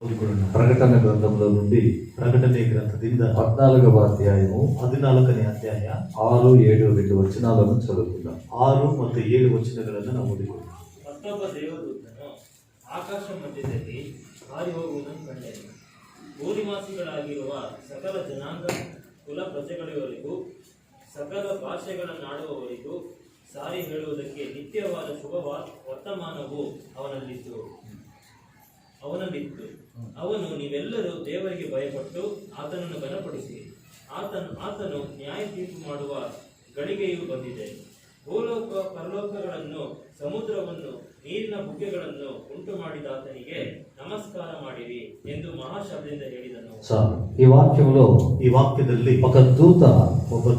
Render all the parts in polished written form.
ప్రకటన గ్రంథంలో నుండి ప్రకటనే గ్రంథದಿಂದ 14వ అధ్యాయము 14ನೇ ಅಧ್ಯಾಯ 6, 7, 2 వచనాలను చదువుకుందాం. 6 ಮತ್ತು 7 ವಚನಗಳನ್ನು ನಾವು ಓದಿಕೊಳ್ಳೋಣ. ಮತ್ತೊಬ್ಬ ದೇವದೂತನು ಆಕಾಶ ಮಧ್ಯದಲ್ಲಿ ಹಾರಿ ಹೋಗುವುದನ್ನು ಕಂಡೆನು. ಭೂನಿವಾಸಿಗಳಾಗಿರುವ ಸಕಲ ಜನಾಂಗ ಕುಲ ಪ್ರಜೆಗಳಿವರೆಗೂ ಸಕಲ ಭಾಷೆಗಳನ್ನಾಡುವವರಿಗೂ ಸಾರಿ ಹೇಳುವುದಕ್ಕೆ ನಿತ್ಯವಾದ ಶುಭ ವರ್ತಮಾನವು ಅವನಲ್ಲಿತ್ತು. ಅವನು ನೀವೆಲ್ಲರೂ ದೇವರಿಗೆ ಭಯಪಟ್ಟು ಆತನನ್ನು ಘನಪಡಿಸಿ ಆತನು ನ್ಯಾಯ ತೀರ್ಪು ಮಾಡುವ ಗಳಿಗೆಯೂ ಬಂದಿದೆ. ಭೂಲೋಕ ಪರಲೋಕಗಳನ್ನು ಸಮುದ್ರವನ್ನು ನೀರಿನ ಬುಗ್ಗೆಗಳನ್ನು ಉಂಟು ಮಾಡಿದ ಆತನಿಗೆ ನಮಸ್ಕಾರ ಮಾಡಿರಿ ಎಂದು ಮಹಾಶಬ್ದದಿಂದ ಹೇಳಿದನು. ಈ ವಾಕ್ಯದಲ್ಲಿ ಒಬ್ಬ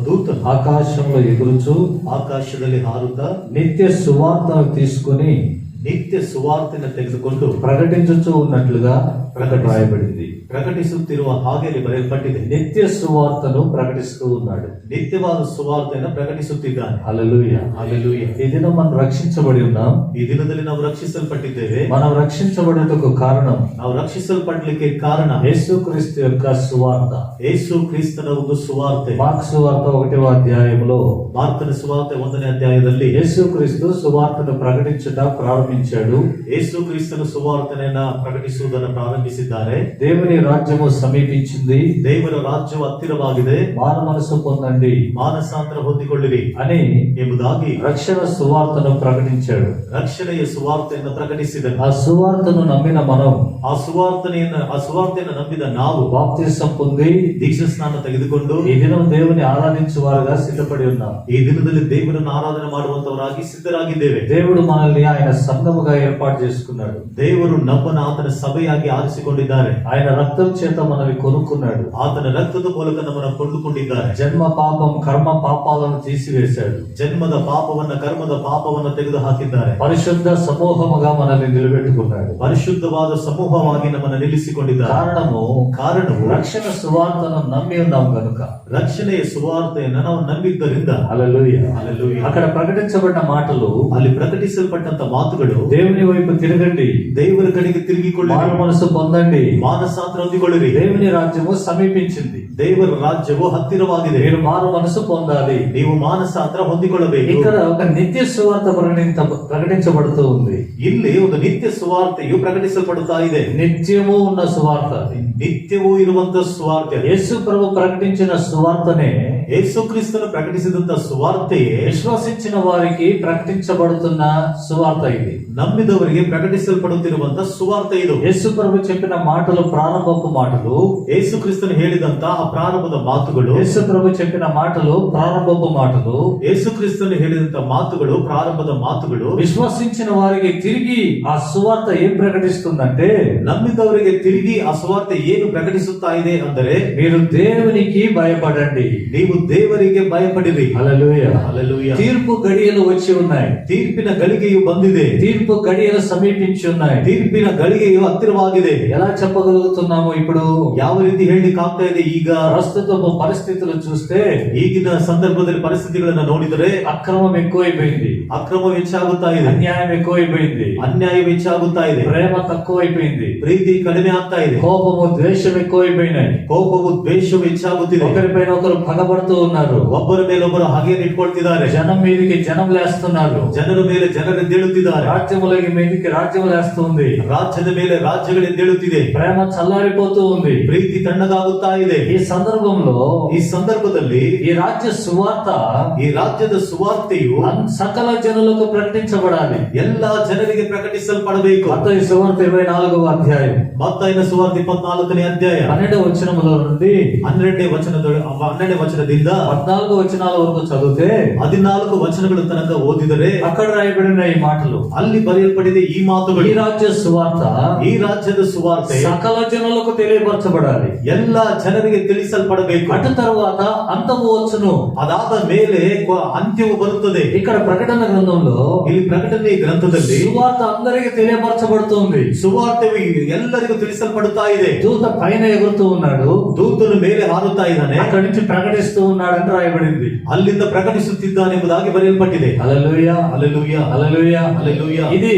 ದೂತ ಆಕಾಶంలో ఎగురుచు ಆಕಾಶದಲ್ಲಿ ಹಾರುತ್ತಾ నిత్య సువార్తను తీసుకొని నిత్య సువార్తను ತೆಗೆದುಕೊಂಡು ప్రకటించుచూ ఉన్నట్లుగా రాయబడింది. ಪ್ರಕಟಿಸುತ್ತಿರುವ ಹಾಗೆ ಬರೆಯಲ್ಪಟ್ಟಿದೆ. నిత్య సువార్తను ప్రకటిస్తూ ఉన్నాడు. ನಿತ್ಯವಾದ ಸುವಾರ್ತೆಯನ್ನು ಪ್ರಕಟಿಸುತ್ತಿದ್ದಾನೆ. హల్లెలూయా, హల్లెలూయా. ఈ దినం మనం రక్షించబడి ఉన్నాం. ಈ ದಿನದಲ್ಲಿ ನಾವು ರಕ್ಷಿಸಲ್ಪಟ್ಟಿದ್ದೇವೆ. మనం రక్షించబడుటకు కారణం, ನಾವು ರಕ್ಷಿಸಲ್ಪಡಲಿಕ್ಕೆ ಕಾರಣ యేసుక్రీస్తు యొక్క సువార్త. ಯೇಸು ಕ್ರಿಸ್ತನ ಒಂದು ಸುವಾರ್ತೆ. మార్కు సువార్త 1వ అధ్యాయంలో ಮಾರ್ಕನ ಸುವಾರ್ತೆ 1ನೇ ಅಧ್ಯಾಯದಲ್ಲಿ యేసుక్రీస్తు సువార్తను ప్రకటించుట ప్రారంభించాడు. ಯೇಸು ಕ್ರಿಸ್ತನ ಸುವಾರ್ತೆಯನ್ನು ಪ್ರಕಟಿಸುವುದನ್ನು ಪ್ರಾರಂಭಿಸಿದ್ದಾರೆ. దేవుని రాజ్యము సమీపించింది, ದೇವರ ರಾಜ್ಯವು ಹತ್ತಿರವಾಗಿದೆ, మారు మనసు పొందండి, ಮಾನಸಾಂತರ ಹೊಂದಿಕೊಳ್ಳಿರಿ అని ಎಂಬುದಾಗಿ రక్షణ సువార్తను ప్రకటించాడు. ರಕ್ಷಣೆಯ ಸುವಾರ್ತೆಯನ್ನು ಪ್ರಕಟಿಸಿದನು. ఆ సువార్తను నమ్మిన మనం, ಆ ಸುವಾರ್ತೆಯನ್ನು ನಂಬಿದ ನಾವು బాప్తిసం పొంది ದೀಕ್ಷಾ ಸ್ನಾನ ತೆಗೆದುಕೊಂಡು ఈ దినం దేవుని ఆరాధించువారుగా సిద్ధపడి ఉన్నాం. ಈ ದಿನದಲ್ಲಿ ದೇವರನ್ನು ಆರಾಧನೆ ಮಾಡುವಂತವರಾಗಿ ಸಿದ್ಧರಾಗಿದ್ದೇವೆ. దేవుడు మనల్ని ఆయన సంఘముగా ఏర్పాటు చేసుకున్నాడు. ದೇವರು ನಮ್ಮನ್ನು ಆತನ ಸಭೆಯಾಗಿ ಆರಿಸಿಕೊಂಡಿದ್ದಾರೆ. ఆయన రక్తం చేత మనల్ని కొనుక్కున్నాడు. ಆತನ ರಕ್ತದ ಮೂಲಕ ನಮ್ಮನ್ನು ಕೊಂಡುಕೊಂಡಿದ್ದಾರೆ. జన్మ పాపం కర్మ పాపాలను తీసివేశాడు. ಜನ್ಮದ ಪಾಪವನ್ನ ಕರ್ಮದ ಪಾಪವನ್ನ ತೆಗೆದು ಹಾಕಿದ್ದಾರೆ. పరిశుద్ధ సమూహముగా మనల్ని నిలబెట్టుకున్నాడు. ಪರಿಶುದ್ಧವಾದ ಸಮೂಹವಾಗಿ ನಮ್ಮನ್ನು ನಿಲ್ಲಿಸಿಕೊಂಡಿದ್ದಾರೆ. ಕಾರಣವು రక్షణ సువార్తను నమ్మి ఉన్నాం కనుక, ರಕ್ಷಣೆಯ ಸುವಾರ್ತೆಯನ್ನು ನಾವು ನಂಬಿದ್ದರಿಂದ. హల్లెలూయా, హల్లెలూయా. అక్కడ ప్రకటించబడిన మాటలు, ಅಲ್ಲಿ ಪ್ರಕಟಿಸಲ್ಪಟ್ಟಂತ ಮಾತುಗಳು దేవుని వైపు తిరగండి, ದೇವರ ಕಡೆಗೆ ತಿರುಗಿಕೊಳ್ಳಿ, మారు మనసు పొందండి, ಮಾನಸಾಂತರ ಹೊಂದಿಕೊಳ್ಳಿರಿ, దేవుని రాజ్యము సమీపించింది, ದೇವರ ರಾಜ್ಯವು ಹತ್ತಿರವಾಗಿದೆ, మీరు మారు మనసు పొందాలి, ನೀವು ಮಾನಸಾಂತರ ಹೊಂದಿಕೊಳ್ಳಬೇಕು. ఇక్కడ ఒక నిత్య సువార్త ప్రకటించబడుతూ ఉంది. ಇಲ್ಲಿ ಒಂದು ನಿತ್ಯ ಸುವಾರ್ತೆಯು ಪ್ರಕಟಿಸಲ್ಪಡುತ್ತಾ ಇದೆ. నిత్యము ఉన్న సువార్త, ನಿತ್ಯವೂ ಇರುವಂತಹ ಸುವಾರ್ತೆ. యేసు ప్రభు ప్రకటించిన సువార్తనే ಯೇಸು ಕ್ರಿಸ್ತನು ಪ್ರಕಟಿಸಿದಂತ ಸುವಾರ್ತೆಯೇ విశ్వసించిన వారికి ప్రకటించబడుతున్న సువార్త. ఇది ನಂಬಿದವರಿಗೆ ಪ್ರಕಟಿಸಲ್ಪಡುತ್ತಿರುವಂತಹ ಸುವಾರ್ತೆ. ಇದು యేసు ప్రభు చెప్పిన మాటలు ప్రారంభపు మాటలు, ಯೇಸು ಕ್ರಿಸ್ತನು ಹೇಳಿದಂತ ಆ ಪ್ರಾರಂಭದ ಮಾತುಗಳು, యేసు ప్రభు చెప్పిన మాటలు ప్రారంభపు మాటలు, ಯೇಸು ಕ್ರಿಸ್ತನು ಹೇಳಿದಂತ ಮಾತುಗಳು ಪ್ರಾರಂಭದ ಮಾತುಗಳು. విశ్వసించిన వారికి తిరిగి ఆ సువార్త ఏం ప్రకటిస్తుందంటే, ನಂಬಿದವರಿಗೆ ತಿರುಗಿ ಆ ಸುವಾರ್ತೆ ಏನು ಪ್ರಕಟಿಸುತ್ತಾ ಇದೆ ಅಂದರೆ, మీరు దేవునికి భయపడండి, ನೀವು ದೇವರಿಗೆ ಭಯಪಡಿರಿ. హల్లెలూయా, హల్లెలూయా. తీర్పు గడియలు వచ్చి ఉన్నాయి, ತೀರ್ಪಿನ ಗಳಿಗೆಯು ಬಂದಿದೆ, తీర్పు గడియలు సమీపించి ఉన్నాయి. ತೀರ್ಪಿನ ಗಳಿಗೆಯು ಹತ್ತಿರವಾಗಿದೆ. ఎలా చెప్పగలుగుతున్నాము ఇప్పుడు? ಯಾವ ರೀತಿ ಹೇಳಲಿಕ್ಕೆ ಆಗ್ತಾ ಇದೆ? ಈಗ ప్రస్తుతము పరిస్థితులు చూస్తే ಈಗಿನ ಸಂದರ್ಭದಲ್ಲಿ ಪರಿಸ್ಥಿತಿಗಳನ್ನ ನೋಡಿದರೆ అక్రమం ఎక్కువైపోయింది, ಅಕ್ರಮ ಹೆಚ್ಚಾಗುತ್ತಾ ಇದೆ, అన్యాయం ఎక్కువైపోయింది, ಅನ್ಯಾಯ ಹೆಚ್ಚಾಗುತ್ತಾ ಇದೆ, ప్రేమ తక్కువైపోయింది, ಪ್ರೀತಿ ಕಡಿಮೆ ಆಗ್ತಾ ಇದೆ, కోపము ద్వేషం ఎక్కువైపోయినాయి, ಕೋಪವು ದ್ವೇಷವು ಹೆಚ್ಚಾಗುತ್ತಿದೆ, ఒకరిపైన ఒకరు పగబడుతూ ఉన్నారు, ಒಬ್ಬರ ಮೇಲೊಬ್ಬರು ಹಾಗೆ ಇಟ್ಕೊಳ್ತಿದ್ದಾರೆ, జనం మీదకి జనం లేస్తున్నారు, ಜನರ ಮೇಲೆ ಜನರೆದ್ದೇಳುತ್ತಿದ್ದಾರೆ, రాజ్యములకి మీదకి రాజ్యం లేస్తుంది, ರಾಜ್ಯದ ಮೇಲೆ ರಾಜ್ಯಗಳೆದ್ದೇಳುತ್ತಿದೆ, ప్రేమ చల్లారిపోతూ ఉంది. ಪ್ರೀತಿ ತಣ್ಣಗಾಗುತ್ತಾ ಇದೆ. ఈ సందర్భంలో ಈ సందర్ಭದಲ್ಲಿ ఈ రాజ్య సువార్త ಈ ರಾಜ್ಯದ ಸುವಾರ್ತೆಯು సకల జనులకు ప్రకటించబడాలి. ಎಲ್ಲಾ ಜನರಿಗೆ ಪ್ರಕಟಿಸಲ್ಪಡಬೇಕು. మత్తయి సువార్త 24వ అధ్యాయం ಮತ್ತಾಯನ ಸುವಾರ್ತೆ 24ನೇ ಅಧ್ಯಾಯ 12వ వచనములో నుండి 12ನೇ ವಚನದಿಂದ 14 వచనాల వరకు చదివితే 14 ವಚನಗಳ ತನಕ ಓದಿದರೆ అక్కడ రాయబడిన ఈ మాటలు, ಅಲ್ಲಿ ಬರೆಯಲ್ಪಟ್ಟಿದೆ ఈ ಮಾತುಗಳು. ఈ రాజ్య సువార్త ಈ ರಾಜ್ಯದ ಸುವಾರ್ತೆ సకల జనులకు తెలియపరచబడాలి. ಎಲ್ಲಾ ಜನರಿಗೆ ತಿಳಿಸಲ್ಪಡಬೇಕು. అటు తరువాత అంతము వచ్చును. ಅದಾದ ಮೇಲೆ ಅಂತ್ಯವು ಬರುತ್ತದೆ. ఇక్కడ ప్రకటన గ్రంథంలో ಇಲ್ಲಿ ಪ್ರಕಟಣೆ ಗ್ರಂಥದಲ್ಲಿ సువార్త అందరికి తెలియపరచబడుతుంది. ಸುವಾರ್ತೆಯು ಎಲ್ಲರಿಗೂ ತಿಳಿಸಲ್ಪಡುತ್ತಾ ಇದೆ. దూత పైన ఎగురుతూ ఉన్నాడు, ದೂತನು ಮೇಲೆ ಹಾರುತ್ತಾ ಇದ್ದಾನೆ, అక్కడి నుంచి ప్రకటిస్తూ ఉన్నాడని రాయబడింది. ಅಲ್ಲಿಂದ ಪ್ರಕಟಿಸುತ್ತಿದ್ದಾನೆ ಎಂಬುದಾಗಿ ಬರೆಯಲ್ಪಟ್ಟಿದೆ. హల్లెలూయా, హల్లెలూయా, హల్లెలూయా, హల్లెలూయా. ఇది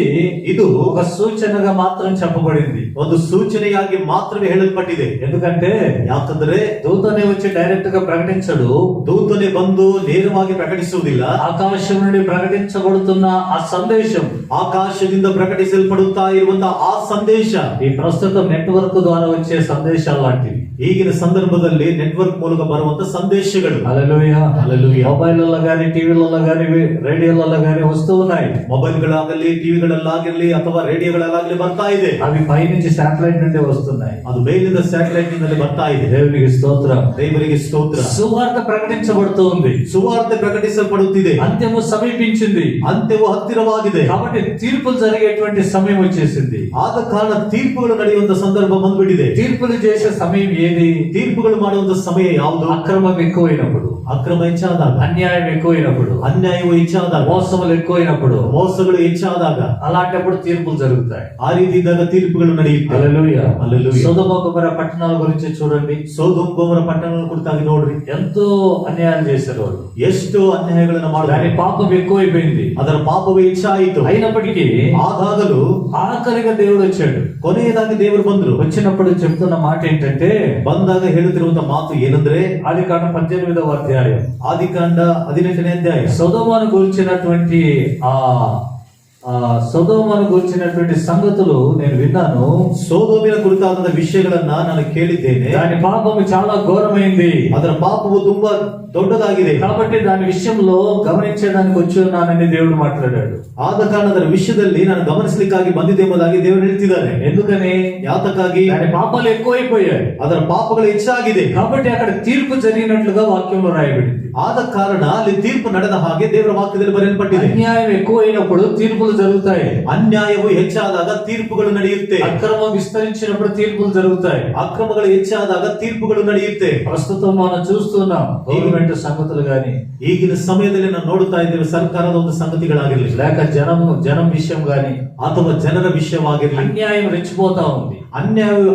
ఒక సూచనగా మాత్రం చెప్పబడింది. ಒಂದು ಸೂಚನೆಯಾಗಿ ಮಾತ್ರವೇ ಹೇಳಲ್ಪಟ್ಟಿದೆ. ఎందుకంటే ಯಾಕಂದ್ರೆ దూతనే వచ్చి డైరెక్ట్ గా ప్రకటించడు. ದೂತನೇ ಬಂದು ನೇರವಾಗಿ ಪ್ರಕಟಿಸುವುದಿಲ್ಲ. ఆకాశం నుండి ప్రకటించబడుతున్న ఆ సందేశం, ಆಕಾಶದಿಂದ ಪ್ರಕಟಿಸಲ್ಪಡುತ್ತಾ ಇರುವಂತಹ ಆ ಸಂದೇಶ ఈ ప్రస్తుతం నెట్వర్క్ ద్వారా వచ్చే సందేశాలు లాంటివి. ಈಗಿನ ಸಂದರ್ಭದಲ್ಲಿ ನೆಟ್ವರ್ಕ್ ಮೂಲಕ ಬರುವಂತ ಸಂದೇಶಗಳು. హల్లెలూయా. హల్లెలూయా. మొబైల్లో గానీ, టీవీలలో గానీ, రేడియోలలో గానీ వస్తూ ఉన్నాయి. ಮೊಬೈಲ್ಗಳಾಗಲಿ, ಟಿವಿಗಳಲ್ಲಾಗಿರ್ಲಿ ಅಥವಾ ರೇಡಿಯೋಗಳಲ್ಲಾಗಲಿ ಬರ್ತಾ ಇದೆ. అవి పైనుంచి శాటిలైట్ నుండి వస్తున్నాయి. ಅದು ಮೇಲಿಂದ ಸ್ಯಾಟಲೈಟ್ ನಿಂದಲೇ ಬರ್ತಾ ಇದೆ. దేవునికి స్తోత్రం. ದೇವರಿಗೆ ಸ್ತೋತ್ರ. సువార్త ప్రకటించబడుతూ ఉంది. ಸುವಾರ್ತೆ ಪ್ರಕಟಿಸಲ್ಪಡುತ್ತಿದೆ. అంత్యము సమీపించింది. ಅಂತ್ಯವು ಹತ್ತಿರವಾಗಿದೆ. కాబట్టి తీర్పులు జరిగేటువంటి సమయం వచ్చేసింది. ಆದ ಕಾರಣ ತೀರ್ಪುಗಳು ನಡೆಯುವಂತ ಸಂದರ್ಭ ಬಂದ್ಬಿಟ್ಟಿದೆ. తీర్పులు చేసే సమయం ఏది? ತೀರ್ಪುಗಳು ಮಾಡುವಂತ ಸಮಯ ಯಾವುದು? అక్రమం ఎక్కువైనప్పుడు, ಅಕ್ರಮ ಹೆಚ್ಚಾದಾಗ, అన్యాయం ఎక్కువైనప్పుడు, ಅನ್ಯಾಯವು ಹೆಚ್ಚಾದಾಗ, మోసములు ఎక్కువైనప్పుడు, ಮೋಸಗಳು ಹೆಚ್ಚಾದಾಗ, అలాంటప్పుడు తీర్పులు జరుగుతాయి. ಆ ರೀತಿ ಇದ್ದಾಗ ತೀರ್ಪುಗಳು ನಡೆಯುತ್ತವೆ. హల్లెలూయా. హల్లెలూయా. సొదొమ గొమొర్రా పట్టణాల గురించి చూడండి. ಸೋದೋಮ್ ಗೊಮೊರ ಪಟ್ಟಣಗಳ ಕುರಿತಾಗಿ ನೋಡ್ರಿ. ఎంతో అన్యాయం చేశారు వాళ్ళు. ಎಷ್ಟು ಅನ್ಯಾಯಗಳನ್ನು దాని ಮಾಡಿದ್ದಾರೆ. పాపం ఎక్కువైపోయింది. ಅದರ ಪಾಪವೇ ಹೆಚ್ಚಾಯಿತು. అయినప్పటికీ ಆದಾಗಲೂ ఆఖరిగా దేవుడు వచ్చాడు. ಕೊನೆಯದಾಗಿ ದೇವರು ಬಂದ್ರು. వచ్చినప్పుడు చెప్తున్న మాట ఏంటంటే, ಬಂದಾಗ ಹೇಳುತ್ತಿರುವಂತ ಮಾತು ಏನಂದ್ರೆ, ఆదికాండం 18వ అధ్యాయం, ಆದಿಕಾಂಡ 18ನೇ ಅಧ್ಯಾಯ. సొదొమను గురించినటువంటి సొదొమను గురించినటువంటి సంగతులు నేను విన్నాను. ಸೋದೋಮಿನ ಕುರಿತಾದ ವಿಷಯಗಳನ್ನ ನಾನು ಕೇಳಿದ್ದೇನೆ. దాని పాపము చాలా ఘోరమైంది. ಅದರ ಪಾಪವು ತುಂಬಾ ದೊಡ್ಡದಾಗಿದೆ. కాబట్టి దాని విషయంలో గమనించడానికి వచ్చి ఉన్నానని దేవుడు మాట్లాడాడు. ಆದ ಕಾರಣ ಅದರ ವಿಷಯದಲ್ಲಿ ನಾನು ಗಮನಿಸಲಿಕ್ಕಾಗಿ ಬಂದಿದೆ ಎಂಬುದಾಗಿ ದೇವರು ಹೇಳ್ತಿದ್ದಾರೆ. ఎందుకని? ಯಾತಕ್ಕಾಗಿ? దాని పాపాలు ఎక్కువైపోయాయి. ಅದರ ಪಾಪಗಳು ಹೆಚ್ಚಾಗಿದೆ. కాబట్టి అక్కడ తీర్పు జరిగినట్లుగా వాక్యంలో రాయబడింది. ಆದ ಕಾರಣ ಅಲ್ಲಿ ತೀರ್ಪು ನಡೆದ ಹಾಗೆ ದೇವರ ವಾಕ್ಯದಲ್ಲಿ ಬರೆಯಲ್ಪಟ್ಟಿದೆ. అన్యాయం ఎక్కువైనప్పుడు తీర్పులు జరుగుతాయి. ಅನ್ಯಾಯವು ಹೆಚ್ಚಾದಾಗ ತೀರ್ಪುಗಳು ನಡೆಯುತ್ತೆ. అక్రమం విస్తరించినప్పుడు తీర్పులు జరుగుతాయి. ಅಕ್ರಮಗಳು ಹೆಚ್ಚಾದಾಗ ತೀರ್ಪುಗಳು ನಡೆಯುತ್ತೆ. ప్రస్తుతం మనం చూస్తున్నాం గవర్నమెంట్ సంగతులు గాని, ಈಗಿನ ಸಮಯದಲ್ಲಿ ನಾವು ನೋಡುತ್ತಾ ಇದ್ದೇವೆ ಸರ್ಕಾರದ ಒಂದು ಸಂಗತಿಗಳಾಗಿರ್ಲಿ, లేక జనం విషయం గాని, ಅಥವಾ ಜನರ ವಿಷಯವಾಗಿರ್ಲಿ, అన్యాయం రెచ్చిపోతా ఉంది.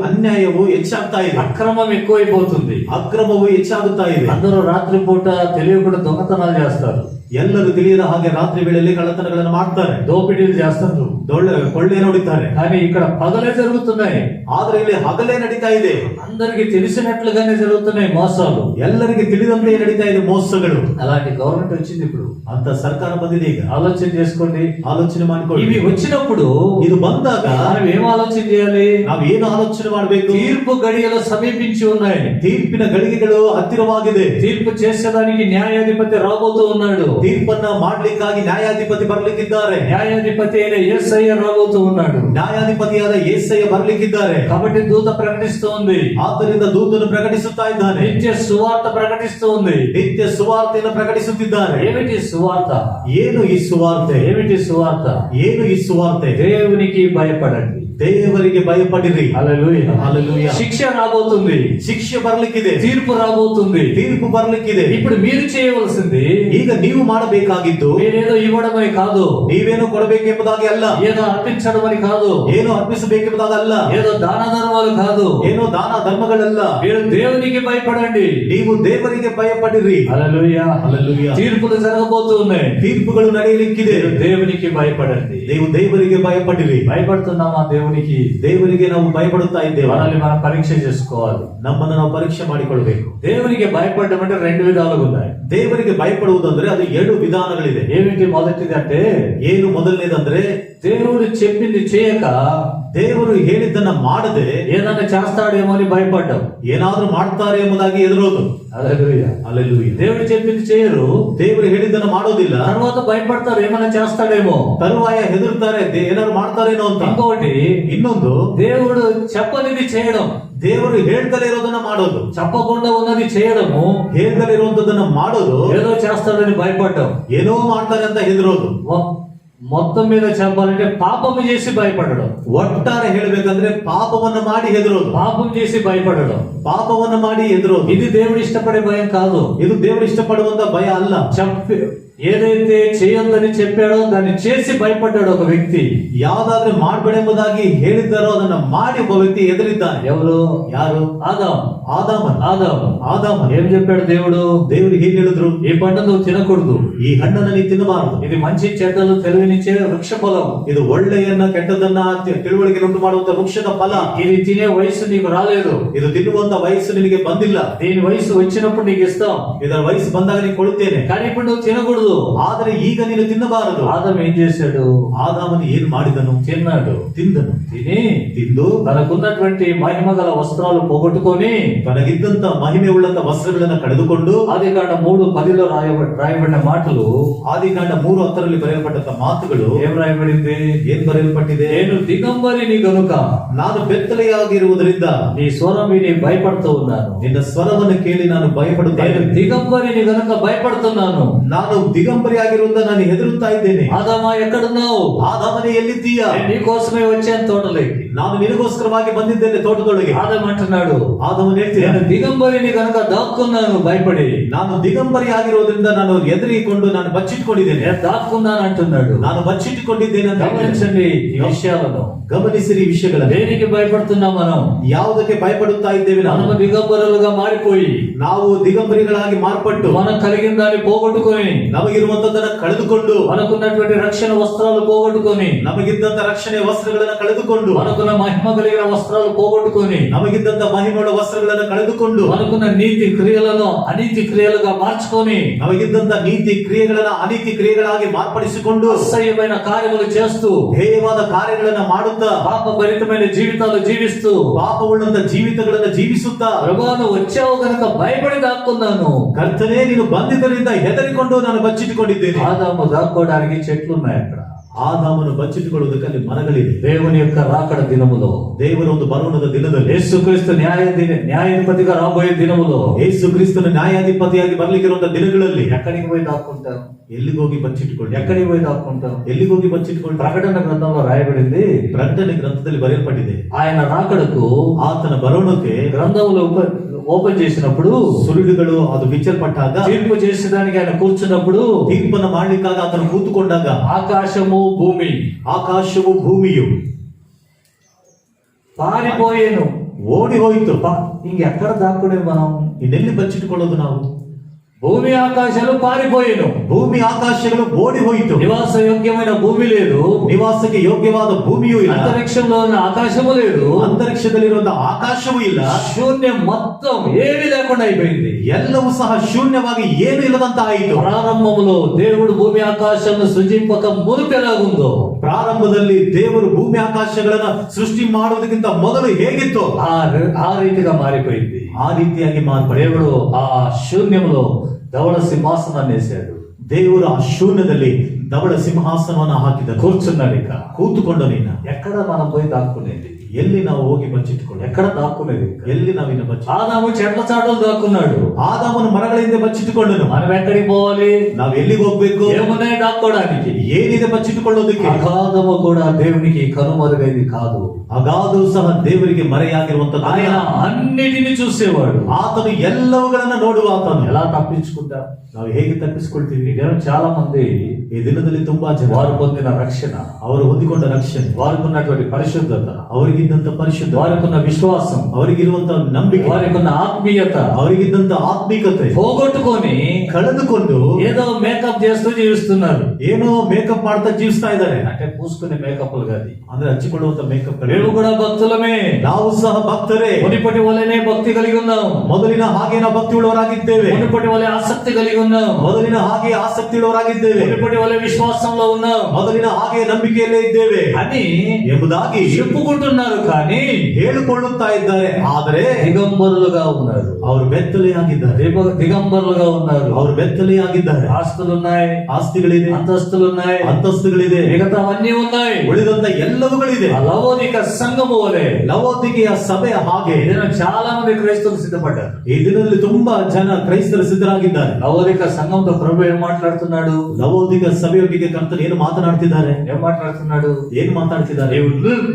ಅನ್ಯಾಯವು ಹೆಚ್ಚಾಗ್ತಾ ಇದೆ. అక్రమం ఎక్కువైపోతుంది. ಅಕ್ರಮವು ಹೆಚ್ಚಾಗುತ್ತಾ ಇದೆ. అందరూ రాత్రిపూట తెలియకుండా దొంగతనాలు చేస్తారు. ಎಲ್ಲರೂ ತಿಳಿಯದ ಹಾಗೆ ರಾತ್ರಿ ವೇಳೆಯಲ್ಲಿ ಕಳ್ಳತನಗಳನ್ನು ಮಾಡ್ತಾರೆ, దోపిడీలు చేస్తారు, ಕೊಳ್ಳೆ ನೋಡುತ್ತಾರೆ. కానీ ఇక్కడ పగలే జరుగుతున్నాయి. ಆದ್ರೆ ಇಲ್ಲಿ ಹಗಲೇ ನಡೀತಾ ಇದೆ. అందరికి తెలిసినట్లుగానే జరుగుతున్నాయి మోసాలు. ಎಲ್ಲರಿಗೆ ತಿಳಿದಂತೆ ನಡೀತಾ ಇದೆ ಮೋಸಗಳು. అలాంటి గవర్నమెంట్ వచ్చింది ఇప్పుడు. ಅಂತ ಸರ್ಕಾರ ಬಂದಿದೆ. ಈಗ ఆలోచన చేసుకోండి, ಆಲೋಚನೆ ಮಾಡಿಕೊಳ್ಳಿ. ఇవి వచ్చినప్పుడు ಇದು ಬಂದಾಗ మనం ఏం ఆలోచన చేయాలి? ನಾವು ಏನು ಆಲೋಚನೆ ಮಾಡಬೇಕು? తీర్పు గడియలు సమీపించి ఉన్నాయి. ತೀರ್ಪಿನ ಗಳಿಗೆಗಳು ಹತ್ತಿರವಾಗಿದೆ. తీర్పు చేసేదానికి న్యాయాధిపతి రాబోతూ ఉన్నాడు. ತೀರ್ಪನ್ನ ಮಾಡ್ಲಿಕ್ಕಾಗಿ ನ್ಯಾಯಾಧಿಪತಿ ಬರ್ಲಿಕ್ಕಿದ್ದಾರೆ. న్యాయాధిపతి అయిన యేసయ్య రాబోతూ ఉన్నాడు. ನ್ಯಾಯಾಧಿಪತಿಯಾದ యేసయ్య ಬರ್ಲಿಕ್ಕಿದ್ದಾರೆ. కాబట్టి దూత ప్రకటిస్తూ ఉంది. ಆದ್ದರಿಂದ ದೂತನು ಪ್ರಕಟಿಸುತ್ತಾ ಇದ್ದಾನೆ. నిత్య సువార్త ప్రకటిస్తూ ఉంది. ನಿತ್ಯ ಸುವಾರ್ತೆಯನ್ನು ಪ್ರಕಟಿಸುತ್ತಿದ್ದಾರೆ. ఏమిటి సువార్త? ಏನು ಈ ಸುವಾರ್ತೆ? ఏమిటి సువార్త? ಏನು ಈ ಸುವಾರ್ತೆ? దేవునికి భయపడండి, ದೇವರಿಗೆ ಭಯಪಡಿರಿ. హల్లెలూయా. హల్లెలూయా. శిక్ష రాబోతుంది, ಶಿಕ್ಷೆ ಬರ್ಲಿಕ್ಕಿದೆ, తీర్పు రాబోతుంది. ತೀರ್ಪು ಬರ್ಲಿಕ್ಕಿದೆ. ఇప్పుడు మీరు చేయవలసింది, ಈಗ ನೀವು ಮಾಡಬೇಕಾಗಿದ್ದು మీరేదో ఇవ్వడమని కాదు, ನೀವೇನು ಕೊಡಬೇಕೆಂಬುದಾಗಿ ಅಲ್ಲ, ఏదో అర్పించడమని కాదు, ಏನು ಅರ್ಪಿಸಬೇಕೆಂಬುದಾಗಲ್ಲ, ఏదో దాన ధర్మాలు కాదు, ಏನೋ ದಾನ ಧರ್ಮಗಳಲ್ಲ. మీరు దేవునికి భయపడండి. ನೀವು ದೇವರಿಗೆ ಭಯಪಡಿರಿ. హల్లెలూయా. హల్లెలూయా. తీర్పులు జరగబోతూ ఉన్నాయి. ತೀರ್ಪುಗಳು ನಡೆಯಲಿಕ್ಕಿದೆ. మీరు దేవునికి భయపడండి. ನೀವು ದೇವರಿಗೆ ಭಯಪಡಿರಿ. భయపడుతున్నామా దేవునికి? ದೇವರಿಗೆ ನಾವು ಭಯಪಡುತ್ತಾ ಇದ್ದೇವೆ. మనల్ని మనం పరీక్ష చేసుకోవాలి. ನಮ್ಮನ್ನು ನಾವು ಪರೀಕ್ಷೆ ಮಾಡಿಕೊಳ್ಬೇಕು. దేవునికి భయపడడం అంటే రెండు విధాలుగా ఉన్నాయి. ದೇವರಿಗೆ ಭಯಪಡುವುದಂದ್ರೆ ಅದು ಎರಡು ವಿಧಾನಗಳಿದೆ. ఏమిటి? మొదటిది అంటే, ಏನು మొదలನೇదంದ್ರೆ, దేవుడు చెప్పింది చేయక ದೇವರು ಹೇಳಿದ್ದನ್ನ ಮಾಡದೆ ఏదైనా చేస్తాడేమో అని భయపడ్డాం. ಏನಾದ್ರೂ ಮಾಡ್ತಾರೆ ಎಂಬುದಾಗಿ ಎದುರೋದು. హల్లెలూయా. ಹಲ್ಲೆಲೂಯಾ. దేవుడు చెప్పింది చేయరు, ದೇವರು ಹೇಳಿದ್ದನ್ನ ಮಾಡೋದಿಲ್ಲ. తర్వాత భయపడతారు ఏమైనా చేస్తాడేమో, ತರುವಾಯ ಹೆದರ್ತಾರೆ ಏನಾದ್ರು ಮಾಡ್ತಾರೇನೋ ಅಂತ. ఇంకొకటి, ಇನ್ನೊಂದು, దేవుడు చెప్పనిది చేయడం, ದೇವರು ಹೇಳ್ದಲೇ ಇರೋದನ್ನ ಮಾಡೋದು. చెప్పకుండా ఉన్నది చేయడము, ಹೇಳ್ದಲೇ ಇರುವಂತದನ್ನ ಮಾಡೋದು. ఏదో చేస్తాడని భయపడ్డాం. ಏನೋ ಮಾಡ್ತಾರೆ ಅಂತ ಹೆದರೋದು. మొత్తం మీద చెప్పాలంటే పాపము చేసి భయపడడం. ಒಟ್ಟಾರೆ ಹೇಳ್ಬೇಕಂದ್ರೆ ಪಾಪವನ್ನ ಮಾಡಿ ಹೆದರೋದು. పాపం చేసి భయపడడం, ಪಾಪವನ್ನ ಮಾಡಿ ಹೆದರೋದು. ఇది దేవుడు ఇష్టపడే భయం కాదు. ಇದು ದೇವರು ಇಷ್ಟಪಡುವಂತ ಭಯ ಅಲ್ಲ. ఏదైతే చేయొద్దని చెప్పాడో దాన్ని చేసి భయపడ్డాడు ఒక వ్యక్తి. ಯಾವ್ದಾದ್ರೆ ಮಾಡ್ಬೇಡೆಂಬುದಾಗಿ ಹೇಳಿದ್ದಾರೋ ಅದನ್ನ ಮಾಡಿ ಒಬ್ಬ ವ್ಯಕ್ತಿ ಎದುರಿದ್ದಾನೆ. ఎవరు? ಯಾರು? ఆదాం. ಆದಾಮನು. ఆదాం ఏం చెప్పాడు దేవుడు? ದೇವರು ಏನ್ ಹೇಳಿದ್ರು? ఈ పంట నువ్వు తినకూడదు, ಈ ಹಣ್ಣನ್ನ ನೀ ತಿನ್ನಬಾರದು, ఇది మంచి చెడ్డలు తెలివినిచ్చే వృక్ష ఫలం, ಇದು ಒಳ್ಳೆಯನ್ನ ಕೆಟ್ಟದನ್ನ ತಿಳುವಳಿಕೆ ಉಂಟು ಮಾಡುವಂತ ವೃಕ್ಷದ ಫಲ, ఇది తినే వయసు నీకు రాలేదు, ಇದು ತಿನ್ನುವಂತ ವಯಸ್ಸು ನಿನಗೆ ಬಂದಿಲ್ಲ, దీని వయసు వచ్చినప్పుడు నీకు ఇస్తాం, ಇದರ ವಯಸ್ಸು ಬಂದಾಗ ನೀನು ಕೊಡುತ್ತೇನೆ, కానీ ఇప్పుడు నువ్వు తినకూడదు. ಆದರೆ ಈಗ ನೀನು ತಿನ್ನಬಾರದು. ఆదాం ఏం చేశాడు? ಆದಾಮನು ಏನ್ ಮಾಡಿದನು? తిన్నాడు. ತಿಂದನು. ತಿಂದು తనకున్నటువంటి మహిమ గల వస్త్రాలు పోగొట్టుకొని ತನಗಿದ್ದಂತ ಮಹಿಮೆ ಉಳ್ಳಂತ ವಸ್ತ್ರಗಳನ್ನ ಕಳೆದುಕೊಂಡು, ఆదికాండ 3:10 రాయబడిన మాటలు, ಆದಿಕಾಂಡ 3:10 ಬರೆಯಲ್ಪಟ್ಟಂತ ಮಾತುಗಳು ఏం రాయబడింది? ಏನ್ ಬರೆಯಲ್ಪಟ್ಟಿದೆ? నేను దిగంబరిని గనుక ನಾನು ಬೆತ್ತಲೆಯಾಗಿರುವುದರಿಂದ నీ స్వరం విని భయపడుతూ ఉన్నాను. ನಿನ್ನ ಸ್ವರವನ್ನು ಕೇಳಿ ನಾನು ಭಯಪಡುತ್ತೇನೆ. నేను దిగంబరిని గనుక భయపడుతున్నాను. ನಾನು ದಿಗಂಬರಿಯಾಗಿರುವುದರಿಂದ ನಾನು ಹೆದರುತ್ತಾ ಇದ್ದೇನೆ. ఆదామా ఎక్కడున్నావు? ಆದಾಮನೇ ಎಲ್ಲಿದ್ದೀಯಾ? నేను నీ కోసమే వచ్చాను తోటలోకి. ನಾನು ನಿನಗೋಸ್ಕರವಾಗಿ ಬಂದಿದ್ದೇನೆ ತೋಟದೊಳಗೆ. ఆదాం అంటున్నాడు, ಆದಾಮನು ಹೇಳ್ತೀನಿ, నేను దిగంబరిని గనుక దాక్కున్నాను భయపడి. ನಾನು ದಿಗಂಬರಿಯಾಗಿರುವುದರಿಂದ ನಾನು ಹೆದರಿಕೊಂಡು ನಾನು ಬಚ್ಚಿಟ್ಕೊಂಡಿದ್ದೇನೆ. నేను దాక్కున్నాను అంటున్నాడు. ನಾನು ಬಚ್ಚಿಟ್ಟುಕೊಂಡಿದ್ದೇನೆ ಅಂತ గమనించండి ఈ విషయాలను. ಗಮನಿಸಿರಿ ಈ ವಿಷಯಗಳನ್ನು. దేనికి భయపడుతున్నాం మనం? ಯಾವುದಕ್ಕೆ ಭಯಪಡುತ್ತಾ ಇದ್ದೇವೆ? మనము దిగంబరులుగా మారిపోయి ನಾವು ದಿಗಂಬರಿಗಳಾಗಿ ಮಾರ್ಪಟ್ಟು మనం కలిగిన దాన్ని పోగొట్టుకొని, ನಮಗಿರುವಂತದ್ದನ್ನ ಕಳೆದುಕೊಂಡು, మనకున్నటువంటి రక్షణ వస్త్రాలు పోగొట్టుకొని, ನಮಗಿದ್ದಂತ ರಕ್ಷಣೆ ವಸ್ತ್ರಗಳನ್ನ ಕಳೆದುಕೊಂಡು, మనకున్న మహిమ కలిగిన వస్త్రాలు పోగొట్టుకొని, ನಮಗಿದ್ದಂತ ಮಹಿಮೆಯ ವಸ್ತ್ರಗಳನ್ನ ಕಳೆದುಕೊಂಡು, మనకున్న నీతి క్రియలను అనీతి క్రియలుగా మార్చుకొని, ನಮಗಿದ್ದಂತ ನೀತಿ ಕ್ರಿಯೆಗಳನ್ನ ಅನೀತಿ ಕ್ರಿಯೆಗಳಾಗಿ ಮಾರ್ಪಡಿಸಿಕೊಂಡು, అసహ్యమైన కార్యములు చేస్తూ, ಧ್ಯೇಯವಾದ ಕಾರ್ಯಗಳನ್ನ ಮಾಡುತ್ತಾ, పాపభరితమైన జీవితాలు జీవిస్తూ, ಪಾಪವುಳ್ಳಂತ ಜೀವಿತಗಳನ್ನ ಜೀವಿಸುತ್ತಾ, ప్రభువా నువ్వు వచ్చావు కనుక భయపడి దాక్కున్నాను. ಕರ್ತನೇ ನೀನು ಬಂದಿದ್ದರಿಂದ ಹೆದರಿಕೊಂಡು ನಾನು ಬಚ್ಚಿಟ್ಟುಕೊಂಡಿದ್ದೇನೆ. ఆదాము దాక్కోవడానికి చెట్లు ఉన్నాయి అక్కడ. ಆದಾಮನು ಬಚ್ಚಿಟ್ಟುಕೊಳ್ಳುವುದಕ್ಕೆ ಅಲ್ಲಿ ಮರಗಳಿವೆ. దేవుని యొక్క రాకడ దినములో, ದೇವರ ಒಂದು ಬರೋಣದ ದಿನದಲ್ಲಿ, యేసుక్రీస్తు న్యాయాధిపతిగా రాబోయే దినములో, ಯೇಸು ಕ್ರಿಸ್ತನ ನ್ಯಾಯಾಧಿಪತಿಯಾಗಿ ಬರ್ಲಿಕ್ಕಿರುವಂತ ದಿನಗಳಲ್ಲಿ ఎక్కడికి పోయి దాక్కుంటాం? ಎಲ್ಲಿಗೆ ಹೋಗಿ ಬಚ್ಚಿಟ್ಟುಕೊಂಡು, ఎక్కడికి పోయి దాక్కుంటాం? ಎಲ್ಲಿಗೆ ಹೋಗಿ ಬಚ್ಚಿಟ್ಟುಕೊಂಡು? ప్రకటన గ్రంథంలో రాయబడింది, ಪ್ರಕಟಣೆ ಗ್ರಂಥದಲ್ಲಿ ಬರೆಯಲ್ಪಟ್ಟಿದೆ, ఆయన రాకడకు ಆತನ ಬರೋಣಕ್ಕೆ గ్రంథములు ఓపెన్ చేసినప్పుడు, ಸುರುಳುಗಳು ಅದು ಬಿಚ್ಚಲ್ಪಟ್ಟಾಗ, తీర్పు చేసేదానికి ఆయన కూర్చున్నప్పుడు, ತೀರ್ಪನ್ನು ಮಾಡ್ಲಿಕ್ಕಾಗ ಆತನು ಕೂತುಕೊಂಡಾಗ, ఆకాశము భూమి ಆಕಾಶವು ಭೂಮಿಯು పారిపోయేను, ಓಡಿ ಹೋಯಿತು. ఇంకెక్కడ దాక్కునే మనం? ಇನ್ನೆಲ್ಲಿ ಬಚ್ಚಿಟ್ಟುಕೊಳ್ಳೋದು ನಾವು? భూమి ఆకాశాలు పారిపోయేను. ಭೂಮಿ ಆಕಾಶಗಳು ಓಡಿ ಹೋಯಿತು. నివాస యోగ్యమైన భూమి లేదు, ನಿವಾಸಕ್ಕೆ ಯೋಗ್ಯವಾದ ಭೂಮಿಯೂ ಇಲ್ಲ, అంతరిక్షంలో ఉన్న ఆకాశము లేదు, ಅಂತರಿಕ್ಷದಲ್ಲಿರುವಂತಹ ಆಕಾಶವೂ ಇಲ್ಲ, శూన్యం మొత్తం ఏమీ లేకుండా అయిపోయింది. ಎಲ್ಲವೂ ಸಹ ಶೂನ್ಯವಾಗಿ ಏನು ಇಲ್ಲದಂತ ಆಯಿತು. ప్రారంభములో దేవుడు భూమి ఆకాశాలను సృజింపక మునుపెలాగుందో, ಪ್ರಾರಂಭದಲ್ಲಿ ದೇವರು ಭೂಮಿ ಆಕಾಶಗಳನ್ನ ಸೃಷ್ಟಿ ಮಾಡುವುದಕ್ಕಿಂತ ಮೊದಲು ಹೇಗಿತ್ತು ఆ రీతిగా మారిపోయింది. ಆ ರೀತಿಯಾಗಿ ಮಾರ್ಪಡೆ. దేవుడు ఆ శూన్యంలో ధవళ సింహాసనాన్ని వేశాడు. ದೇವರು ಆ ಶೂನ್ಯದಲ್ಲಿ ಧವಳ ಸಿಂಹಾಸನವನ್ನ ಹಾಕಿದನು. కూర్చున్నాడు. ఇక ಕೂತುಕೊಂಡ ನೀನ ఎక్కడ మనం పోయి దాక్కునేది? ಎಲ್ಲಿ ನಾವು ಹೋಗಿ ಬಚ್ಚಿಟ್ಟುಕೊಂಡು, ఎక్కడ దాక్కునేది? ಎಲ್ಲಿ ನಾವಿನ್ನ ಬಚ್ಚಿ? ఆదాము చెట్ల చాటులు దాక్కున్నాడు. ಆದಾಮನು ಮರಗಳ ಹಿಂದೆ ಬಚ್ಚಿಟ್ಟುಕೊಂಡನು. మనం ఎక్కడికి పోవాలి? ನಾವು ಎಲ್ಲಿಗೆ ಹೋಗ್ಬೇಕು? ఏమున్నాయి దాక్కోవడానికి? ಏನಿದೆ ಬಚ್ಚಿಟ್ಟುಕೊಳ್ಳೋದಕ್ಕೆ? అగాధము కూడా దేవునికి కనుమరుగైంది కాదు. ಅಗಾಧವು ಸಹ ದೇವರಿಗೆ ಮರೆಯಾಗಿರುವಂತದ್ದು. ఆయన అన్నిటిని చూసేవాడు. ಆತನು ಎಲ್ಲವುಗಳನ್ನ ನೋಡುವ ಆತನು. ఎలా తప్పించుకుంటా? ನಾವು ಹೇಗೆ ತಪ್ಪಿಸಿಕೊಳ್ತೀವಿ? ఈ దినం చాలా మంది ಈ ದಿನದಲ್ಲಿ ತುಂಬಾ ಜನ వారు పొందిన రక్షణ, ಅವರು ಹೊಂದಿಕೊಂಡ ರಕ್ಷಣೆ, వారికున్నటువంటి పరిశుద్ధత, ಅವರಿಗಿದ್ದಂತ ಪರಿಶುದ್ಧ, వారికున్న విశ్వాసం, ಅವರಿಗಿರುವಂತ ನಂಬಿಕೆ, వారికున్న ఆత్మీయత ಅವರಿಗಿದ್ದಂತ ಆತ್ಮೀಕತೆ పోగొట్టుకొని ಕಳೆದುಕೊಂಡು ఏదో మేకప్ చేస్తూ జీవిస్తున్నారు. ಏನೋ ಮೇಕಪ್ ಮಾಡ್ತಾ ಜೀವಿಸ್ತಾ ಇದ್ದಾರೆ. అంటే పూసుకునే మేకప్లు కాదు, ಅಂದ್ರೆ ಹಚ್ಚಿಕೊಳ್ಳುವಂತ ಮೇಕಪ್. మేము కూడా భక్తులమే, ನಾವು ಸಹ ಭಕ್ತರೇ. మునిపటి వలనే భక్తి కలిగి ఉన్నాం, ಮೊದಲಿನ ಹಾಗೆ ನಾವು ಭಕ್ತಿ ಉಳ್ಳವರಾಗಿದ್ದೇವೆ. మునిపటి వలె ఆసక్తి కలిగి ఉన్నాం, ಮೊದಲಿನ ಹಾಗೆ ಆಸಕ್ತಿ ಉಳ್ಳವರಾಗಿದ್ದೇವೆ. మునిపటి వలె విశ్వాసంలో ఉన్నాం ಮೊದಲಿನ ಹಾಗೆ ನಂಬಿಕೆಯಲ್ಲೇ ಇದ್ದೇವೆ అని ಎಂಬುದಾಗಿ చెప్పుకుంటున్నారు. కానీ ಹೇಳಿಕೊಳ್ಳುತ್ತಾ ಇದ್ದಾರೆ. ಆದರೆ దిగంబరులుగా ఉన్నారు, ಅವರು ಬೆತ್ತಲೆಯಾಗಿದ್ದಾರೆ. దిగంబరులుగా ఉన్నారు. ಅವರು ಬೆತ್ತಲೆಯಾಗಿದ್ದಾರೆ. ఆస్తులున్నాయి, ಆಸ್ತಿಗಳಿದೆ, అంతస్తులున్నాయి, ಅಂತಸ್ತುಗಳಿದೆ, మిగతావన్నీ ఉన్నాయి. ಉಳಿದಂತ ಎಲ್ಲವುಗಳಿದೆ. ఆ లవోదిక సంఘము వలె ಲವೋದಿಕೆಯ ಸಭೆಯ ಹಾಗೆ ఏదైనా చాలా మంది క్రైస్తవులు సిద్ధపడ్డారు. ಈ ದಿನದಲ್ಲಿ ತುಂಬಾ ಜನ ಕ್ರೈಸ್ತರು ಸಿದ್ಧರಾಗಿದ್ದಾರೆ. లవోదిక సంఘంతో ప్రభు ఏం మాట్లాడుతున్నాడు? ಲವೋದಿಕ ಸಭೆಯೊಟ್ಟಿಗೆ ಕರ್ತನು ಏನು ಮಾತನಾಡ್ತಿದ್ದಾರೆ? ఏం మాట్లాడుతున్నాడు? ಏನು ಮಾತಾಡ್ತಿದ್ದಾರೆ? నీవు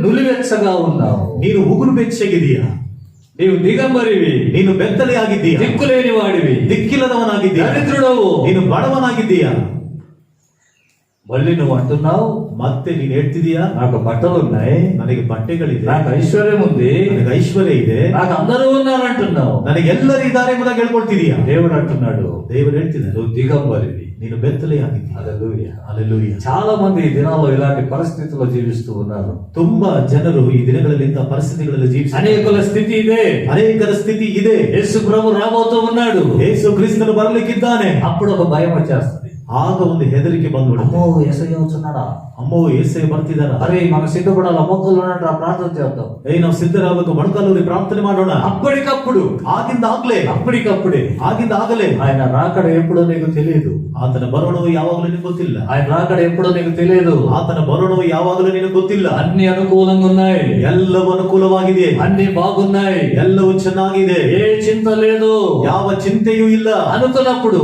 నులివెచ్చగా ఉన్నావు, ನೀನು ಉಗುರು ಬೆಚ್ಚಗಿದೀಯಾ, నీవు దిగంబరివి, ನೀನು ಬೆತ್ತಲೆಯಾಗಿದ್ದೀಯಾ, దిక్కులేని వాడివి, ದಿಕ್ಕಿಲ್ಲದವನಾಗಿದ್ದೀಯಾ, దరిద్రుడవు, ನೀನು ಬಡವನಾಗಿದ್ದೀಯಾ. మళ్ళీ నువ్వు అంటున్నావు ಮತ್ತೆ ನೀನ್ ಹೇಳ್ತಿದೀಯಾ నాకు బట్టలు ఉన్నాయి, ನನಗೆ ಬಟ್ಟೆಗಳಿದೆ, నాకు ఐశ్వర్యం ఉంది, ನನಗೆ ಐಶ್ವರ್ಯ ಇದೆ, నాకు అందరూ ఉన్నారు అంటున్నావు. ನನಗೆ ಎಲ್ಲರೂ ಇದ್ದಾರೆ ಎಂಬುದಾಗಿ ಹೇಳ್ಕೊಳ್ತಿದೀಯಾ. దేవుడు అంటున్నాడు ದೇವರು ಹೇಳ್ತಿದ್ದಾರೆ, నువ్వు దిగంబరివి. ನೀನು ಬೆತ್ತಲೆ ಆಗಿದ್ದೀಯ. హల్లెలూయా. ಹಲ್ಲೆಲೂಯಾ. చాలా మంది ఈ దినాల్లో ఇలాంటి పరిస్థితుల్లో జీవిస్తూ ఉన్నారు. ತುಂಬಾ ಜನರು ಈ ದಿನಗಳಲ್ಲಿ ಇಂತಹ ಪರಿಸ್ಥಿತಿಗಳಲ್ಲಿ ಜೀವಿಸಿ అనేకుల స్థితి ఇదే. ಅನೇಕರ ಸ್ಥಿತಿ ಇದೆ. యేసు ప్రభు రాబోతూ ఉన్నాడు. ಯೇಸು ಕ್ರಿಸ್ತನು ಬರಲಿಕ್ಕಿದ್ದಾನೆ. అప్పుడు ఒక భయం వచ్చేస్తుంది. ಆಗ ಒಂದು ಹೆದರಿಕೆ ಬಂದ್ಬಿಡುತ್ತೆ. అమ్మో యేసయ్య వచ్చున్నాడా, ಅಮ್ಮೋ ಏಸೇ ಬರ್ತಿದಾರ, అరే మనం సిద్ధపడాలి, మొక్కలు ఉన్నట్టు ప్రార్థన చేద్దాం. ನಾವು ಸಿದ್ಧರಾಗಬೇಕು, ಮೊಣಕಾಲೂರಿ ಪ್ರಾರ್ಥನೆ ಮಾಡೋಣ. అప్పటికప్పుడు ಆಗಿಂದಾಗ್ಲೇ అప్పటికప్పుడే ಆಗಿಂದಾಗಲೇ ఆయన రాకడ ఎప్పుడో నీకు తెలియదు. ಆತನ ಬರೋಣವು ಯಾವಾಗಲೂ ನಿನಗೆ ಗೊತ್ತಿಲ್ಲ. ఆయన రాకడ ఎప్పుడో నీకు తెలియదు. ಆತನ ಬರೋಣವು ಯಾವಾಗಲೂ ನಿನಗೆ ಗೊತ್ತಿಲ್ಲ. అన్ని అనుకూలంగా ఉన్నాయి, ಎಲ್ಲವೂ ಅನುಕೂಲವಾಗಿದೆ, అన్ని బాగున్నాయి, ಎಲ್ಲವೂ ಚೆನ್ನಾಗಿದೆ, ఏ చింత లేదు, ಯಾವ ಚಿಂತೆಯೂ ಇಲ್ಲ అనుకున్నప్పుడు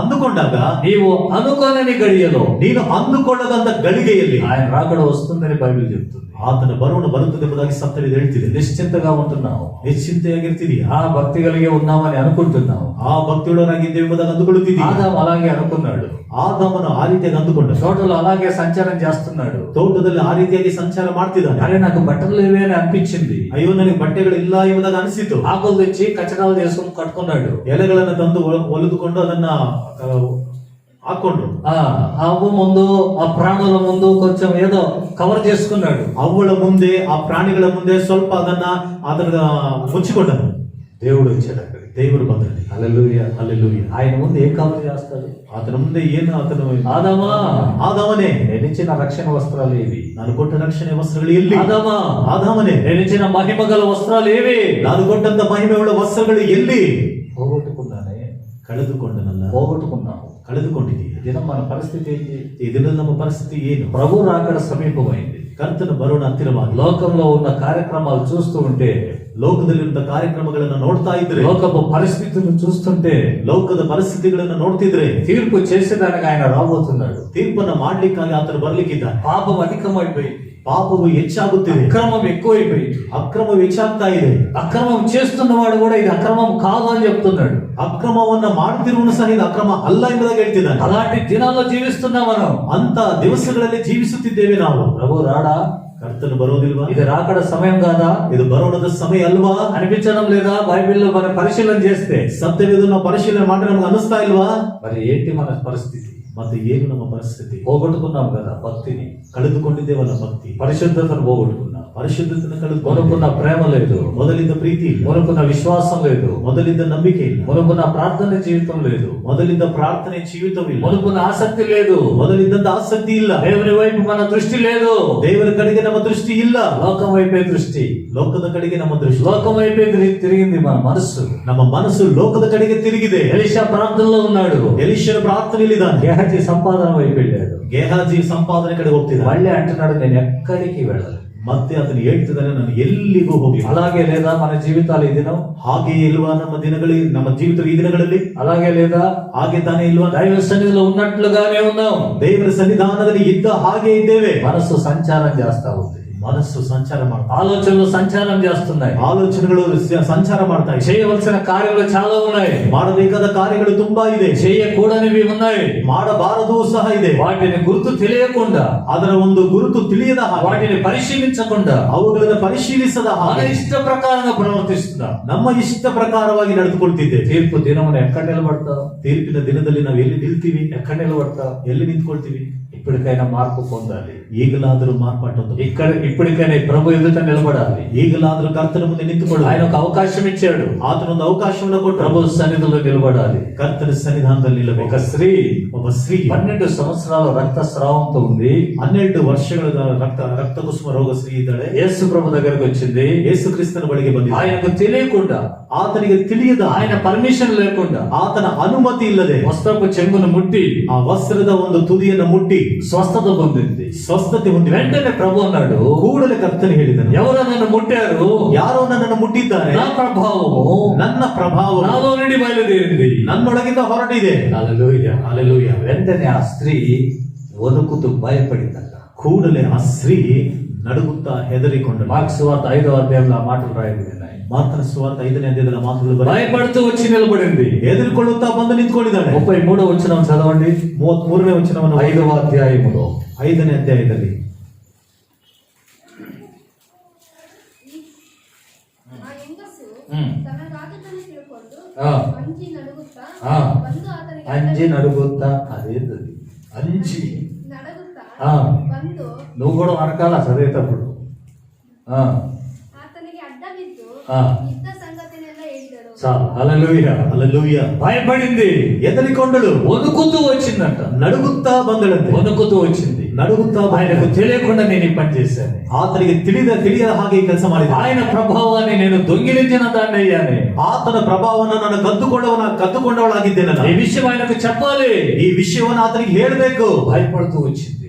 ಅಂದುಕೊಂಡಾಗ నీవు అనుకోనని గడియలో ನೀನು ಅಂದುಕೊಳ್ಳದಂತ ಗಳಿಗೆಯಲ್ಲಿ ఆయన రాకడ వస్తుందని బైబిల్ చెప్తుంది. ಆತನ ಬರೋಣ ಬರುತ್ತದೆ ಎಂಬುದಾಗಿ ಸತ್ಯವೇದ ಹೇಳ್ತಿದೆ. నిశ్చింతగా ఉంటున్నావు, ನಿಶ್ಚಿಂತೆಯಾಗಿರ್ತಿದೀಯಾ, ఆ భక్తి కలిగి ఉన్నామని అనుకుంటున్నావు. ಆ ಭಕ್ತಿಯೊಳಗಿದ್ದೇವೆ ಎಂಬುದಾಗಿ ಅಂದುಕೊಳ್ಳುತ್ತಿದ್ದೀಯಾ. ఆదాము అలాగే అనుకున్నాడు, ಆದಾಮನು ಆ ರೀತಿಯಾಗಿ ಅಂದುಕೊಂಡ, తోటలో అలాగే సంచారం చేస్తున్నాడు. ತೋಟದಲ್ಲಿ ಆ ರೀತಿಯಾಗಿ ಸಂಚಾರ ಮಾಡ್ತಿದ್ದಾನೆ. అరే నాకు బట్టలు లేవే అని అనిపించింది, ಅಯ್ಯೋ ನನಗೆ ಬಟ್ಟೆಗಳು ಇಲ್ಲ ಎಂಬುದಾಗಿ ಅನಿಸಿತು. ఆకులు తెచ్చి కచకాలు చేసుకుని కట్టుకున్నాడు. ಎಲೆಗಳನ್ನು ತಂದು ಹೊಲಿದುಕೊಂಡು ಅದನ್ನ ಹಾಕೊಂಡ್ರು. అవ్వ ముందు ఆ ప్రాణుల ముందు కొంచెం ఏదో కవర్ చేసుకున్నాడు. ಅವಳ ಮುಂದೆ ಆ ಪ್ರಾಣಿಗಳ ಮುಂದೆ ಸ್ವಲ್ಪ ಅದನ್ನ ಮುಚ್ಚಿಕೊಂಡನು. దేవుడు వచ్చాడు అక్కడికి. ದೇವರು ಬಂದಲ್ಲಿ. హల్లెలూయా. ಹಲ್ಲೆಲೂಯಾ. ఆయన ముందు ఏం కవర్ చేస్తాడు? ಆತನ ಮುಂದೆ ಏನು ಆತನು, ఆదామా ಆದಾಮನೇ నేను ఇచ్చిన రక్షణ వస్త్రాలు ఏవి? ನಾನು ಕೊಟ್ಟ ರಕ್ಷಣೆ ವಸ್ತ್ರಗಳು ಎಲ್ಲಿ? ఆదామా ಆದಾಮನೇ నేను ఇచ్చిన మహిమ గల వస్త్రాలు ఏవి? ನಾನು ಕೊಟ್ಟಂತ ಮಹಿಮೆಯುಳ್ಳ ವಸ್ತ್ರಗಳು ಎಲ್ಲಿ? పోగొట్టుకున్నానే. ಕಳೆದುಕೊಂಡನಲ್ಲ, పోగొట్టుకున్నావు. ಕಳೆದುಕೊಂಡಿದ್ದೀಯ. దినం మన పరిస్థితి ఏంటి? ಈ ದಿನದ ನಮ್ಮ ಪರಿಸ್ಥಿತಿ ಏನು? ప్రభు రాకడ సమీపమైంది. ಕರ್ತನ ಬರೋಣ ಹತ್ತಿರವಾಗಿ. లోకంలో ఉన్న కార్యక్రమాలు చూస్తూ ఉంటే, ಲೋಕದಲ್ಲಿರುವಂತ ಕಾರ್ಯಕ್ರಮಗಳನ್ನ ನೋಡ್ತಾ ಇದ್ರೆ, లోకపు పరిస్థితులను చూస్తుంటే, ಲೋಕದ ಪರಿಸ್ಥಿತಿಗಳನ್ನ ನೋಡ್ತಿದ್ರೆ, తీర్పు చేసేదానికి ఆయన రాబోతున్నాడు. ತೀರ್ಪನ್ನ ಮಾಡ್ಲಿಕ್ಕಾಗಿ ಆತನು ಬರ್ಲಿಕ್ಕಿದ್ದಾನೆ. పాపం అధికమైపోయింది, ಪಾಪವು ಹೆಚ್ಚಾಗುತ್ತಿದೆ, అక్రమం ఎక్కువైపోయింది, ಅಕ್ರಮವು ಹೆಚ್ಚಾಗ್ತಾ ಇದೆ. అక్రమం చేస్తున్నవాడు కూడా ఇది అక్రమం కాదు అని చెప్తున్నాడు. ಅಕ್ರಮವನ್ನ ಮಾಡ್ತಿರುವನು ಸಹ ಇದು ಅಕ್ರಮ ಅಲ್ಲ ಎಂಬುದಾಗಿ ಹೇಳ್ತಿದ್ದಾನೆ. అలాంటి దినాల్లో జీవిస్తున్నాం మనం. ಅಂತ ದಿವಸಗಳಲ್ಲಿ ಜೀವಿಸುತ್ತಿದ್ದೇವೆ ನಾವು. ప్రభు రాడా? ಕರ್ತನು ಬರೋದಿಲ್ವಾ? ఇది రాకడ సమయం కాదా? ಇದು ಬರೋಣದ ಸಮಯ ಅಲ್ವಾ? అనిపించడం లేదా? బైబిల్లో మనం పరిశీలన చేస్తే ಸತ್ಯವೇದ ನಾವು ಪರಿಶೀಲನೆ ಮಾಡಿ ನಮ್ಗೆ ಅನಿಸ್ತಾ ಇಲ್ವಾ? మరి ఏంటి మన పరిస్థితి? ಮತ್ತೆ ಏನು ನಮ್ಮ ಪರಿಸ್ಥಿತಿ? పోగొట్టుకున్నాం కదా భక్తిని, ಕಳೆದುಕೊಂಡಿದ್ದೇವಲ್ಲ ಭಕ್ತಿ, పరిశుద్ధతను పోగొట్టుకున్నాం, ಪರಿಶುದ್ಧತೆಯನ್ನು కొనుక్కున్న ಕಳೆದುಕೊಂಡ, ప్రేమ లేదు, ಮೊದಲಿದ್ದ ಪ್ರೀತಿ ಇಲ್ಲ, కొనుక్కున్న విశ్వాసం లేదు, ಮೊದಲಿದ್ದ ನಂಬಿಕೆ ಇಲ್ಲ, కొనుక్కున్న ప్రార్థన జీవితం లేదు, ಮೊದಲಿದ್ದ ಪ್ರಾರ್ಥನೆ ಜೀವಿತವಿಲ್ಲ, కొనుక్కున్న ఆసక్తి లేదు, ಮೊದಲಿದ್ದಂತ ಆಸಕ್ತಿ ಇಲ್ಲ, దేవుని వైపు మన దృష్టి లేదు, ದೇವರ ಕಡೆಗೆ ನಮ್ಮ ದೃಷ್ಟಿ ಇಲ್ಲ, లోకం వైపే దృష్టి, ಲೋಕದ ಕಡೆಗೆ ನಮ್ಮ ದೃಷ್ಟಿ, లోకం వైపే తిరిగింది మన మనస్సు. ನಮ್ಮ ಮನಸ್ಸು ಲೋಕದ ಕಡೆಗೆ ತಿರುಗಿದೆ. ఎలీషా ప్రార్థనలో ఉన్నాడు, ಎಲೀಷನ ಪ್ರಾರ್ಥನೆಯಲ್ಲಿದ್ದಾನೆ, గేహజీ సంపాదన వైపు వెళ్ళాడు, ಗೇಹಾಜಿ ಸಂಪಾದನೆ ಕಡೆ ಹೋಗ್ತಿದ್ದಾನೆ. మళ్ళీ అంటున్నాడు నేను ఎక్కడికి వెళ్ళాలి. ಮತ್ತೆ ಅದನ್ನು ಹೇಳ್ತಿದ್ದಾನೆ, ನಾನು ಎಲ್ಲಿಗೂ ಹೋಗಿ. అలాగే లేదా మన జీవితాలు ఈ దినం? ಹಾಗೆಯೇ ಇಲ್ವಾ ನಮ್ಮ ದಿನಗಳಲ್ಲಿ, ನಮ್ಮ ಜೀವಿತ ಈ ದಿನಗಳಲ್ಲಿ? అలాగే లేదా? ಹಾಗೆ ತಾನೇ ಇಲ್ವಾ? దైవ సన్నిధిలో ఉన్నట్లుగానే ఉన్నాం, ದೇವರ ಸನ್ನಿಧಾನದಲ್ಲಿ ಇದ್ದ ಹಾಗೆ ಇದ್ದೇವೆ. మనసు సంచారం చేస్తా ఉంది, ಮನಸ್ಸು ಸಂಚಾರ ಮಾಡ್ತಾ, ఆలోచనలు సంచారం చేస్తున్నాయి, ಆಲೋಚನೆಗಳು ಸಂಚಾರ ಮಾಡ್ತಾ ಇದೆ. చేయవలసిన కార్యాలు చాలా ఉన్నాయి, ಮಾಡಬೇಕಾದ ಕಾರ್ಯಗಳು ತುಂಬಾ ಇದೆ, చేయకూడనివి ఉన్నాయి, ಮಾಡಬಾರದು ಸಹ ಇದೆ. వాటిని గుర్తు తెలియకుండా, ಅದರ ಒಂದು ಗುರುತು ತಿಳಿಯದ ಹಾಗೆ, వాటిని పరిశీలించకుండా ಅವುಗಳನ್ನು ಪರಿಶೀಲಿಸದ మన ಹಾಗೆ ఇష్ట ప్రకారంగా ప్రవర్తిస్తున్నాం. ನಮ್ಮ ಇಷ್ಟ ಪ್ರಕಾರವಾಗಿ ನಡೆದುಕೊಳ್ತಿದ್ದೇವೆ. తీర్పు దినమున ఎక్కడ నిలబడతావు? ತೀರ್ಪಿನ ದಿನದಲ್ಲಿ ನಾವು ಎಲ್ಲಿ ನಿಲ್ತೀವಿ? ఎక్కడ నిలబడతావు? ಎಲ್ಲಿ ನಿಂತ್ಕೊಳ್ತೀವಿ? ఇప్పటికైనా మార్పు పొందాలి, ಈಗಲಾದರೂ ಮಾರ್ಪಾಟೊಂದು, ఇప్పటికైనా ప్రభు ఎదుట నిలబడాలి. ಈಗಲಾದರೂ ಕರ್ತನ ಮುಂದೆ ನಿಂತುಕೊಳ್ಳಿ. ఆయన ఒక అవకాశం ఇచ్చాడు, ಆತನೊಂದು ಅವಕಾಶವನ್ನು ಕೊಟ್ಟರು. ప్రభు సన్నిధిలో నిలబడాలి. ಕರ್ತನ ಸನ್ನಿಧಾನದಲ್ಲಿ ఒక ನಿಲ್ಲಬೇಕು. స్త్రీ ಒಬ್ಬ ಸ್ತ್ರೀ 12 సంవత్సరాల రక్తస్రావంతో ఉంది, 12 ವರ್ಷಗಳ ರಕ್ತ ಕುಸುಮ ರೋಗ ಸ್ತ್ರೀ ಇದ್ದಾಳೆ. యేసు ప్రభు దగ్గరికి వచ్చింది. ಯೇಸು ಕ್ರಿಸ್ತನ ಬಳಿಗೆ ಬಂದಿದ್ದಾಳೆ. ఆయనకు తెలియకుండా, ಆತನಿಗೆ ತಿಳಿಯದ, ఆయన పర్మిషన్ లేకుండా ಆತನ ಅನುಮತಿ ಇಲ್ಲದೆ వస్త్రపు చెంగును ముట్టి ಆ ವಸ್ತ್ರದ ಒಂದು ತುದಿಯನ್ನು ಮುಟ್ಟಿ స్వస్థత పొందింది. ಸ್ವಸ್ಥತೆ ಹೊಂದಿ వెంటనే ప్రభు అన్నాడు, ಕೂಡಲೇ ಕರ್ತನು ಹೇಳಿದನು, ఎవరు నన్ను ముట్టారు? ಯಾರೋ ನನ್ನನ್ನು ಮುಟ್ಟಿದ್ದಾರೆ, నా ప్రభావము ನನ್ನ ಪ್ರಭಾವ నాలో నుండి బయలుదేరింది. ನನ್ನೊಳಗಿಂದ ಹೊರಟಿದೆ. హల్లెలూయా. ಹಲ್ಲೆಲೂಯಾ. వెంటనే ఆ స్త్రీ వణుకుతూ భయపడిందట. ಕೂಡಲೇ ಆ ಸ್ತ್ರೀ నడుగుతా హెదరికొండను. మార్క్స్ వార్త 5వ అధ్యాయంలో ఆ మాటలు రాయబడి ఉన్నాయి. మార్కన సువార్త 5ನೇ అధ్యాయದ ಮಾತುಗಳು ಬರೆದಿದೆ. భయపడుతూ వచ్చి నిలబడింది. ఎదుర్కొಳ್ಳುತ್ತಾ ಬಂದು ನಿಂತ್ಕೊಂಡಿದ್ದಾಳೆ. 33వ వచనం చదవండి. 33ನೇ ವಚನವನ್ನು 5వ అధ్యాయములో 5ನೇ ಅಧ್ಯಾಯದಲ್ಲಿ ಆ ಹೆಂಗಸು ತನಗಾದುದನ್ನು ತಿಳ್ಕೊಂಡು ಆ. ಅಂಜಿ ನಡುಗುತ್ತಾ ಆ. ಬಂದು ಆತನಿಗೆ అంజి నడుగుతా అదేది అంజి ನಡುಗುತ್ತಾ ఆ. ಬಂದು నువ్వు కూడా అనకాల చదివేటప్పుడు ಆತನಿಗೆ ಅಡ್ಡ ಬಿದ್ದು ಆ. ಇದ್ದ ಸಂಗತಿನೆಲ್ಲ ಹೇಳಿದಳು. చాలు హల్లెలూయా. హల్లెలూయా. భయపడింది, ఎదరికొండలు, వణుకుతూ వచ్చిందంట. నడుగుತ್ತಾ ಬಂದಳಂತೆ. వణుకుతూ వచ్చింది. నడుగుತ್ತಾ ఆయనకు తెలియకుండా నేను ఈ పని చేశాను. ಆತನಿಗೆ ತಿಳಿಯದ ಹಾಗೆ ಈ ಕೆಲಸ ಮಾಡಿದ. ఆయన ప్రభావాన్ని నేను దొంగిలించిన దాన్ని అయ్యాను. ಆತನ ಪ್ರಭಾವವನ್ನು ನಾನು ಕದ್ದುಕೊಂಡವಳಾಗಿದ್ದೇನಲ್ಲ. ఈ విషయం ఆయనకు చెప్పాలి. ಈ ವಿಷಯವನ್ನು ಆತನಿಗೆ ಹೇಳಬೇಕು. భయపడుతూ వచ్చింది,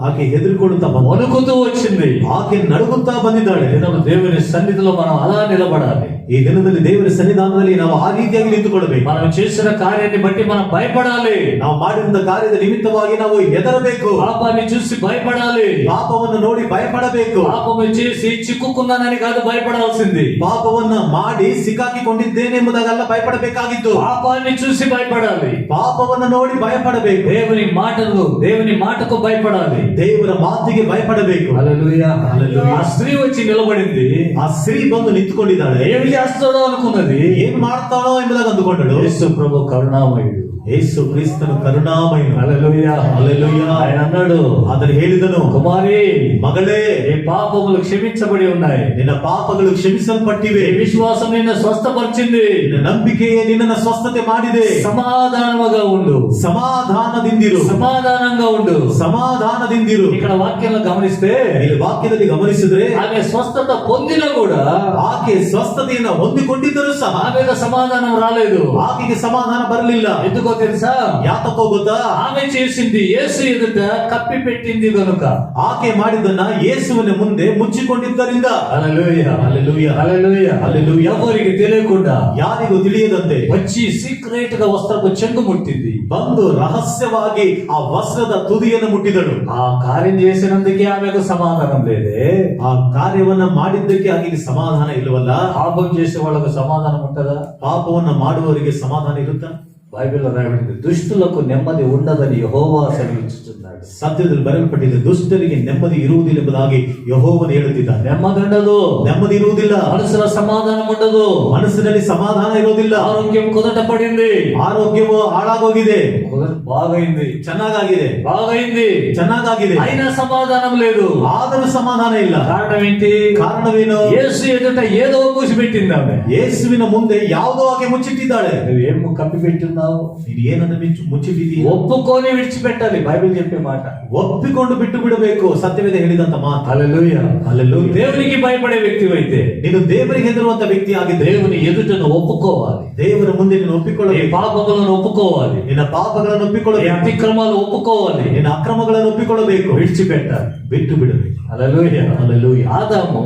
ಆಕೆ ಹೆದರಿಕೊಳ್ಳುತ್ತಾ వణుకుతూ వచ్చింది. ಆಕೆ ನಡುಗುತ್ತಾ ಬಂದಿದ್ದಾಳೆ. దేవుని సన్నిధిలో మనం అలా నిలబడాలి. ಈ ದಿನದಲ್ಲಿ ದೇವರ ಸನ್ನಿಧಾನದಲ್ಲಿ ನಾವು ಆ ರೀತಿಯಾಗಿ ನಿಂತುಕೊಳ್ಳಬೇಕು. మనం చేసిన కార్యాన్ని బట్టి మనం భయపడాలి. ನಾವು ಮಾಡಿದ ಕಾರ್ಯದ ನಿಮಿತ್ತವಾಗಿ ನಾವು ಹೆದರಬೇಕು. పాపాన్ని చూసి భయపడాలి. ಪಾಪವನ್ನು ನೋಡಿ ಭಯಪಡಬೇಕು. పాపము చేసి చిక్కుకున్నానని కాదు భయపడాల్సింది. ಪಾಪವನ್ನ ಮಾಡಿ ಸಿಕ್ಕಾಕಿಕೊಂಡಿದ್ದೇನೆ ಎಂಬುದಾಗಲ್ಲ ಭಯಪಡಬೇಕಾಗಿತ್ತು. పాపాన్ని చూసి భయపడాలి. ಪಾಪವನ್ನು ನೋಡಿ ಭಯಪಡಬೇಕು. దేవుని మాటకు భయపడాలి. ದೇವರ ಮಾತಿಗೆ ಭಯಪಡಬೇಕು. హల్లెలూయా. హల్లెలూయా. ఆ స్త్రీ వచ్చి నిలబడింది. ಆ ಸ್ತ್ರೀ ಬಂದು ನಿಂತುಕೊಂಡಿದ್ದಾಳೆ. ఏమి చేస్తాడో అనుకున్నది. ಏನ್ ಮಾಡ್ತಾಳೋ ಎಂಬುದಾಗಿ ಅಂದುಕೊಂಡಳು. యేసు ప్రభు కరుణామయుడు. ಯೇಸು ಕ್ರಿಸ್ತನು ಕರುಣಾಮಯನು. హల్లెలూయా. హల్లెలూయా. ఆయన అన్నాడు, ಅದನ್ನು ಹೇಳಿದನು, కుమారి, ಮಗಳೇ, నీ పాపములు క్షమించబడి ఉన్నాయి. ನಿನ್ನ ಪಾಪಗಳು ಕ್ಷಮಿಸಲ್ಪಟ್ಟಿವೆ. నీ విశ్వాసం నిన్ను స్వస్థపరిచింది. ನಿನ್ನ ನಂಬಿಕೆಯೇ ನಿನ್ನನ್ನು ಸ್ವಸ್ಥತೆ ಮಾಡಿದೆ. సమాధానముగా ఉండు. ಸಮಾಧಾನದಿಂದಿರು. సమాధానంగా ఉండు. ಸಮಾಧಾನದಿಂದಿರು. ఇక్కడ వాక్యంలో గమనిస్తే ಇಲ್ಲಿ ವಾಕ್ಯದಲ್ಲಿ ಗಮನಿಸಿದ್ರೆ ఆమె స్వస్థత పొందినా కూడా ಆಕೆ ಸ್ವಸ್ಥತೆಯನ್ನು ಹೊಂದಿಕೊಂಡಿದ್ದರೂ ಸಹ ఆమెకు సమాధానం రాలేదు. ಆಕೆಗೆ ಸಮಾಧಾನ ಬರಲಿಲ್ಲ. ఎందుకో తెలుసా? ಯಾತಕ್ಕೋ ಗೊತ್ತಾ? ఆమె చేసింది యేసు ఎదుట కప్పి పెట్టింది గనుక. ಆಕೆ ಮಾಡಿದ್ದನ್ನ ಯೇಸುವಿನ ಮುಂದೆ ಮುಚ್ಚಿಕೊಂಡಿದ್ದರಿಂದ. హల్లెలూయా. హల్లెలూయా. హల్లెలూయా. హల్లెలూయా. ఎవరికి తెలియకుండా ಯಾರಿಗೂ ತಿಳಿಯದಂತೆ వచ్చి సీక్రెట్ గా వస్త్రపు చెంగు ముట్టింది. ಬಂದು ರಹಸ್ಯವಾಗಿ ಆ ವಸ್ತ್ರದ ತುದಿಯನ್ನು ಮುಟ್ಟಿದಳು. ఆ కార్యం చేసినందుకే ఆమెకు సమాధానం లేదే. ಆ ಕಾರ್ಯವನ್ನ ಮಾಡಿದ್ದಕ್ಕೆ ಆಕೆಗೆ ಸಮಾಧಾನ ಇಲ್ಲವಲ್ಲ. పాపం చేసే వాళ్ళకు సమాధానం ఉంటుందా? ಪಾಪವನ್ನ ಮಾಡುವವರಿಗೆ ಸಮಾಧಾನ ಇರುತ್ತಾ? బైబిల్లో రాయబడింది, దుష్టులకు నెమ్మది ఉండదని యెహోవా సెలవిచ్చుచున్నాడు. ಸತ್ಯದಲ್ಲಿ ಬರೆಯಲ್ಪಟ್ಟಿದೆ, ದುಷ್ಟರಿಗೆ ನೆಮ್ಮದಿ ಇರುವುದಿಲ್ಲ ಎಂಬುದಾಗಿ ಯೆಹೋವನು ಹೇಳುತ್ತಿದ್ದಾನೆ. నెమ్మది ఉండదు, ನೆಮ್ಮದಿ ಇರುವುದಿಲ್ಲ, మనసులో సమాధానం ఉండదు, ಮನಸ್ಸಿನಲ್ಲಿ ಸಮಾಧಾನ ಇರುವುದಿಲ್ಲ, ఆరోగ్యం కుదట పడింది, ಆರೋಗ್ಯವು ಹಾಳಾಗೋಗಿದೆ, బాగైంది, ಚೆನ್ನಾಗಾಗಿದೆ, అయినా సమాధానం లేదు. ಆದರೂ ಸಮಾಧಾನ ಇಲ್ಲ. కారణం ఏంటి? ಕಾರಣವೇನು? యేసు ఎదుట ఏదో మూసిపెట్టింది ఆమె. ಯೇಸುವಿನ ಮುಂದೆ ಯಾವುದೋ ಆಕೆ ಮುಚ್ಚಿಟ್ಟಿದ್ದಾಳೆ. నువ్వేం కప్పి పెట్టిన్నావు? ನೀನು ಏನನ್ನು ಮುಚ್ಚಿಟ್ಟಿದ್ದೀಯ? ఒప్పుకొని విడిచిపెట్టాలి. బైబిల్ చెప్పే మాట ಒಪ್ಪಿಕೊಂಡು ಬಿಟ್ಟು ಬಿಡಬೇಕು. ಸತ್ಯವೇದ ಹೇಳಿದಂತ ಮಾತು. హల్లెలూయా. హల్లెలూయా. దేవునికి భయపడే వ్యక్తి అయితే, ನೀನು ದೇವರಿಗೆ ಹೆದರುವಂತ ವ್ಯಕ್ತಿ ಆಗಿದ್ದೆ, దేవుని ఎదుటను ఒప్పుకోవాలి. ದೇವರ ಮುಂದೆ ನೀನು ಒಪ್ಪಿಕೊಳ್ಳಬೇಕು. పాపములను ఒప్పుకోవాలి. ನಿನ್ನ ಪಾಪಗಳನ್ನು నీ ಒಪ್ಪಿಕೊಳ್ಳಬೇಕು. అతిక్రమాలు ఒప్పుకోవాలి. ನಿನ್ನ ಅಕ್ರಮಗಳನ್ನು ಒಪ್ಪಿಕೊಳ್ಳಬೇಕು. విడిచిపెట్టాలి. ಬಿಟ್ಟು ಬಿಡಬೇಕು. హల్లెలూయా. హల్లెలూయా. ఆదాము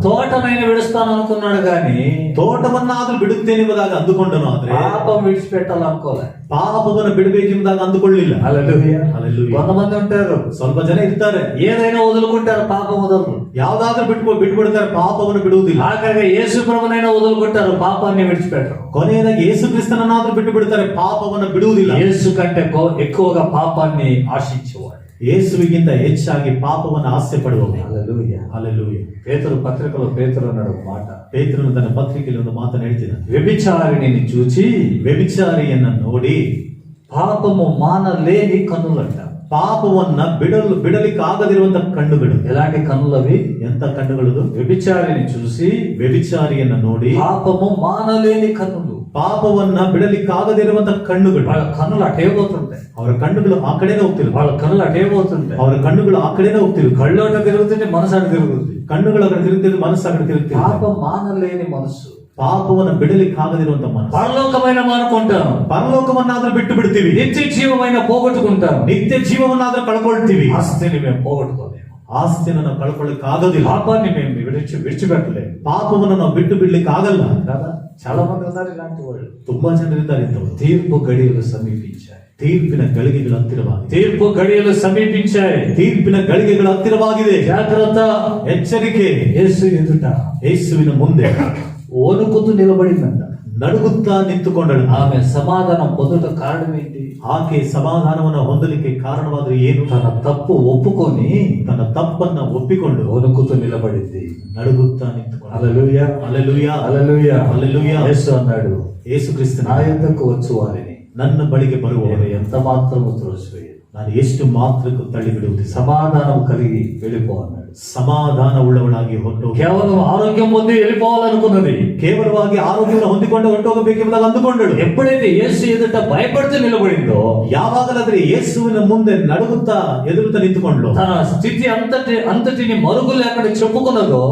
తోటనైనా విడుస్తాను అనుకున్నాడు గాని ತೋಟವನ್ನಾದ್ರೂ ಬಿಡುತ್ತೇನೆ ಎಂಬುದಾಗಿ ಅಂದುಕೊಂಡನು. ಆದ್ರೆ పాపం విడిచిపెట్టాలనుకోలే. ಪಾಪವನ್ನು ಬಿಡಬೇಕೆಂಬುದಾಗ ಅಂದುಕೊಳ್ಳಿಲ್ಲ. హల్లెలూయా. హల్లెలూయా. కొంతమంది ఉంటారు, ಸ್ವಲ್ಪ ಜನ ಇರ್ತಾರೆ, ఏదైనా వదులుకుంటారు, పాపం వదలరు. ಯಾವ್ದಾದ್ರೂ ಬಿಟ್ಬಿಡ್ತಾರೆ, ಪಾಪವನ್ನು ಬಿಡುವುದಿಲ್ಲ. ఆఖరిగా యేసు ప్రభునైనా వదులుకుంటారు, పాపాన్ని విడిచిపెట్టరు. ಕೊನೆಯದಾಗಿ ಯೇಸು ಕ್ರಿಸ್ತನನ್ನಾದ್ರೂ ಬಿಟ್ಟು ಬಿಡುತ್ತಾರೆ, ಪಾಪವನ್ನು ಬಿಡುವುದಿಲ್ಲ. యేసు కంటే ఎక్కువగా పాపాన్ని ఆశించేవాడు. ಯೇಸುವಿಗಿಂತ ಹೆಚ್ಚಾಗಿ ಪಾಪವನ್ನು ಆಸೆ ಪಡುವವರು. హల్లెలూయా. హల్లెలూయా. పేతురు పత్రికలో పేతురు అన్నాడు ఒక మాట. ಪೇತ್ರನು ತನ್ನ ಪತ್ರಿಕೆಯಲ್ಲಿ ಒಂದು ಮಾತನ್ನು ಹೇಳ್ತಿದ್ದಾನೆ. వ్యభిచారిణిని చూచి ವ್ಯಭಿಚಾರಿಯನ್ನ ನೋಡಿ పాపము మానలేని కన్నులంట. ಪಾಪವನ್ನ ಬಿಡಲಿಕ್ಕೆ ಆಗದಿರುವಂತ ಕಣ್ಣುಗಳು. ఎలాంటి కన్నులవి? ಎಂತ ಕಣ್ಣುಗಳು? వ్యభిచారిని చూసి ವ್ಯಭಿಚಾರಿಯನ್ನ ನೋಡಿ పాపము మానలేని కన్నులు. ಪಾಪವನ್ನ ಬಿಡಲಿಕ್ಕಾಗದಿರುವಂತ ಕಣ್ಣುಗಳು. వాళ్ళ కన్నులు అటే పోతుంటాయి. ಅವರ ಕಣ್ಣುಗಳು ಆ ಕಡೆನೇ ಹೋಗ್ತಿರು. వాళ్ళ కన్నులు అటే పోతుంటాయి. ಅವರ ಕಣ್ಣುಗಳು ಆ ಕಡೆನೇ ಹೋಗ್ತಿರು. కళ్ళు అటు తిరుగుతుంటే మనసు అటు తిరుగుతుంది. ಕಣ್ಣುಗಳು ಅక్కడ ತಿರುಗ್ತಿರು, ಮನಸ್ಸು ಅక్కడ ತಿರುಗ್ತಿರು. పాపం మానలేని మనసు, ಪಾಪವನ್ನು ಬಿಡಲಿಕ್ಕಾಗದಿರುವಂತ ಮನಸ್ಸು. పరలోకమైన మానుకుంటాను, ಪರಲೋಕವನ್ನಾದ್ರೂ ಬಿಟ್ಟು ಬಿಡ್ತೀವಿ, నిత్య జీవమైన పోగొట్టుకుంటాను, ನಿತ್ಯ ಜೀವವನ್ನಾದ್ರೂ ಕಳ್ಕೊಳ್ತೀವಿ. ఆస్తిని మేము పోగొట్టుకోలేము, ಆಸ್ತಿಯನ್ನು ನಾವು ಕಳ್ಕೊಳ್ಳಿಕ್ಕೆ ಆಗೋದಿಲ್ಲ, పాపాన్ని మేము విడిచిపెట్టలేము. ಪಾಪವನ್ನು ನಾವು ಬಿಟ್ಟು ಬಿಡ್ಲಿಕ್ಕೆ ಆಗಲ್ಲ కదా, చాలా మంది ఉన్నారు ఇలాంటి వాళ్ళు. ತುಂಬಾ ಜನರಿದ್ದಾರೆ ಇಂಥವರು. తీర్పు గడియలు సమీపించాయి. ತೀರ್ಪಿನ ಗಳಿಗೆಗಳು ಹತ್ತಿರವಾಗಿದೆ. తీర్పు గడియలు సమీపించాయి. ತೀರ್ಪಿನ ಗಳಿಗೆಗಳು ಹತ್ತಿರವಾಗಿದೆ. జాగ్రత్త. ಎಚ್ಚರಿಕೆ. యేసు ఎదుట ಯೇಸುವಿನ ಮುಂದೆ వణుకుతూ నిలబడిందంట. ನಡುಗುತ್ತಾ ನಿಂತುಕೊಂಡಳು. ఆమె సమాధానం పొందుట కారణం ఏంటి? ಆಕೆ ಸಮಾಧಾನವನ್ನು ಹೊಂದಲಿಕ್ಕೆ ಕಾರಣವಾದ್ರೆ ಏನು? తన తప్పు ఒప్పుకొని ತನ್ನ ತಪ್ಪನ್ನ ಒಪ್ಪಿಕೊಂಡು వణుకుతూ నిలబడింది. ನಡುಗುತ್ತಾ ನಿಂತುಕೊಂಡಳು. హల్లెలూయా, ಹಲ್ಲೆಲೂಯಾ, హల్లెలూయా, హల్లెలూయా. యేసు అన్నాడు, ಯೇಸು ಕ್ರಿಸ್ತನ నా యొద్దకు వచ్చు వారిని ನನ್ನ ಬಳಿಗೆ నేను ಬರುವವರು ఎంత మాత్రము త్రోసివేయను. ನಾನು ಎಷ್ಟು ಮಾತ್ರಕ್ಕೂ ತಳ್ಳಿಬಿಡುವುದಿಲ್ಲ. సమాధానం కలిగి వెళ్ళిపో అన్నాడు. ಸಮಾಧಾನ ಉಳ್ಳವಳಾಗಿ ಹೊರಟು కేవలం ఆరోగ్యం పొంది వెళ్ళిపోవాలనుకున్నది. ಕೇವಲವಾಗಿ ಆರೋಗ್ಯವನ್ನು ಹೊಂದಿಕೊಂಡು ಹೊರಟೋಗಬೇಕೆಂಬುದಾಗಿ ಅಂದುಕೊಂಡಳು. ఎప్పుడైతే యేసు ఎదుట భయపడుతూ నిలబడిందో, ಯಾವಾಗಲಾದ್ರೆ ಯೇಸುವಿನ ಮುಂದೆ ನಡುಗುತ್ತಾ ಎದುರುತ್ತಾ ನಿಂತುಕೊಂಡ್ಲು, తన స్థితి అంతటిని మరుగు లేకుండా చెప్పుకున్నదో,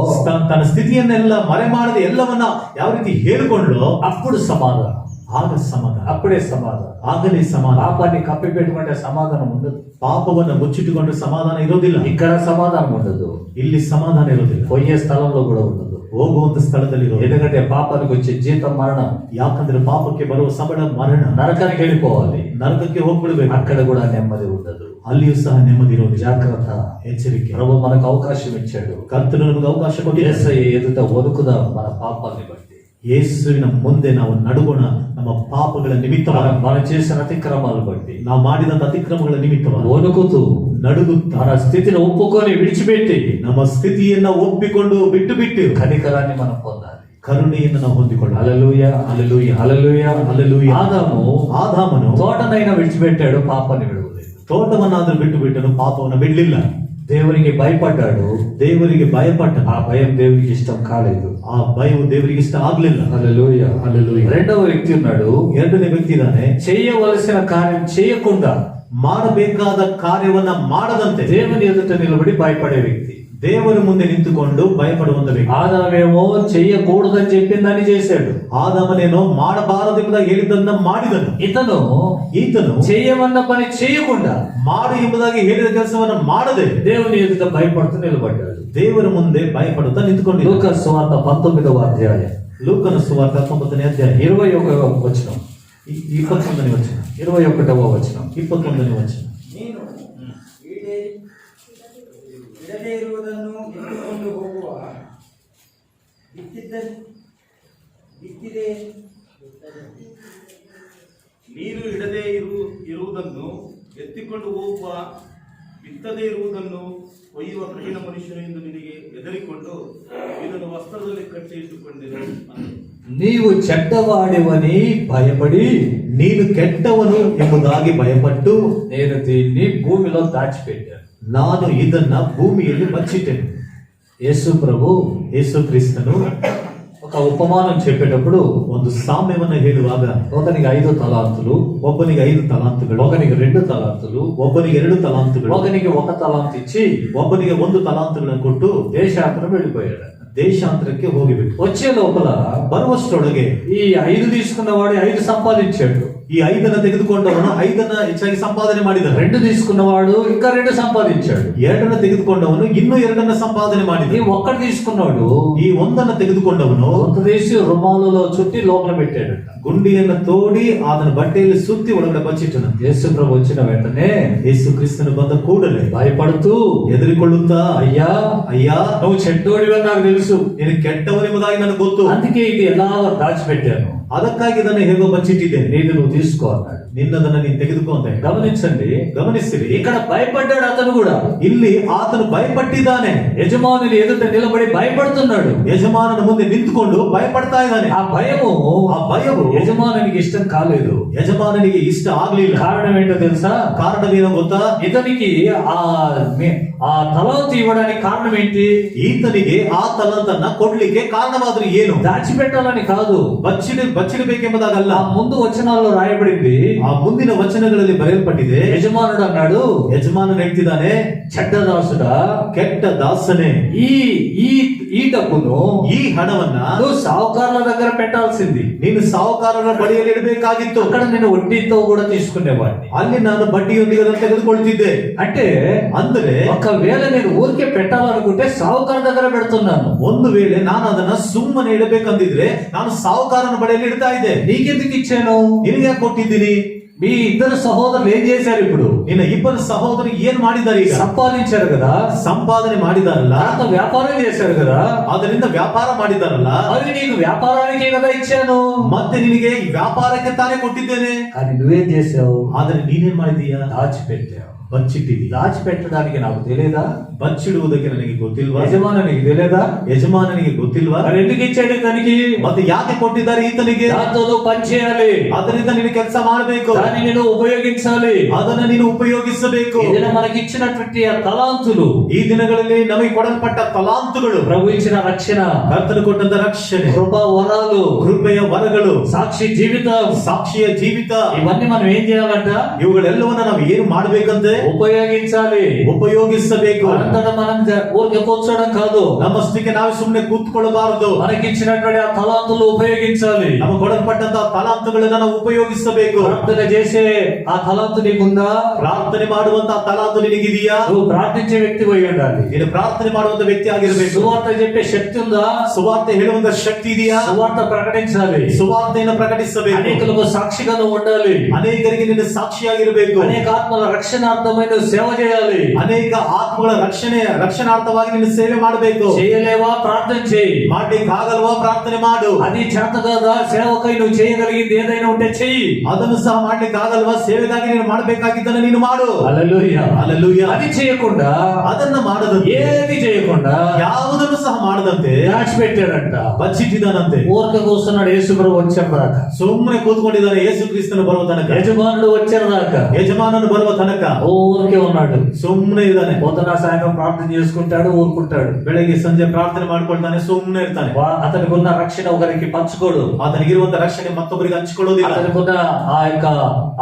ತನ್ನ ಸ್ಥಿತಿಯನ್ನೆಲ್ಲ ಮರೆ ಮಾಡದೆ ಎಲ್ಲವನ್ನ ಯಾವ ರೀತಿ ಹೇಳಿಕೊಂಡ್ಲು, అప్పుడు సమాధానం. ಆಗ ಸಮಾಧಾನ. అప్పుడే సమాధానం. ಆಗಲೇ ಸಮಾಧಾನ. పాపాన్ని కప్పి పెట్టుకుంటే సమాధానం ఉండదు. ಪಾಪವನ್ನು ಮುಚ್ಚಿಟ್ಟುಕೊಂಡ್ರೆ ಸಮಾಧಾನ ಇರೋದಿಲ್ಲ. ఇక్కడ సమాధానం ఉండదు. ಇಲ್ಲಿ ಸಮಾಧಾನ ಇರೋದಿಲ್ಲ. పోయే స్థలంలో కూడా ఉండదు. ಹೋಗುವಂತ ಸ್ಥಳದಲ್ಲಿ ಇರೋದಿಲ್ಲ. ఎందుకంటే పాపానికి వచ్చే జీతం మరణం. ಯಾಕಂದ್ರೆ ಪಾಪಕ್ಕೆ ಬರುವ ಸಂಬಳ ಮರಣ. నరకానికి వెళ్ళిపోవాలి. ನರಕಕ್ಕೆ ಹೋಗ್ಬಿಡ್ಬೇಕು. అక్కడ కూడా నెమ్మది ఉండదు. ಅಲ್ಲಿಯೂ ಸಹ ನೆಮ್ಮದಿ ಇರೋದಿಲ್ಲ. జాగ్రత్త. ಎಚ್ಚರಿಕೆ. ప్రభు మనకు అవకాశం ఇచ్చాడు. ಕರ್ತನು ನಮಗೆ ಅವಕಾಶ ಕೊಟ್ಟಿದ್ದಾನೆ. యేసయ్య ఎదుట వణుకుదాం మన పాపాన్ని బట్టి. ಯೇಸುವಿನ ಮುಂದೆ ನಾವು ನಡುಗೋಣ ನಮ್ಮ ಪಾಪಗಳ ನಿಮಿತ್ತವಾಗಿ, మనం చేసిన అతిక్రమాలు బట్టి, ನಾವು ಮಾಡಿದಂತ ಅತಿಕ್ರಮಗಳ ನಿಮಿತ್ತವಾಗಿ వణుకుతూ ನಡುಗುತ್ತಾ మన స్థితిని ఒప్పుకొని విడిచిపెట్టి ನಮ್ಮ ಸ್ಥಿತಿಯನ್ನ ಒಪ್ಪಿಕೊಂಡು ಬಿಟ್ಟು ಬಿಟ್ಟು కనికరాన్ని మనం పొందాలి. ಕರುಣೆಯನ್ನು ನಾವು ಹೊಂದಿಕೊಳ್ಳೋಣ. హల్లెలూయా, ಹಲ್ಲೆಲೂಯಾ, హల్లెలూయా, ಹಲ್ಲೆಲೂಯಾ. ఆదామును ತೋಟನನ್ನು తోటనైనా విడిచిపెట్టాడు, పాపాన్ని విడవలేదు. ತೋಟವನ್ನಾದ್ರೂ ಬಿಟ್ಟು ಬಿಟ್ಟನು, ಪಾಪವನ್ನು ಬಿಡಲಿಲ್ಲ. దేవునికి భయపడ్డాడు. ದೇವರಿಗೆ ಭಯಪಟ್ಟನು. ఆ భయం దేవునికి ఇష్టం కాలేదు. ಆ ಭಯವು ದೇವರಿಗೆ ಇಷ್ಟ ಆಗ್ಲಿಲ್ಲ. హల్లెలూయా, హల్లెలూయా. రెండవ వ్యక్తి ఉన్నాడు. ಎರಡನೇ ವ್ಯಕ್ತಿ ಇದ್ದಾನೆ. చేయవలసిన కార్యం చేయకుండా ಮಾಡಬೇಕಾದ ಕಾರ್ಯವನ್ನ ಮಾಡದಂತೆ దేవుని ఎదుట నిలబడి భయపడే వ్యక్తి. ದೇವರ ಮುಂದೆ ನಿಂತುಕೊಂಡು ಭಯಪಡುವಂತ ವ್ಯಕ್ತಿ. ఆదామేమో చెయ్యకూడదని చెప్పిందని చేశాడు. ಆದಾಮನೇನೋ ಮಾಡಬಾರದೆಂಬುದಾಗಿ ಹೇಳಿದ್ದನ್ನ ಮಾಡಿದನು. ಈತನು చేయమన్న పని చేయకుండా ಮಾಡು ಎಂಬುದಾಗಿ ಹೇಳಿದ ಕೆಲಸವನ್ನ ಮಾಡದೆ దేవుని ఎదుట భయపడుతూ నిలబడ్డాడు. ದೇವರ ಮುಂದೆ ಭಯಪಡುತ್ತಾ ನಿಂತುಕೊಂಡಿದ್ದ. లూకాసు సువార్త 19వ అధ్యాయం, ಲೂಕನ ಸುವಾರ್ತ 19ನೇ ಅಧ್ಯಾಯ 21వ వచనం, 21ನೇ ವಚನ, 21వ వచనం. 21ನೇ ವಚನ. ನೀನು ಇಡದೇ ಇರುವುದನ್ನು ಎತ್ತಿಕೊಂಡು ಹೋಗುವ ಬಿತ್ತಿದೆ. ನೀನು ಇಡದೇ ಇರುವುದನ್ನು ಎತ್ತಿಕೊಂಡು ಹೋಗುವ, ಬಿತ್ತದೇ ಇರುವುದನ್ನು ಒಯ್ಯುವ ಕಠಿಣ ಮನುಷ್ಯನು ಎಂದು ನಿನಗೆ ಹೆದರಿಕೊಂಡು ಇದನ್ನು ವಸ್ತ್ರದಲ್ಲಿ ಕಟ್ಟಿ ಇಟ್ಟುಕೊಂಡಿರು. నీవు చెడ్డవాడివని భయపడి ನೀನು ಕೆಟ್ಟವನು ಎಂಬುದಾಗಿ ಭಯಪಟ್ಟು నేను దీన్ని భూమిలో దాచిపెట్టాను. ನಾನು ಇದನ್ನ ಭೂಮಿಯಲ್ಲಿ ಬಚ್ಚಿಟ್ಟೆನು. యేసు ప్రభు ಯೇಸು ಕ್ರಿಸ್ತನು ఒక ఉపమానం చెప్పేటప్పుడు ಒಂದು ಸಾಮ್ಯವನ್ನ ಹೇಳುವಾಗ ఒకనికి 5 తలాంతులు, ಒಬ್ಬನಿಗೆ 5 ತಲಾಂತುಗಳು, ఒకనికి 2 తలాంతులు, ಒಬ್ಬನಿಗೆ 2 ತಲಾಂತುಗಳು, ఒకనికి 1 తలాంతు ఇచ్చి ಒಬ್ಬನಿಗೆ 1 ತಲಾಂತುಗಳನ್ನು ಕೊಟ್ಟು దేశాంతరం వెళ్ళిపోయాడు. ದೇಶಾಂತರಕ್ಕೆ ಹೋಗಿಬಿಟ್ಟು వచ్చే లోపల ಬರುವಷ್ಟರೊಳಗೆ ఈ 5 తీసుకున్నవాడు 5 సంపాదించాడు. ಈ 5 ತೆಗೆದುಕೊಂಡವನು 5 ಹೆಚ್ಚಾಗಿ ಸಂಪಾದನೆ ಮಾಡಿದನು. 2 తీసుకున్నవాడు ఇంకా 2 సంపాదించాడు. 2 ತೆಗೆದುಕೊಂಡವನು ಇನ್ನೂ 2 ಸಂಪಾದನೆ ఈ ಮಾಡಿದನು. 1 తీసుకున్నాడు ಈ 1 ತೆಗೆದುಕೊಂಡವನು కొంత తీసి రుమాలలో చుట్టి లోపల పెట్టాడట. ಗುಂಡಿಯನ್ನು ತೋಡಿ ಅದನ್ನ ಬಟ್ಟೆಯಲ್ಲಿ ಸುತ್ತಿ ಒಳಗಡೆ ಬಚ್ಚಿಟ್ಟನು. యేసు ప్రభు వచ్చిన వెంటనే ಯೇಸು ಕ್ರಿಸ್ತನು ಬಂದ ಕೂಡಲೇ భయపడుతూ, ಹೆದರಿಕೊಳ್ಳುತ್ತಾ, అయ్యా ಅಯ್ಯ నువ్వు చెడ్డోడివని నాకు తెలుసు, ನೀನು ಕೆಟ್ಟವನೆಂಬುದಾಗಿ ನನಗೆ ಗೊತ್ತು, అందుకే ఇది ఎలా దాచిపెట్టాను, ಅದಕ್ಕಾಗಿ ಇದನ್ನು ಹೇಗೋ ಬಚ್ಚಿಟ್ಟಿದ್ದೇನೆ, నీది నువ్వు తీసుకో అన్నాడు. ನಿನ್ನದನ್ನ ನೀನು ತೆಗೆದುಕೋ ಅಂತ ಹೇಳಿ. గమనించండి, ಗಮನಿಸಿರಿ, ఇక్కడ భయపడ్డాడు అతను కూడా. ಇಲ್ಲಿ ಆತನು ಭಯಪಟ್ಟಿದ್ದಾನೆ. యజమానుని ఎదుట నిలబడి భయపడుతున్నాడు. ಯಜಮಾನನ ಮುಂದೆ ನಿಂತುಕೊಂಡು ಭಯಪಡ್ತಾ ಇದ್ದಾನೆ. ఆ భయము యజమానునికి ఇష్టం కాలేదు. ಯಜಮಾನನಿಗೆ ಇಷ್ಟ ಆಗ್ಲಿಲ್ಲ. కారణం ఏంటో తెలుసా? ಕಾರಣವೇನೋ ಗೊತ್ತಾ? ఇతనికి ఆ తలాంతు ఇవ్వడానికి కారణం ఏంటి? ಈತನಿಗೆ ಆ ತಲಾಂತನ್ನ ಕೊಡ್ಲಿಕ್ಕೆ ಕಾರಣವಾದ್ರೂ ಏನು? దాచిపెట్టాలని కాదు, ಬಚ್ಚಿಡಬೇಕೆಂಬುದಾಗಲ್ಲ. ఆ ముందు వచనాల్లో రాయబడింది. ಆ ಮುಂದಿನ ವಚನಗಳಲ್ಲಿ ಬರೆಯಲ್ಪಟ್ಟಿದೆ. యజమానుడు అన్నాడు, ಯಜಮಾನನು ಹೇಳ್ತಿದ್ದಾನೆ, చెడ్డ దాసుడా, ಕೆಟ್ಟ ದಾಸನೇ, ఈ డబ్బును ಈ ಹಣವನ್ನ నువ్వు సావుకారుల దగ్గర పెట్టాల్సింది. ನೀನು ಸಾಹುಕಾರರ ಬಳಿಯಲ್ಲಿ ಇಡಬೇಕಾಗಿತ್ತು. అక్కడ నేను వడ్డీతో కూడా తీసుకునేవాడిని. ಅಲ್ಲಿ ನಾನು ಬಡ್ಡಿಯೊಂದಿಗೆ ಅದನ್ನು ತೆಗೆದುಕೊಳ್ತಿದ್ದೆ. అంటే ಅಂದ್ರೆ ఒకవేళ నేను ఊరికే పెట్టాలనుకుంటే సావుకారు దగ్గర పెడుతున్నాను. ಒಂದು ವೇಳೆ ನಾನು ಅದನ್ನ ಸುಮ್ಮನೆ ಇಡಬೇಕಂದಿದ್ರೆ ನಾನು ಸಾಹುಕಾರನ ಬಳಿಯಲ್ಲಿ ಇಡ್ತಾ ಇದ್ದೆ. నీకెందుకు ఇచ్చాను? ನಿನಗೆ ಕೊಟ್ಟಿದ್ದೀನಿ. మీ ఇద్దరు సహోదరులు ఏం చేశారు ఇప్పుడు? ನಿನ್ನ ಇಬ್ಬರು ಸಹೋದರಿ ಏನ್ ಮಾಡಿದ್ದಾರೆ? ಈಗ సంపాదించారు కదా, ಸಂಪಾದನೆ ಮಾಡಿದಾರಲ್ಲ, అంత వ్యాపారం చేశారు కదా, ಅದರಿಂದ ವ್ಯಾಪಾರ ಮಾಡಿದಾರಲ್ಲ, అది నీకు వ్యాపారానికే కదా ఇచ్చాను, ಮತ್ತೆ ನಿನಗೆ ಈ ವ್ಯಾಪಾರಕ್ಕೆ ತಾನೇ ಕೊಟ್ಟಿದ್ದೇನೆ. కానీ నువ్వేం చేసావు? ಆದ್ರೆ ನೀನೇನ್ ಮಾಡಿದೀಯಾ? దాచిపెట్టావు. ಬಚ್ಚಿಟ್ಟಿದೀಯ. దాచిపెట్టడానికి నాకు తెలియదా? ಬಚ್ಚಿಡುವುದಕ್ಕೆ ನನಗೆ ಗೊತ್ತಿಲ್ವಾ? యజమానునికి తెలియదా? ಯಜಮಾನನಿಗೆ ಗೊತ್ತಿಲ್ವಾ? మరి ఎందుకు ఇచ్చాడు తనకి? ಮತ್ತೆ ಯಾಕೆ ಕೊಟ್ಟಿದ್ದಾರೆ ಈತನಿಗೆ? దాంతో నువ్వు పని చేయాలి, ಅದರಿಂದ ನೀನು ಕೆಲಸ ಮಾಡಬೇಕು, దాన్ని నేను ఉపయోగించాలి. ಅದನ್ನ ನೀನು ಉಪಯೋಗಿಸಬೇಕು. ఈ దినం మనకి ఇచ్చినటువంటి ఆ తలాంతులు, ಈ ದಿನಗಳಲ್ಲಿ ನಮಗೆ ಕೊಡಲ್ಪಟ್ಟ ತಲಾಂತುಗಳು, ప్రభు ఇచ్చిన రక్షణ, ಕರ್ತನು ಕೊಟ್ಟಂತ ರಕ್ಷಣೆ, కృపా వరాలు, ಕೃಪೆಯ ವರಗಳು, సాక్షి జీవితం, ಸಾಕ್ಷಿಯ ಜೀವಿತ, ఇవన్నీ మనం ఏం చేయాలంట? ಇವುಗಳೆಲ್ಲವನ್ನ ನಾವು ಏನು ಮಾಡಬೇಕಂತೆ? ఉపయోగించాలి, ಉಪಯೋಗಿಸಬೇಕು. అంతటా మనం ఊరికే కూర్చోవడం కాదు, ನಮ್ಮಷ್ಟಕ್ಕೆ ನಾವು ಸುಮ್ಮನೆ ಕೂತ್ಕೊಳ್ಳಬಾರದು. మనకి ఇచ్చినటువంటి ఆ తలాంతులు ఉపయోగించాలి. ನಮಗೆ ಕೊಡಲ್ಪಟ್ಟಂತ ತಲಾಂತುಗಳನ್ನ ನಾವು ಉಪಯೋಗಿಸಬೇಕು. ప్రార్థన చేసే ఆ తలాంతు నీకుందా? ಪ್ರಾರ್ಥನೆ ಮಾಡುವಂತ ತಲಾಂತು ನಿನಗಿದೆಯಾ? నువ్వు ప్రార్థించే వ్యక్తి పోయి ఉండాలి. ನೀನು ಪ್ರಾರ್ಥನೆ ಮಾಡುವಂತ ವ್ಯಕ್ತಿ ಆಗಿರಬೇಕು. సువార్త చెప్పే శక్తి ఉందా? ಸುವಾರ್ತೆ ಹೇಳುವಂತ ಶಕ್ತಿ ಇದೆಯಾ? సువార్త ప్రకటించాలి, ಸುವಾರ್ತೆಯನ್ನು ಪ್ರಕಟಿಸಬೇಕು. అనేకులకు సాక్షిగా నువ్వు ఉండాలి, ಅನೇಕರಿಗೆ ನೀನು ಸಾಕ್ಷಿಯಾಗಿರಬೇಕು. అనేక ఆత్మల రక్షణార్థమైన సేవ చేయాలి. ಅನೇಕ ಆತ್ಮಗಳ ರಕ್ಷಣಾರ್ಥವಾಗಿ ನೀನು ಸೇವೆ ಮಾಡಬೇಕು. చేయలేవా? ప్రార్థన చేయి. ಮಾಡ್ಲಿಕ್ಕೆ ಆಗಲ್ವಾ? ಪ್ರಾರ್ಥನೆ ಮಾಡು. అది చేత కదా సేవకై నువ్వు చేయగలిగింది ఏదైనా ఉంటే చెయ్యి. ಅದನ್ನು ಸಹ ಮಾಡ್ಲಿಕ್ಕೆ ಆಗಲ್ವಾ? ಸೇವೆಗಾಗಿ ನೀನು ಮಾಡಬೇಕಾಗಿದ್ದನ್ನು ನೀನು ಮಾಡು. హల్లెలూయా. ಹಲ್ಲೆಲೂಯಾ. అది చేయకుండా, ಅದನ್ನ ಮಾಡದಂತೆ, ఏది చేయకుండా ಯಾವುದನ್ನು ಸಹ ಮಾಡದಂತೆ దాచిపెట్టాడంట. ಬಚ್ಚಿಟ್ಟಿದ್ದಾನಂತೆ. ఊరక కూర్చున్నాడు యేసు ప్రభు వచ్చేదాకా. ಸುಮ್ಮನೆ ಕೂತ್ಕೊಂಡಿದ್ದಾನೆ ಯೇಸು ಕ್ರಿಸ್ತನು ಬರುವ ತನಕ, యజమానుడు వచ్చేదాకా, ಯಜಮಾನನು ಬರುವ ತನಕ ఊరికే ఉన్నాడు. ಸುಮ್ಮನೆ ಇದ್ದಾನೆ. పొద్దున సాయంత్రం ప్రార్థన చేసుకుంటాడు, ఊరుకుంటాడు. ಬೆಳಗ್ಗೆ ಸಂಜೆ ಪ್ರಾರ್ಥನೆ ಮಾಡ್ಕೊಳ್ತಾನೆ, ಸುಮ್ಮನೆ ಇರ್ತಾನೆ. అతనికి ఉన్న రక్షణ ఒకరికి పంచుకోడు, ಆತನಿಗಿರುವಂತ ರಕ್ಷಣೆ ಮತ್ತೊಬ್ಬರಿಗೆ ಹಂಚಿಕೊಳ್ಳೋದಿಲ್ಲ. అతనికి ఉన్న ఆ యొక్క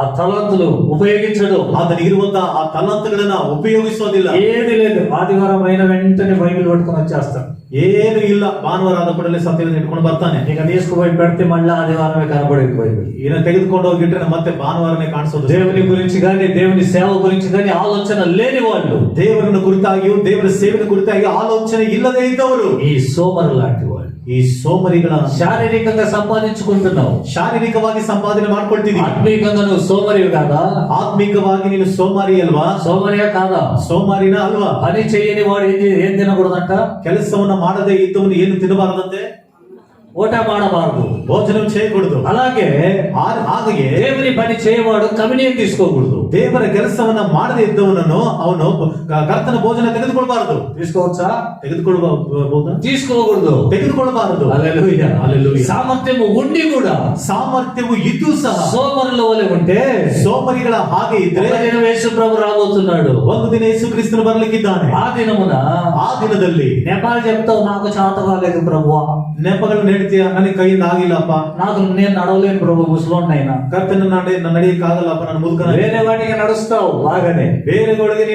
ఆ తలంతులు ఉపయోగించడు, ಆತನಿಗಿರುವಂತ ಆ ತಲಾಂತಗಳನ್ನ ಉಪಯೋಗಿಸೋದಿಲ್ಲ. ఏది లేదు. ఆదివారం అయిన వెంటనే బైబిల్ పట్టుకొని వచ్చేస్తాడు. ಏನು ಇಲ್ಲ, ಭಾನುವಾರ ಆದ ಕೂಡಲೇ ಸತ್ಯವನ್ನು ಇಟ್ಕೊಂಡು ಬರ್ತಾನೆ. ఇక తీసుకుపోయి పెడితే మళ్ళీ ఆదివారమే కనబడేది బైబిల్. ఈయన ತೆಗೆದುಕೊಂಡು ಹೋಗಿಟ್ರೆ ಮತ್ತೆ ಭಾನುವಾರನೇ ಕಾಣಿಸೋದು. దేవుని గురించి కానీ దేవుని సేవ గురించి కానీ ఆలోచన లేని వాళ్ళు, ದೇವರನ್ನು ಕುರಿತಾಗಿಯೂ ದೇವರ ಸೇವೆನ ಕುರಿತಾಗಿ ಆಲೋಚನೆ ಇಲ್ಲದೆ ಇದ್ದವರು, ఈ సోమరు లాంటి వాళ్ళు. ಈ ಸೋಮರಿಗಳ శారీరకంగా సంపాదించుకుంటున్నావు, ಶಾರೀರಿಕವಾಗಿ ಸಂಪಾದನೆ ಮಾಡ್ಕೊಳ್ತಿದೀವಿ. ఆత్మీయంగా నువ్వు సోమరివి కాదా? ಆತ್ಮಿಕವಾಗಿ ನೀನು ಸೋಮಾರಿ ಅಲ್ವಾ? సోమరియా కాదా? ಸೋಮಾರಿನ ಅಲ್ವಾ? పని చేయని వాడు ఏం తినకూడదంట? ಕೆಲಸವನ್ನ ಮಾಡದೆ ಇದ್ದವನು ಏನು ತಿನ್ನಬಾರದಂತೆ? ಊಟ ಮಾಡಬಾರದು, ಭೋಜನ చేయకూడదు. అలాగే ಹಾಗೆಯೇ దేవుని పని చేయవాడు కమ్యూనియన్ తీసుకోకూడదు. ದೇವರ ಕೆಲಸವನ್ನ ಮಾಡದೆ ಇದ್ದವನನ್ನು ಅವನು ಕರ್ತನ ಭೋಜನ ತೆಗೆದುಕೊಳ್ಬಾರದು. తీసుకోవచ్చా? ತೆಗೆದುಕೊಳ್ಳಬಹುದಾ? తీసుకోకూడదు, ತೆಗೆದುಕೊಳ್ಳಬಾರದು. హల్లెలూయా. హల్లెలూయా. సామర్థ్యము ఉండి కూడా ಸಾಮರ್ಥ್ಯವು ಇದ್ದು ಸಹ సోమరుల వలె ఉంటే, ಸೋಮರಿಗಳ ಹಾಗೆ ಇದ್ರೆ ఒక దినం యేసు ప్రభు రాబోతున్నాడు. ಒಂದು ದಿನ ಯೇಸು ಕ್ರಿಸ್ತನು ಬರಲಿಕ್ಕಿದ್ದಾನೆ. ఆ దినమున ಆ ದಿನದಲ್ಲಿ నేపాలు చెప్తావు, నాకు చేత కాలేదు ప్రభు, ನೆಪಗಳನ್ನು ಹೇಳ್ತೀಯ, ನನಗೆ ಕೈಯಿಂದ ಆಗಿಲ್ಲಪ್ಪ, నేను నడవలేను ప్రభు, ముసలోన్నైనా. ಕರ್ತನ ನಡೆಯಕ್ಕಾಗಲ್ಲಪ್ಪ, ನನ್ನ ಮುದುಕನ. వేరే వాటికి నడుస్తావు బాగానే, ಬೇರೆದವುಗಳಿಗೆ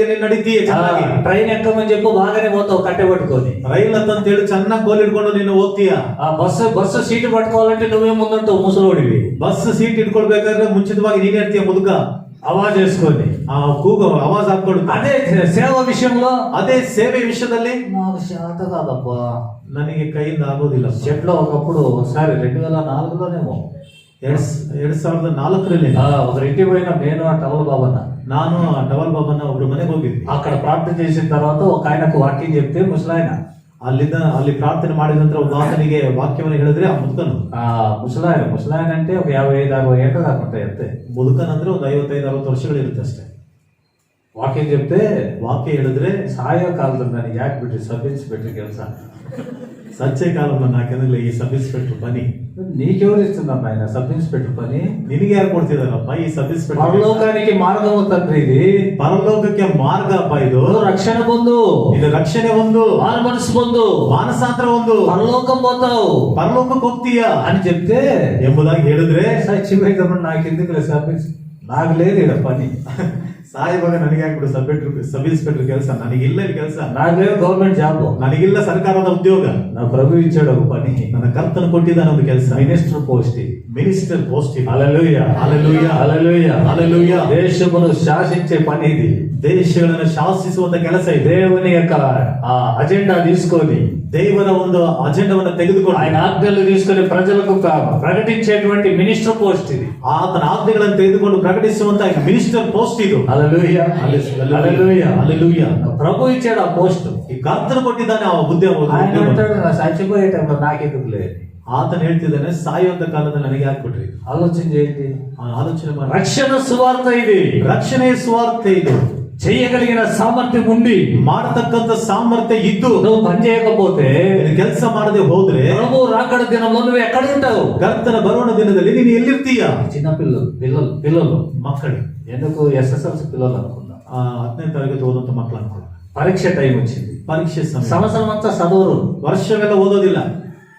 ನೀನು ನಡೀತೀಯ ಚೆನ್ನಾಗಿ. ట్రైన్ ఎక్కమని చెప్పు, బాగానే పోతావు కట్టె పట్టుకొని. ರೈಲ್ ಅಂತ ಹೇಳಿ ಚೆನ್ನಾಗಿ ಕೋಲ್ ಹಿಡ್ಕೊಂಡು ನೀನು ಹೋಗ್ತೀಯ. ఆ బస్సు సీటు పట్టుకోవాలంటే నువ్వే ముందుంటావు, ముసలోడివి. ಬಸ್ ಸೀಟ್ ಇಟ್ಕೊಳ್ಬೇಕಾದ್ರೆ ಮುಂಚಿತವಾಗಿ ನೀನ್ ಹೇಳ್ತೀಯ ಮುದುಕ, అవాజ్ చేసుకొని ಕೂಗು ಆವಾಜ್ ಹಾಕೊಂಡು. అదే సేవ విషయంలో, ಅದೇ ಸೇವೆ ವಿಷಯದಲ್ಲಿ నాకు చేత కాదబ్బా, ನನಗೆ ಕೈಯಿಂದ ಆಗೋದಿಲ್ಲ. చెట్లో ఒకప్పుడు ఒకసారి 2004లోనేమో 2004ರಲ್ಲಿ ఒకరింటికి పోయినా, నేను ఆ టవల్ బాబన్న, ನಾನು ಆ ಟವಲ್ ಬಾಬನ ಒಬ್ರು ಮನೆಗೆ ಹೋಗಿದ್ವಿ. అక్కడ ప్రార్థన చేసిన తర్వాత ఒక ఆయనకు వాక్యం చెప్తే ముసలాయన, ಅಲ್ಲಿ ಪ್ರಾರ್ಥನೆ ಮಾಡಿದ ನಂತರ ಒಬ್ಬ ಆತನಿಗೆ ವಾಕ್ಯವನ್ನು ಹೇಳಿದ್ರೆ ಆ ಮುದುಕನು, ముసలాయన అంటే ఒక 55-60 ఏళ్ళు దాకా ఉంటాయి అంతే. ಮುದುಕನಂದ್ರೆ ಒಂದು 55-60 ವರ್ಷಗಳಿರುತ್ತೆ ಅಷ್ಟೇ. వాక్యం చెప్తే ವಾಕ್ಯ ಹೇಳಿದ್ರೆ సాయో కాలం దాన్ని యాక్ బిట్టి సబ్ ఇన్స్పెక్టర్ ಕೆಲಸ, ಸಚ್ಚೆ ಕಾಲವನ್ನು ನಾಕೆಂದ್ರೆ ಈ ಸಬ್ ಇನ್ಸ್ಪೆಕ್ಟರ್ ಪನಿ నీకెవరు ఇస్తుందమ్మా ఆయన సబ్ ఇన్స్పెక్టర్ పని? ನಿನಗೆ ಯಾರು ಕೊಡ್ತಿದಾರಪ್ಪ ಈ ಸಬ್ ಇನ್ಸ್ಪೆಕ್ಟರ್? పరలోకానికి మార్గము తండ్రి, ఇది ಪರಲೋಕಕ್ಕೆ ಮಾರ್ಗ ಅಪ್ಪ ಇದು. రక్షణ పొందు, ಇದು ರಕ್ಷಣೆ ಒಂದು, మారు మనసు పొందు, ಮಾನಸಾಂತರ ಒಂದು, పరలోకం పోతావు ಪರಲೋಕಕ್ಕೆ ಹೋಗ್ತೀಯಾ అని చెప్తే ಎಂಬುದಾಗಿ ಹೇಳಿದ್ರೆ చచ్చిపోయేటప్పుడు నాకు ఎందుకు సబ్, నాకు లేదు ఇక్కడ పని. ಸಾಯಿಬಾಗ ನನಗೆ ಹಾಕ್ಬಿಡು ಸಬ್ ಇನ್ಸ್ಪೆಕ್ಟರ್ ಕೆಲಸ, ನನಗಿಲ್ಲ ಇಲ್ಲಿ ಕೆಲಸ, నాదే గవర్నమెంట్ జాబ్, ನನಗಿಲ್ಲ ಸರ್ಕಾರದ ಉದ್ಯೋಗ, నా ప్రభు ఇచ్చాడు ఒక పని, ನನ್ನ ಕರ್ತನ ಕೊಟ್ಟಿದ್ದಾನೆ ಒಂದು ಕೆಲಸ, minister post. Minister post. Hallelujah, hallelujah, hallelujah, hallelujah. దేశమును శాసించే పని ఇది. ದೇಶಗಳನ್ನು ಶಾಸಿಸುವಂತ ಕೆಲಸ ಇದೆ. దేవుని యొక్క ఆ అజెండా తీసుకొని, ದೇವರ ಒಂದು ಅಜೆಂಡವನ್ನು ತೆಗೆದುಕೊಂಡು ఆయన ఆజ్ఞలు తీసుకొని ప్రజలకు ప్రకటించేటువంటి మినిస్టర్ పోస్ట్ ఇది. ಆತನ ಆಜ್ಞೆಗಳನ್ನು ತೆಗೆದುಕೊಂಡು ಪ್ರಕಟಿಸುವಂತ ಮಿನಿಸ್ಟರ್ ಪೋಸ್ಟ್ ಇದು. హల్లెలూయా, హల్లెలూయా, హల్లెలూయా. ప్రభు ఇచ్చాడు ఆ పోస్ట్. ಈ ಕರ್ತನು ಕೊಟ್ಟಿದ್ದಾನೆ ಆ ಉದ್ಯೋಗ. ఆయన అంటాడు, నా చచ్చిపోయే టైంలో నాకెందుకు లేదు. ಆತನ ಹೇಳ್ತಿದ್ದಾನೆ, ಸಾಯುವಂತ ಕಾಲದಲ್ಲಿ ನನಗೆ ಹಾಕ್ಬಿಟ್ರಿ. ఆలోచన చేయండి. ಆಲೋಚನೆ ಮಾಡಿ. రక్షణ సువార్త ఇది. ರಕ್ಷಣೆ ಸ್ವಾರ್ಥ ಇದು. చేయగలిగిన సామర్థ్యం ఉండి ಮಾಡತಕ್ಕಂತ సామర్థ్య ఇದ್ದು నువ్వు పని చేయకపోతే, ಕೆಲಸ ಮಾಡದೆ ಹೋದ್ರೆ ప్రభు రాకడ దినంలో నువ్వు ఎక్కడ ఉంటావు? ಕರ್ತನ ಬರೋಣ ದಿನದಲ್ಲಿ ನೀನು ಎಲ್ಲಿರ್ತೀಯ? చిన్న పిల్లలు ಮಕ್ಕಳು, ఎందుకు ఎస్ఎస్ఎల్సి పిల్లలు అనుకున్నా, 10ನೇ ತರಗತಿ ಓದುವಂತ ಮಕ್ಕಳು ಅನ್ಕೊಳ್ಳ. పరీక్ష టైం వచ్చింది, ಪರೀಕ್ಷೆ ಸಮಯ, సంవత్సరం అంతా చదవరు, ವರ್ಷವೆಲ್ಲ ಓದೋದಿಲ್ಲ.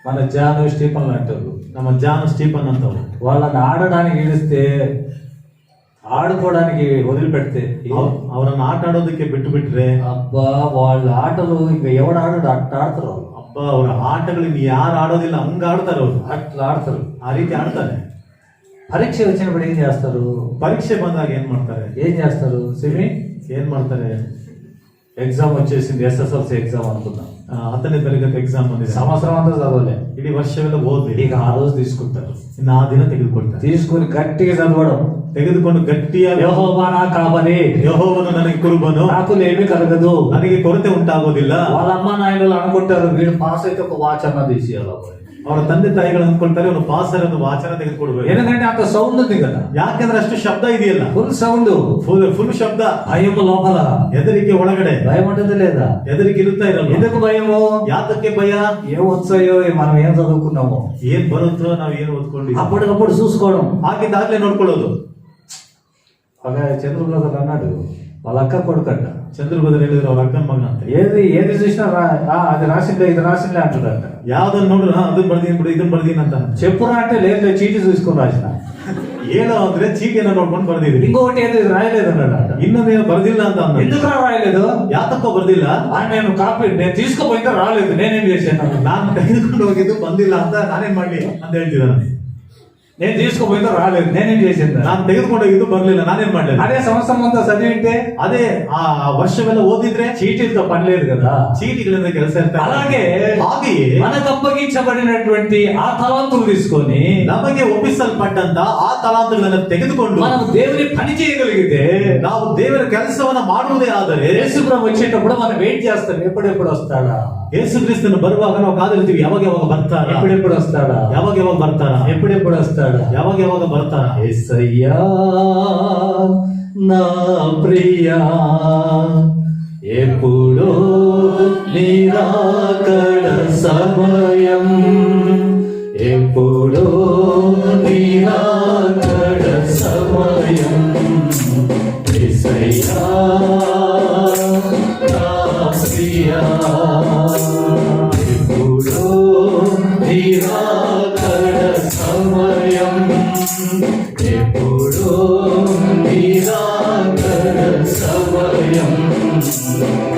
మన జాను స్టీఫన్ అంటారు, ನಮ್ಮ ಜಾನ್ ಸ್ಟೀಫನ್ ಅಂತವ್ರು వాళ్ళని ఆడడానికి ఈడిస్తే, ఆడుకోవడానికి వదిలిపెడితే, ಅವರನ್ನ ಆಟ ಆಡೋದಕ್ಕೆ ಬಿಟ್ಟು ಬಿಟ್ರೆ, అబ్బా వాళ్ళ ఆటలు ఇంకా ఎవడు ఆడాడు అట్లా ఆడతారు వాళ్ళు. ಅಬ್ಬ ಅವರ ಆಟಗಳು ಇನ್ನು ಯಾರು ಆಡೋದಿಲ್ಲ ಹಂಗ ಆಡ್ತಾರೆ ಅವರು, అట్లా ఆడతారు. ಆ ರೀತಿ ಆಡ್ತಾರೆ. పరీక్ష వచ్చినప్పుడు ఏం చేస్తారు? ಪರೀಕ್ಷೆ ಬಂದಾಗ ಏನ್ ಮಾಡ್ತಾರೆ? సిమి ಏನ್ ಮಾಡ್ತಾರೆ? ఎగ్జామ్ వచ్చేసింది, ఎస్ఎస్ఎల్సి ఎగ్జామ్ అనుకుందాం, 10ನೇ ತರಗತಿ ಎಕ್ಸಾಮ್ ಬಂದಿದೆ, సంవత్సరం అంతా చదవలే, ಇಡೀ ವರ್ಷವೆಲ್ಲ ಓದ್ಲಿ, ఇక ఆ రోజు తీసుకుంటారు. ಇನ್ನು ಆ ದಿನ ತೆಗೆದುಕೊಳ್ತಾರೆ. తీసుకుని గట్టిగా చదవడం, ತೆಗೆದುಕೊಂಡು ಗಟ್ಟಿಯಾಗಿ యెహోవా నా కాపరి, ಯೆಹೋವನು ನನಗೆ ಕುರುಬನು, నాకు ఏమీ కలగదు. ನನಗೆ ಕೊರತೆ ಉಂಟಾಗೋದಿಲ್ಲ. వాళ్ళ అమ్మ నాయనలు అనుకుంటారు, వీడు పాస్ అయితే ఒక వాచ్ అన్న తీసేయాలి. ಅವರ ತಂದೆ ತಾಯಿಗಳು ಅಂದ್ಕೊಳ್ತಾರೆ, ಅವನು ಪಾಸರ್ ಒಂದು ವಾಚನ ತೆಗೆದುಕೊಡ್ಬೇಕು. ఎందుకంటే అంత సౌండ్ ఉంది కదా, ಯಾಕಂದ್ರೆ ಅಷ್ಟು ಶಬ್ದ ಇದೆಯಲ್ಲ, ఫుల్ సౌండ్, ಫುಲ್ ಶಬ್ದ, భయం లోపల, ಹೆದರಿಕೆ ಒಳಗಡೆ, భయం ఉంటుంది లేదా? ಹೆದರಿಕೆ ಇರುತ್ತಾ ಇರಲ್ಲ. ఎందుకు భయము? ಯಾತಕ್ಕೆ ಭಯ? ఏం వచ్చాయో, మనం ఏం చదువుకున్నామో, ಏನ್ ಬರುತ್ತೋ ನಾವ್ ಏನ್ ಓದ್ಕೊಂಡ್ವಿ అప్పటికప్పుడు చూసుకోవడం, ಆಗಿದ್ದಾಗ್ಲೇ ನೋಡ್ಕೊಳ್ಳೋದು. ఒక చంద్రబాబు అన్నాడు, వాళ్ళ అక్క కొడుకంట, ಚಂದ್ರಭದ್ರ ಹೇಳಿದ್ರು ಅವ್ರ ಅಕ್ಕನ ಮಗ ಅಂತ. ఏది చూసినా అది రాసిందే ఇది రాసిందే అంటాడంట. ಯಾವ್ದನ್ನ ನೋಡ್ರ ಅದನ್ನ ಬರ್ದೀನಿ ಬಿಡು ಇದನ್ನ ಬರ್ದೀನಿ ಅಂತ. చెప్పురా అంటే లేదు చీటీ చూసుకొని రాసిన. ಏನೋ ಅಂದ್ರೆ ಚೀಟಿಯನ್ನ ನೋಡ್ಕೊಂಡು ಬರ್ದಿದ್ರಿ. ఇంకొకటి ఏది రాయలేదు అన్నాడంట. ಇನ್ನೊಂದೇನು ಬರ್ದಿಲ್ಲ ಅಂತ ಅಂದ. ఎందుకు రాయలేదు? ಯಾತಕ್ಕೋ ಬರ್ದಿಲ್ಲ? నేను తీసుకుపోయితే రాలేదు, నేనేం చేశాను? ನಾನು ತೆಗೆದುಕೊಂಡು ಹೋಗಿದ್ದು ಬಂದಿಲ್ಲ ಅಂತ ನಾನೇನ್ ಮಾಡ್ಲಿ ಅಂತ ಹೇಳ್ತಿದ್ದಾನೆ. నేను తీసుకుపోయితే రాలేదు, నేనేం చేసింది? ನಾನು ತೆಗೆದುಕೊಂಡು ಹೋಗಿದ್ದು ಬರ್ಲಿಲ್ಲ, నానేం ಮಾಡ್ಲಿಲ್ಲ. అదే సంవత్సరం అంతా చదివింటే, అదే ఆ ವರ್ಷವೆಲ್ಲ ಓದಿದ್ರೆ చీటీలతో పని లేదు కదా, చీటిಗಳಿಂದ ಕೆಲಸ ಇರ್ತಾರೆ. అలాగే ಹಾಗೆಯೇ మనకు అప్పగించబడినటువంటి ఆ తలాంతులు తీసుకొని ನಮಗೆ ಒಪ್ಪಿಸಲ್ಪಟ್ಟಂತ ಆ ತಲಾಂತುಗಳನ್ನು ತೆಗೆದುಕೊಂಡು మనం దేవుని పని చేయగలిగితే, ನಾವು ದೇವರ ಕೆಲಸವನ್ನ ಮಾಡುವುದೇ ಆದರೆ యేసుప్రభు వచ్చేటప్పుడు మనం వెయిట్ చేస్తాం, ఎప్పుడెప్పుడు వస్తాడా, ಯೇಸು ಕ್ರಿಸ್ತನು ಬರುವಾಗ ನಾವು ಕಾದಿರ್ತೀವಿ, ಯಾವಾಗ ಬರ್ತಾರ, ఎప్పుడెప్పుడు వస్తాడా, ಯಾವಾಗ ಬರ್ತಾರ, ఎప్పుడెప్పుడు వస్తాడా, ಯಾವಾಗ ಬರ್ತಾರ. యేసయ్యా నా ప్రియా, ఎప్పుడో నిరాకడ సమయం, ఎప్పుడో నిరాకడ సమయం, యేసయ్యా నా ప్రియా, ఎప్పుడో నిరాకడ సమయం, ఎప్పుడో నిరాకడ సమయం,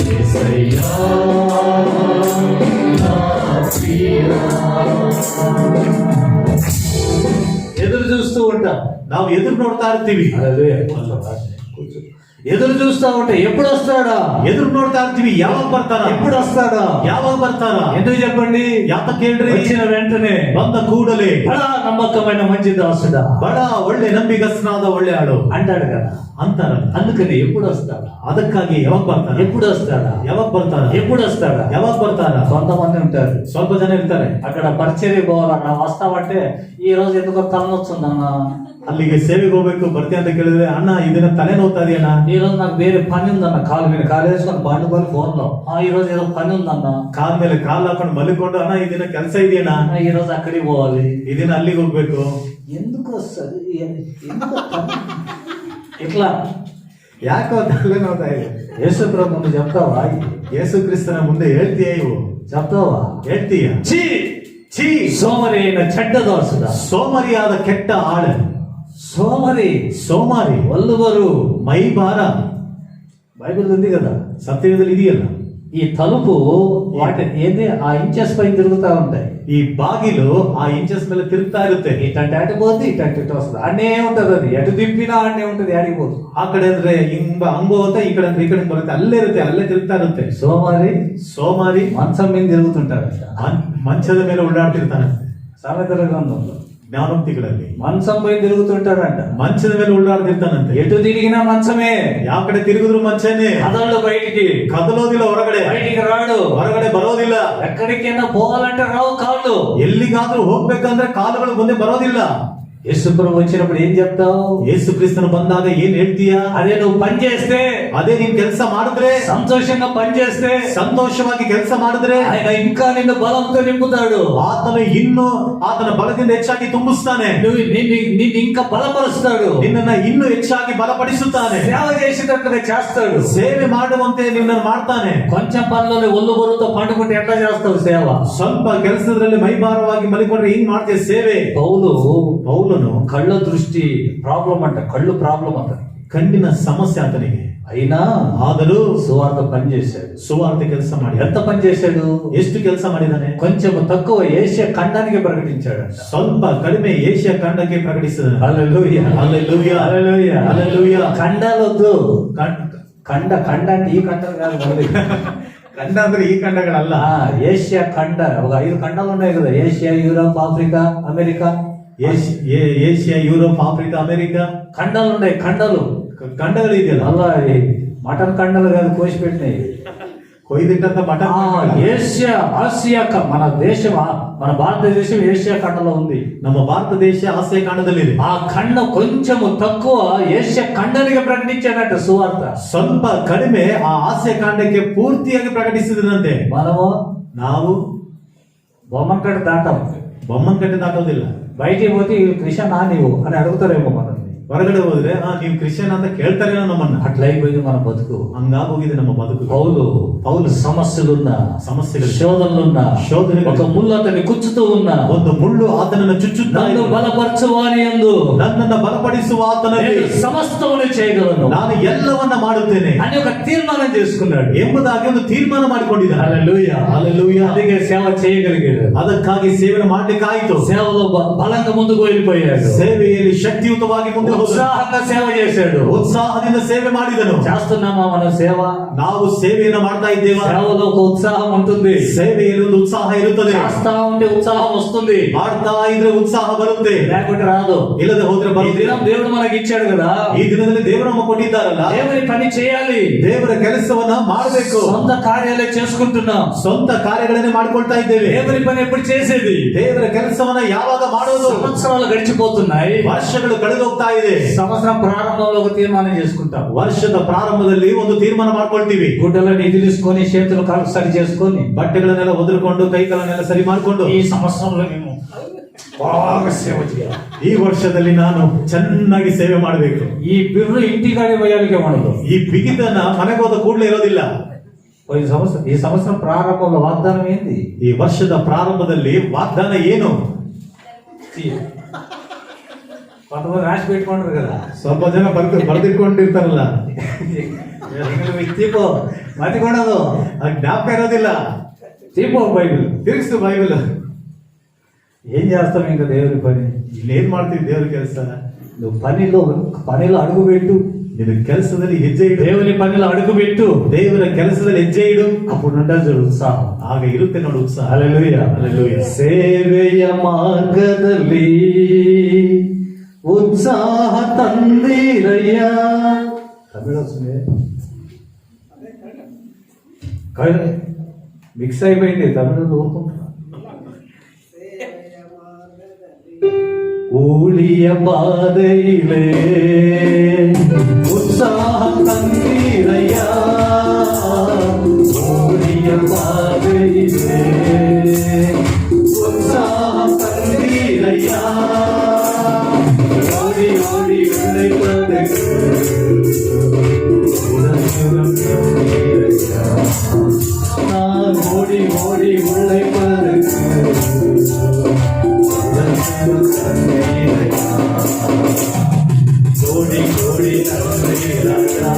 యేసయ్యా నా ప్రియా. ఎదురు చూస్తూ ఉంటా, ನಾವು ಎದುರು ನೋಡ್ತಾ ಇರ್ತೀವಿ. కూర్చో. ఎదురు చూస్తా ఉంటే ఎప్పుడు వస్తాడా, ಎದುರು ನೋಡ್ತಾ ಇರ್ತೀವಿ, ಯಾವಾಗ ಬರ್ತಾರ, ఎప్పుడు వస్తాడా, ಯಾವಾಗ ಬರ್ತಾರ. ఎందుకు చెప్పండి? ಯಾತಕ್ಕೆ ಹೇಳ್ರಿ? వచ్చిన వెంటనే ಬಂದ ಕೂಡಲೇ బడా నమ్మకమైన మంచి దాసుడా, ಬಡ ಒಳ್ಳೆ ನಂಬಿಗಸ್ತನಾದ ಒಳ್ಳೆ ಆಳು అంటాడు కదా. ಅಂತಾರ. అందుకని ఎప్పుడు వస్తాడా, ಅದಕ್ಕಾಗಿ ಯಾವಾಗ ಬರ್ತಾರ, ఎప్పుడు వస్తాడా, ಯಾವಾಗ ಬರ್ತಾರ, ఎప్పుడు వస్తాడా. ಯಾವಾಗ ಬರ್ತಾರ. కొంతమంది ఉంటారు, ಸ್ವಲ್ಪ ಜನ ಇರ್ತಾರೆ, అక్కడ పరిచర్య పోవాలన్నా వస్తావంటే ఈ రోజు ఎందుకో తలనొచ్చిందన్నా, ಅಲ್ಲಿಗೆ ಸೇವೆಗೆ ಹೋಗ್ಬೇಕು ಬರ್ತೀಯ ಅಂತ ಕೇಳಿದ್ರೆ, ಅಣ್ಣ ಇದನ್ನ ತಲೆ ನೋವ್ತಾ ಇದೆಯಣ್ಣ, ఈ రోజు నాకు వేరే పని ఉందన్న, కాలు మీద కాలు వేసుకొని పండుకొని ఫోన్ లో, ఈ రోజు ఏదో పని ఉందన్న, ಕಾಲ್ ಮೇಲೆ ಕಾಲ್ ಹಾಕೊಂಡು ಮಲ್ಕೊಂಡು, ಅಣ್ಣ ಈ ದಿನ ಕೆಲಸ ಇದೆಯಣ್ಣ, ఈ రోజు అక్కడికి పోవాలి, ಈ ದಿನ ಅಲ್ಲಿಗೆ ಹೋಗ್ಬೇಕು. ఎందుకు వస్తుంది ఇట్లా? ಯಾಕೋ ತಲೆ ನೋವ್ತಾ ಇದೆ. యేసుప్రభు ముందు చెప్తావా? ಯೇಸು ಕ್ರಿಸ್ತನ ಮುಂದೆ ಹೇಳ್ತೀಯ, ಇವು చెప్తావా? ಹೇಳ್ತೀಯ. ఛీ ಛೀ, సోమరి అయిన చెడ్డ దోసుడా, ಸೋಮರಿಯಾದ ಕೆಟ್ಟ ಆಳು, సోమరి ಸೋಮಾರಿ, ఒళ్ళు బరువు, ಮೈ ಭಾರ, బైబిల్ ఉంది కదా. సత్యవేదలు ಇದೆಯಲ್ಲ, ఈ తలుపు వాటి ఏంది ఆ ఇంచెస్ పై తిరుగుతా ఉంటాయి. ఈ బాగిలు ఆ ఇంచెస్ ಮೇಲೆ తిరుగుతా ಇರುತ್ತೆ. ఇటంటే అటు పోతుంది, ఇటంటే ఇటు వస్తుంది. అన్నే ఉంటది, అది ఎటు తిప్పినా అన్నే ఉంటది, ఆడికి పోతుంది. ಆ ಕಡೆ ಅಂದ್ರೆ ಹಂಗ ಹೋಗುತ್ತೆ, ಈ ಕಡೆ ಅಂದ್ರೆ ಈ ಕಡೆ ಬರುತ್ತೆ, ಅಲ್ಲೇ ಇರುತ್ತೆ, ಅಲ್ಲೇ ತಿರುಗ್ತಾ ಇರುತ್ತೆ. ಸೋಮಾರಿ మంచం మీద తిరుగుతుంటాడు. ಮಂಚದ ಮೇಲೆ ಓಡಾಡ್ತಿರ್ತಾನೆ. సామెతల గ్రంథంలో ಜ್ಞಾನೋಕ್ತಿಗಳಲ್ಲಿ మంచం పై తిరుగుతుంటాడంట. ಮಂಚದ ಮೇಲೆ ಓಡಾಡ್ತಿರ್ತಾನಂತೆ. ఎటు తిరిగినా మంచమే, ಯಾವ ಕಡೆ ತಿರುಗಿದ್ರು ಮಂಚನೇ. కదలడు బయటికి, ಕದಲೋದಿಲ್ಲ, ಹೊರಗಡೆ రాడు, ಹೊರಗಡೆ ಬರೋದಿಲ್ಲ. ఎక్కడికైనా పోవాలంటే రావు కాళ్ళు. ಎಲ್ಲಿಗಾದ್ರೂ ಹೋಗ್ಬೇಕಂದ್ರೆ ಕಾಲುಗಳು ಮುಂದೆ ಬರೋದಿಲ್ಲ. యేసుప్రభు వచ్చినప్పుడు ఏం చెప్తావు? ಯೇಸು ಕ್ರಿಸ್ತನು ಬಂದಾಗ ಏನ್ ಹೇಳ್ತೀಯಾ? అదే నువ్వు పని చేస్తే, ಅದೇ ನೀನ್ ಕೆಲಸ ಮಾಡಿದ್ರೆ, సంతోషంగా పని చేస్తే, ಸಂತೋಷವಾಗಿ ಕೆಲಸ ಮಾಡಿದ್ರೆ ఆయన ఇంకా నిన్ను బలంతో నింపుతాడు. ಆತನು ಇನ್ನು ಆತನ ಬಲದಿಂದ ಹೆಚ್ಚಾಗಿ ತುಂಬಿಸ್ತಾನೆ. నిన్ను ఇంకా బలపరుస్తాడు. ನಿನ್ನನ್ನ ಇನ್ನು ಹೆಚ್ಚಾಗಿ ಬಲಪಡಿಸುತ್ತಾನೆ. సేవ చేసేటట్టుగా చేస్తాడు. ಸೇವೆ ಮಾಡುವಂತೆ ನಿನ್ನನ್ನು ಮಾಡ್ತಾನೆ. కొంచెం పనులలో ఒళ్ళు బరువుతో పండుకుంటే ఎట్లా చేస్తావు సేవ? ಸ್ವಲ್ಪ ಕೆಲಸದಲ್ಲಿ ಮೈಭಾರವಾಗಿ ಮಲಿಕೊಂಡ್ರೆ ಹಿಂಗ್ ಮಾಡ್ತೇವೆ ಸೇವೆ. ಪೌಲನು కళ్ళ దృష్టి ప్రాబ్లం అంట, కళ్ళు ప్రాబ్లం అంట, ಕಣ್ಣಿನ ಸಮಸ್ಯೆ ಆತನಿಗೆ. అయినా ಆದರೂ సువార్త పని చేశాడు. ಸುವಾರ್ತೆ ಕೆಲಸ ಮಾಡಿ. ఎంత పని చేశాడు? ಎಷ್ಟು ಕೆಲಸ ಮಾಡಿದಾನೆ? కొంచెం తక్కువ ఏషియా ఖండానికి ప్రకటించాడు. ಸ್ವಲ್ಪ ಕಡಿಮೆ ಏಷ್ಯಾ ಖಂಡಕ್ಕೆ ಪ್ರಕಟಿಸಿದನು. హల్లెలూయా, హల్లెలూయా, హల్లెలూయా, హల్లెలూయా. ఖండాలొద్దు. ఖండ అంటే ఈ ఖండాలు కాదు, మళ్ళీ ಖಂಡ ಅಂದ್ರೆ ఈ ಖಂಡಗಳಲ್ಲ. ఏషియా ఖండ ఒక 5 ఖండాలు ఉన్నాయి కదా. Asia, Europe, Africa, America. Asia, Europe, Africa, America ఖండాలు ఉన్నాయి. ಖಂಡಗಳು ಇದೆಯಲ್ಲ. అలా మటన్ ఖండాలు కాదు, కోసి పెట్టినాయి. కొయ్దిట్టంత మటన్. ఏషియా, ఆసియా, మన దేశం, మన భారతదేశం ఏషియా ఖండంలో ఉంది. ನಮ್ಮ ಭಾರತ ದೇಶ ಆಸಿಯಾ ಖಂಡದಲ್ಲಿದೆ. ఆ ఖండం కొంచెం తక్కువ ఏషియా ఖండానికి ప్రకటించాడట సువార్త. ಸ್ವಲ್ಪ ಕಡಿಮೆ ಆ ಆಸಿಯಾ ಖಂಡಕ್ಕೆ ಪೂರ್ತಿಯಾಗಿ ಪ್ರಕಟಿಸಿದಂತೆ. ನಾವು బొమ్మకట్ట దాటాం. బొమ్మన్కಟ್ಟೆ ದಾಟೋದಿಲ್ಲ. బయటికి పోతే క్రిస్టియనా నీవు అని అడుగుతారేమో మనల్ని. ಹೊರಗಡೆ ಹೋದ್ರೆ ನೀವು ಕ್ರಿಶ್ಚಿಯನ್ ಅಂತ ಕೇಳ್ತಾರೇನೋ ನಮ್ಮನ್ನ. అట్లా అయిపోయింది మన బతుకు. ಹಂಗಾಗೋಗಿದೆ ನಮ್ಮ ಬದುಕು. పౌలు సమస్యలున్నా, శోధనలున్నా, ఒక ముళ్ళు అతన్ని కుచ్చుతూ ఉన్నా, ಒಂದು ಮುಳ್ಳು ಆತನನ್ನು ಚುಚ್ಚುತ್ತಾ నన్ను బలపరచువాని యందు ನನ್ನನ್ನು ಬಲಪಡಿಸುವ ಆತನಲ್ಲಿ సమస్తమును చేయగలను, ನಾನು ಎಲ್ಲವನ್ನ ಮಾಡುತ್ತೇನೆ అని ఒక తీర్మానం చేసుకున్నాడు. ಎಂಬುದಾಗಿ ಒಂದು ತೀರ್ಮಾನ ಮಾಡಿಕೊಂಡಿದ್ದಾನೆ. హల్లెలూయా, హల్లెలూయా. అందుకే సేవ చేయగలిగాడు. ಅದಕ್ಕಾಗಿ ಸೇವೆ ಮಾಡ್ಲಿಕ್ಕಾಯಿತು. సేవలో బలంగా ముందుకు వెళ్ళిపోయాడు. ಸೇವೆಯಲ್ಲಿ ಶಕ್ತಿಯುತವಾಗಿ ಮುಂದೆ ఉత్సాహంగా సేవ చేశాడు. ಉತ್ಸಾಹದಿಂದ ಸೇವೆ ಮಾಡಿದನು. చేస్తున్నామా మనం సేవ? ನಾವು ಸೇವೆಯನ್ನು ಮಾಡ್ತಾ ಇದ್ದೇವೆ. సేవలో ఒక ఉత్సాహం ఉంటుంది. ಸೇವೆಯಲ್ಲಿ ಒಂದು ಉತ್ಸಾಹ ಇರುತ್ತದೆ. చేస్తా ఉంటే ఉత్సాహం వస్తుంది. ಮಾಡ್ತಾ ಇದ್ರೆ ಉತ್ಸಾಹ ಬರುತ್ತೆ, లేకుంటే రాదు. ಇಲ್ಲದೆ ಹೋದ್ರೆ ఈ ಬರುವುದಿಲ್ಲ. దినం దేవుడు మనకి ఇచ్చాడు కదా. ಈ ದಿನದಲ್ಲಿ ದೇವರು ನಮ್ಮ ಕೊಟ್ಟಿದ್ದಾರಲ್ಲ, దేవుని పని చేయాలి. ದೇವರ ಕೆಲಸವನ್ನ ಮಾಡಬೇಕು. సొంత కార్యాలే చేసుకుంటున్నాం. ಸ್ವಂತ ಕಾರ್ಯಗಳನ್ನೇ ಮಾಡ್ಕೊಳ್ತಾ ಇದ್ದೇವೆ. దేవుని పని ఎప్పుడు చేసేది? ದೇವರ ಕೆಲಸವನ್ನ ಯಾವಾಗ ಮಾಡೋದು? సంవత్సరాలు గడిచిపోతున్నాయి, ವರ್ಷಗಳು ಕಳೆದೋಗ್ತಾ ಇದೆ. సంవత్సరం ప్రారంభంలో ఒక తీర్మానం చేసుకుంటాం. ವರ್ಷದ ಪ್ರಾರಂಭದಲ್ಲಿ ಒಂದು ತೀರ್ಮಾನ ಮಾಡ್ಕೊಳ್ತೀವಿ. గుడ్డలను ఇదిలిసుకొని, చేతులు కాలు సరి చేసుకొని, ಬಟ್ಟೆಗಳನ್ನೆಲ್ಲ ಒದರ್ಕೊಂಡು, ಕೈಗಳನ್ನೆಲ್ಲ ಸರಿ ಮಾಡ್ಕೊಂಡು, ఈ సంవత్సరంలో మేము బాగా సేవ చేయాలి. ಈ ವರ್ಷದಲ್ಲಿ ನಾನು ಚೆನ್ನಾಗಿ ಸೇವೆ ಮಾಡಬೇಕು. ఈ బిర్రు ఇంటికాడే పోయాలికే మనలో. ಈ ಬಿಗಿತನ ಮನೆಗೆ ಹೋದ ಕೂಡಲೇ ಇರೋದಿಲ್ಲ. ఈ సంవత్సరం ప్రారంభంలో వాగ్దానం ఏంది? ಈ ವರ್ಷದ ಪ್ರಾರಂಭದಲ್ಲಿ ವಾಗ್ದಾನ ಏನು? కొంతమంది రాసి పెట్టుకుంటారు కదా. ಸ್ವಲ್ಪ ಜನ ಬರೆದಿಟ್ಕೊಂಡಿರ್ತಾರಲ್ಲ, తీపో మతికొండదు, ಅದು ಜ್ಞಾಪಕ ಇರೋದಿಲ್ಲ. తీపో బైబిల్ ತಿರುಗಿಸು ಬೈಬಲ್. ఏం చేస్తాం ఇంకా దేవుని పని? ಇಲ್ಲೇನ್ ಮಾಡ್ತೀವಿ ದೇವ್ರ ಕೆಲಸ? నువ్వు పనిలో అడుగు పెట్టు. ನಿನ್ನ ಕೆಲಸದಲ್ಲಿ ಹೆಜ್ಜೆ ಇಡು. దేవుని పనిలో అడుగు పెట్టు. ದೇವರ ಕೆಲಸದಲ್ಲಿ ಹೆಜ್ಜೆ ಇಡು. అప్పుడు ఉంటుంది ఉత్సాహం. ಆಗ ಇರುತ್ತೆ ನೋಡು ಉತ್ಸಾಹ. హల్లెలూయా, హల్లెలూయా. ಸೇವೆಯ ಮಾರ್ಗದಲ್ಲಿ ಉತ್ಸಾಹ ತಂದಿರಯ್ಯ. ತಮಿಳು మిక్స్ అయిపోయింది తమిళ ఊరుకుంటున్నా. ஊழிய பாதையிலே உற்சாகம் தந்தீரையா, ஊழிய பாதையிலே உற்சாகம் தந்தீரையா, ஓடி ஓடி உழைப்பதற்கு நான் ஓடி ஓடி உழைப்பதற்கு கோடி கோடி நன்றி ராஜா.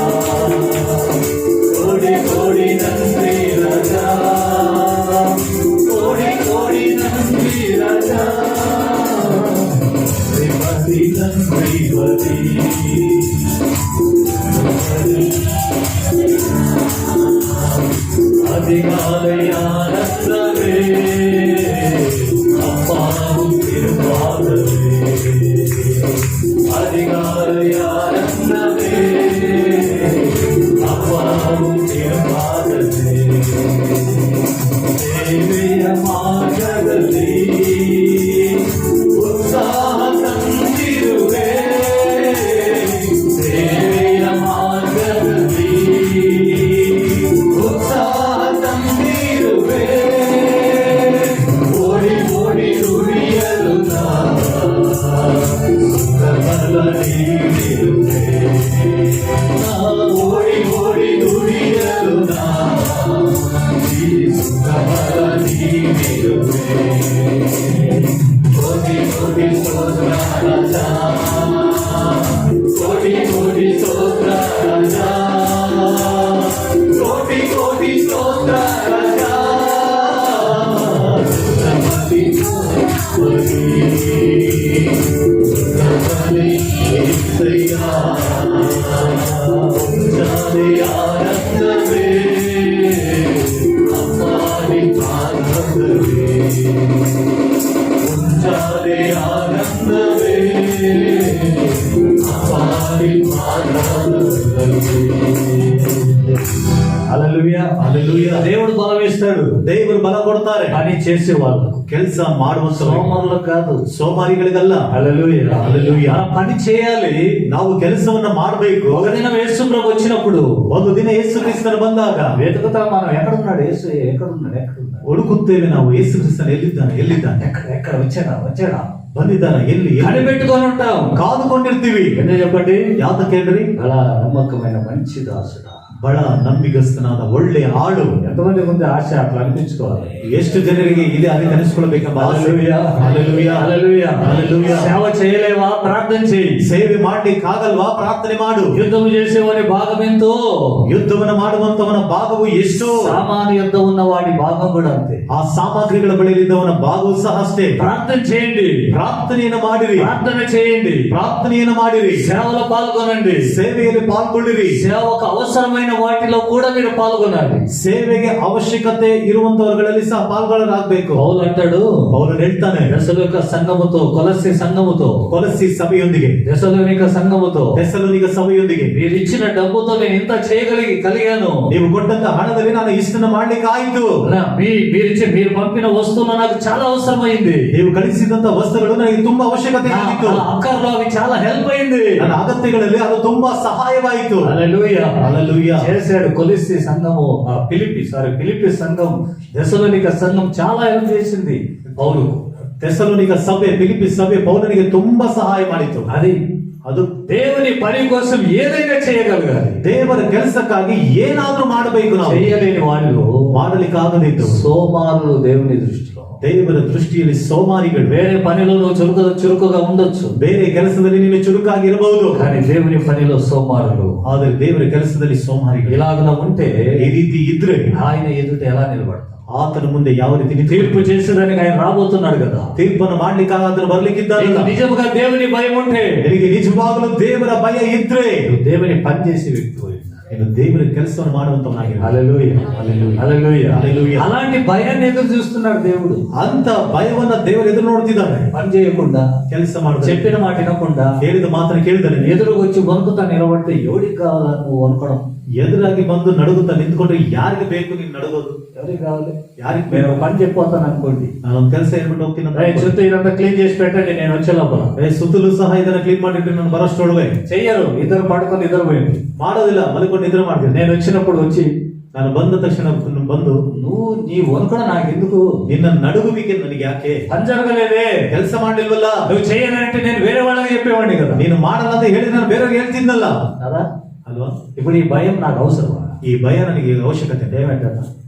அதிகாலை ஆனந்தமே அப்பாவும் திருப்பாதமே அதிகாலை ஆனந்தமே அப்பாவும் திருப்பாதமே தேவியமாகவே உற்சாகம் தந்திருவே தேவியமாகவே உற்சாகம் தந்திருவே ஓடி ஓடி துடியலுனா சுகபலனிருவே ஓடி ஓடி துடியலுனா ಕೋಟಿ ಕೋಟಿ ಸ್ತೋತ್ರ ರಾಜ ಕೋಟಿ ಕೋಟಿ ಸ್ತೋತ್ರ ರಾಜ ಕೋಟಿ ಕೋಟಿ ಸ್ತೋತ್ರ ರಾಜ ಸುಖಮತಿ ಸುಖಮತಿ ಏಸಯ್ಯ ಜಾರಿ ಆನಂದವೇ ಅಪ್ಪಾಡಿ ಆನಂದವೇ ಮುಂಜಾನೆ ಆನಂದವೇ ಅಪ್ಪಾಡಿ ಆನಂದವೇ. హల్లెలూయా హల్లెలూయా. దేవుడు బలం ఇస్తాడు, ದೇವರು ಬಲ ಕೊಡ್ತಾರೆ పని చేసే వాళ్ళకు, ಕೆಲಸ ಮಾಡುವಂತ సోమరులకు కాదు, ಸೋಮಾರಿಗಳಿಗಲ್ಲ. హల్లెలూయా హల్లెలూయా. ఆ పని చేయాలి. ನಾವು ಕೆಲಸವನ್ನ ಮಾಡಬೇಕು. ఒక దినం యేసు ప్రభు వచ్చినప్పుడు, ಒಂದು ದಿನ ಯೇಸು ಕ್ರಿಸ್ತನು ಬಂದಾಗ వెతుకుతా మనం ఎక్కడున్నాడు యేసు, ఎక్కడున్నాడు ಹುಡುಕುತ್ತೇವೆ ನಾವು ಯೇಸು ಕ್ರಿಸ್ತನು ಎಲ್ಲಿದ್ದಾನೆ ಎಲ್ಲಿದ್ದಾನೆ, ఎక్కడ వచ్చాడా ಬಂದಿದ್ದಾನ ಎಲ್ಲಿ కనిపెట్టుకొని ఉంటాం, ಕಾದುಕೊಂಡಿರ್ತೀವಿ. ఎందుకు చెప్పండి, ಯಾವ್ದ ಕೇಳ್ರಿ, అలా నమ్మకమైన మంచి దాసుడా, ಬಹಳ ನಂಬಿಗಸ್ತನಾದ ಒಳ್ಳೆಯ ಆಳು. ఎంతమంది ముందు ఆశ అట్లా అనిపించుకోవాలి. ಎಷ್ಟು ಜನರಿಗೆ ಇಲ್ಲಿ అది ಕನಸ್ಕೊಳ್ಬೇಕೆಂಬ ಆಸೆ. హల్లెలూయా హల్లెలూయా. హల్లెలూయా హల్లెలూయా. సేవ చేయలేవా, ప్రార్థన చేయి. ಸೇವೆ ಮಾಡ್ಲಿಕ್ಕಾಗಲ್ವಾ, ಪ್ರಾರ್ಥನೆ ಮಾಡು. యుద్ధం చేసేవాడి భాగం ఎంతో, ಯುದ್ಧವನ್ನ ಮಾಡುವಂತವನ ಭಾಗವು ಎಷ್ಟು, సామాను యుద్ధం ఉన్న వాడి భాగం కూడా అంతే. ಆ ಸಾಮಗ್ರಿಗಳ ಬಳಿಯಿದ್ದವನ ಭಾಗವು ಸಹ ಅಷ್ಟೇ. ప్రార్థన చేయండి, ಪ್ರಾರ್ಥನೆಯನ್ನು ಮಾಡಿರಿ, ప్రార్థన చేయండి, ಪ್ರಾರ್ಥನೆಯನ್ನು ಮಾಡಿರಿ, సేవలో పాల్గొనండి, ಸೇವೆಯಲ್ಲಿ ಪಾಲ್ಗೊಳ್ಳಿರಿ. సేవకు అవసరమైన వాటిలో కూడా మీరు పాల్గొనాలి. ಸೇವೆಗೆ ಅವಶ್ಯಕತೆ ಇರುವಂತವರುಗಳಲ್ಲಿ ಸಹ ಪಾಲ್ಗೊಳ್ಳಲಾಗಬೇಕು. పౌలు అంటాడు, ಪೌಲನು ಹೇಳ್ತಾನೆ, దశలోనిక సంఘముతో, కొలస్సీ సంఘముతో, ಕೊಲಸ್ಸಿ ಸಭೆಯೊಂದಿಗೆ, దశలోనిక సంఘముతో, ಥೆಸಲೋನಿಕ ಸಭೆಯೊಂದಿಗೆ, మీరు ఇచ్చిన డబ్బుతో నేను ఇంత చేయగలిగాను, ನೀವು ಕೊಟ್ಟಂತ ಹಣದಲ್ಲಿ ನಾನು ಇಷ್ಟನ್ನು ಮಾಡ್ಲಿಕ್ಕೆ ಆಯ್ತು. మీరు పంపిన వస్తువులు నాకు చాలా అవసరమైంది, ನೀವು ಕಳಿಸಿದಂತ ವಸ್ತುಗಳು ನನಗೆ ತುಂಬಾ ಅವಶ್ಯಕತೆ ಆಗಿತ್ತು. అక్కర్లో అవి చాలా హెల్ప్ అయింది, ನನ್ನ ಅಗತ್ಯಗಳಲ್ಲಿ ಅದು ತುಂಬಾ ಸಹಾಯವಾಯಿತು. హల్లెలూయా హల్లెలూయా. చేశాడు. కొలస్సీ సంఘము, ఫిలిప్పి సంఘం, దశలోనిక సంఘం చాలా హెల్ప్ చేసింది పౌలు. ಥೆಸಲೋನಿಕ ಸಭೆ, ಫಿಲಿಪ್ಪಿ ಸಭೆ ಪೌಲನಿಗೆ ತುಂಬಾ ಸಹಾಯ ಮಾಡಿತು. ಅದು దేవుని పని కోసం ఏదైనా చేయగలగాలి. ದೇವರ ಕೆಲಸಕ್ಕಾಗಿ ಏನಾದ್ರೂ ಮಾಡಬೇಕು. ನಾವು చేయలేని వాళ్ళు, ಮಾಡಲಿಕ್ಕಾಗದಿದ್ದವು సోమారులు దేవుని దృష్టిలో, ದೇವರ ದೃಷ್ಟಿಯಲ್ಲಿ ಸೋಮಾರಿಗಳು. వేరే పనిలో నువ్వు చురుకుగా ఉండొచ్చు, ಬೇರೆ ಕೆಲಸದಲ್ಲಿ ನೀನು ಚುರುಕಾಗಿ ಇರಬಹುದು, కానీ దేవుని పనిలో సోమారులు. ಆದರೆ ದೇವರ ಕೆಲಸದಲ್ಲಿ ಸೋಮಾರಿಗಳು. ఇలాగ ఉంటే ಈ ರೀತಿ ಇದ್ರೆ ఆయన ఎదుట ఎలా నిలబడతాం? ಆತನ ಮುಂದೆ ಯಾವ ರೀತಿ తీర్పు చేసేదానికి ఆయన రాబోతున్నాడు కదా. ತೀರ್ಪನ್ನು ಮಾಡ್ಲಿಕ್ಕಾಗ ಆತನು ಬರ್ಲಿಕ್ಕಿದ್ದಾನೆ. నిజంగా దేవుని భయం ఉంటే, ನಿನಗೆ ನಿಜವಾಗಲೂ ದೇವರ ಭಯ ಇದ್ರೆ నువ్వు దేవుని పని చేసే వ్యక్తి ನೀನು ದೇವರ ಕೆಲಸವನ್ನು ಮಾಡುವಂತವನಾಗಿ. హల్లెలూయా హల్లెలూయా హల్లెలూయా. అలాంటి భయాన్ని ఎదురు చూస్తున్నాడు దేవుడు. ಅಂತ ಭಯವನ್ನ ದೇವರು ಎದುರು ನೋಡ್ತಿದ್ದಾನೆ. పని చేయకుండా, ಕೆಲಸ ಮಾಡಿದ, చెప్పిన మాట వినకుండా, ಹೇಳಿದ ಮಾತನ್ನು ಕೇಳಿದಾನೆ. ఎదురుగా వచ్చి వణుకుతా నిలబడితే ఎవరికి కావాలా నువ్వు వణుకడం? ಎದುರಾಗಿ ಬಂದು ನಡುಗುತ್ತಾ ನಿಂತ್ಕೊಂಡ್ರೆ ಯಾರಿಗೆ ಬೇಕು ನೀನು ನಡುಗೋದು? ఎవరికి కావాలి? ಯಾರಿಗೆ నేను ಬೇಕು? పని చెప్పిపోతాను అనుకోండి, ನಾನೊಂದು ಕೆಲಸ ಹೇಳ್ಬಿಟ್ಟು ಹೋಗ್ತೀನಿ ಅಂತ ಅನ್ಕೊಳ್ಳಿ. చుట్టూ ఇదంతా క్లీన్ చేసి పెట్టండి, నేను వచ్చే లోపల. ಸುತ್ತಲೂ ಸಹ ಇದನ್ನ ಕ್ಲೀನ್ ಮಾಡಿಟ್ಟು ನಾನು ಬರೋಷ್ಟೊಳಗೆ చెయ్యరు, ఇద్దరు పడుకొని ఇద్దరు పోయింది. ಮಾಡೋದಿಲ್ಲ, ಮಲ್ಕೊಂಡು ನಿದ್ರೆ ಮಾಡ್ತೀನಿ. నేను వచ్చినప్పుడు వచ్చి, ನಾನು ಬಂದ ತಕ್ಷಣ ಬಂದು, నీ వణుకడం నాకు ఎందుకు, ನಿನ್ನ ನಡುಗುವಿಕೆ ನನಗೆ ಯಾಕೆ? పని జరగలేదే, ಕೆಲಸ ಮಾಡ್ಲಿಲ್ವಲ್ಲ, నువ్వు చేయనంటే నేను వేరే వాళ్ళకి చెప్పేవాడిని కదా. ನೀನು ಮಾಡಲ್ಲ ಅಂತ ಹೇಳಿ ನಾನು ಬೇರೆಯವ್ರಿಗೆ ಹೇಳ್ತಿದ್ನಲ್ಲ కదా ಅಲ್ವಾ? ఇప్పుడు ఈ భయం నాకు అవసరమా? ಈ ಭಯ ನನಗೆ ಅವಶ್ಯಕತೆ. ఏమంటారా?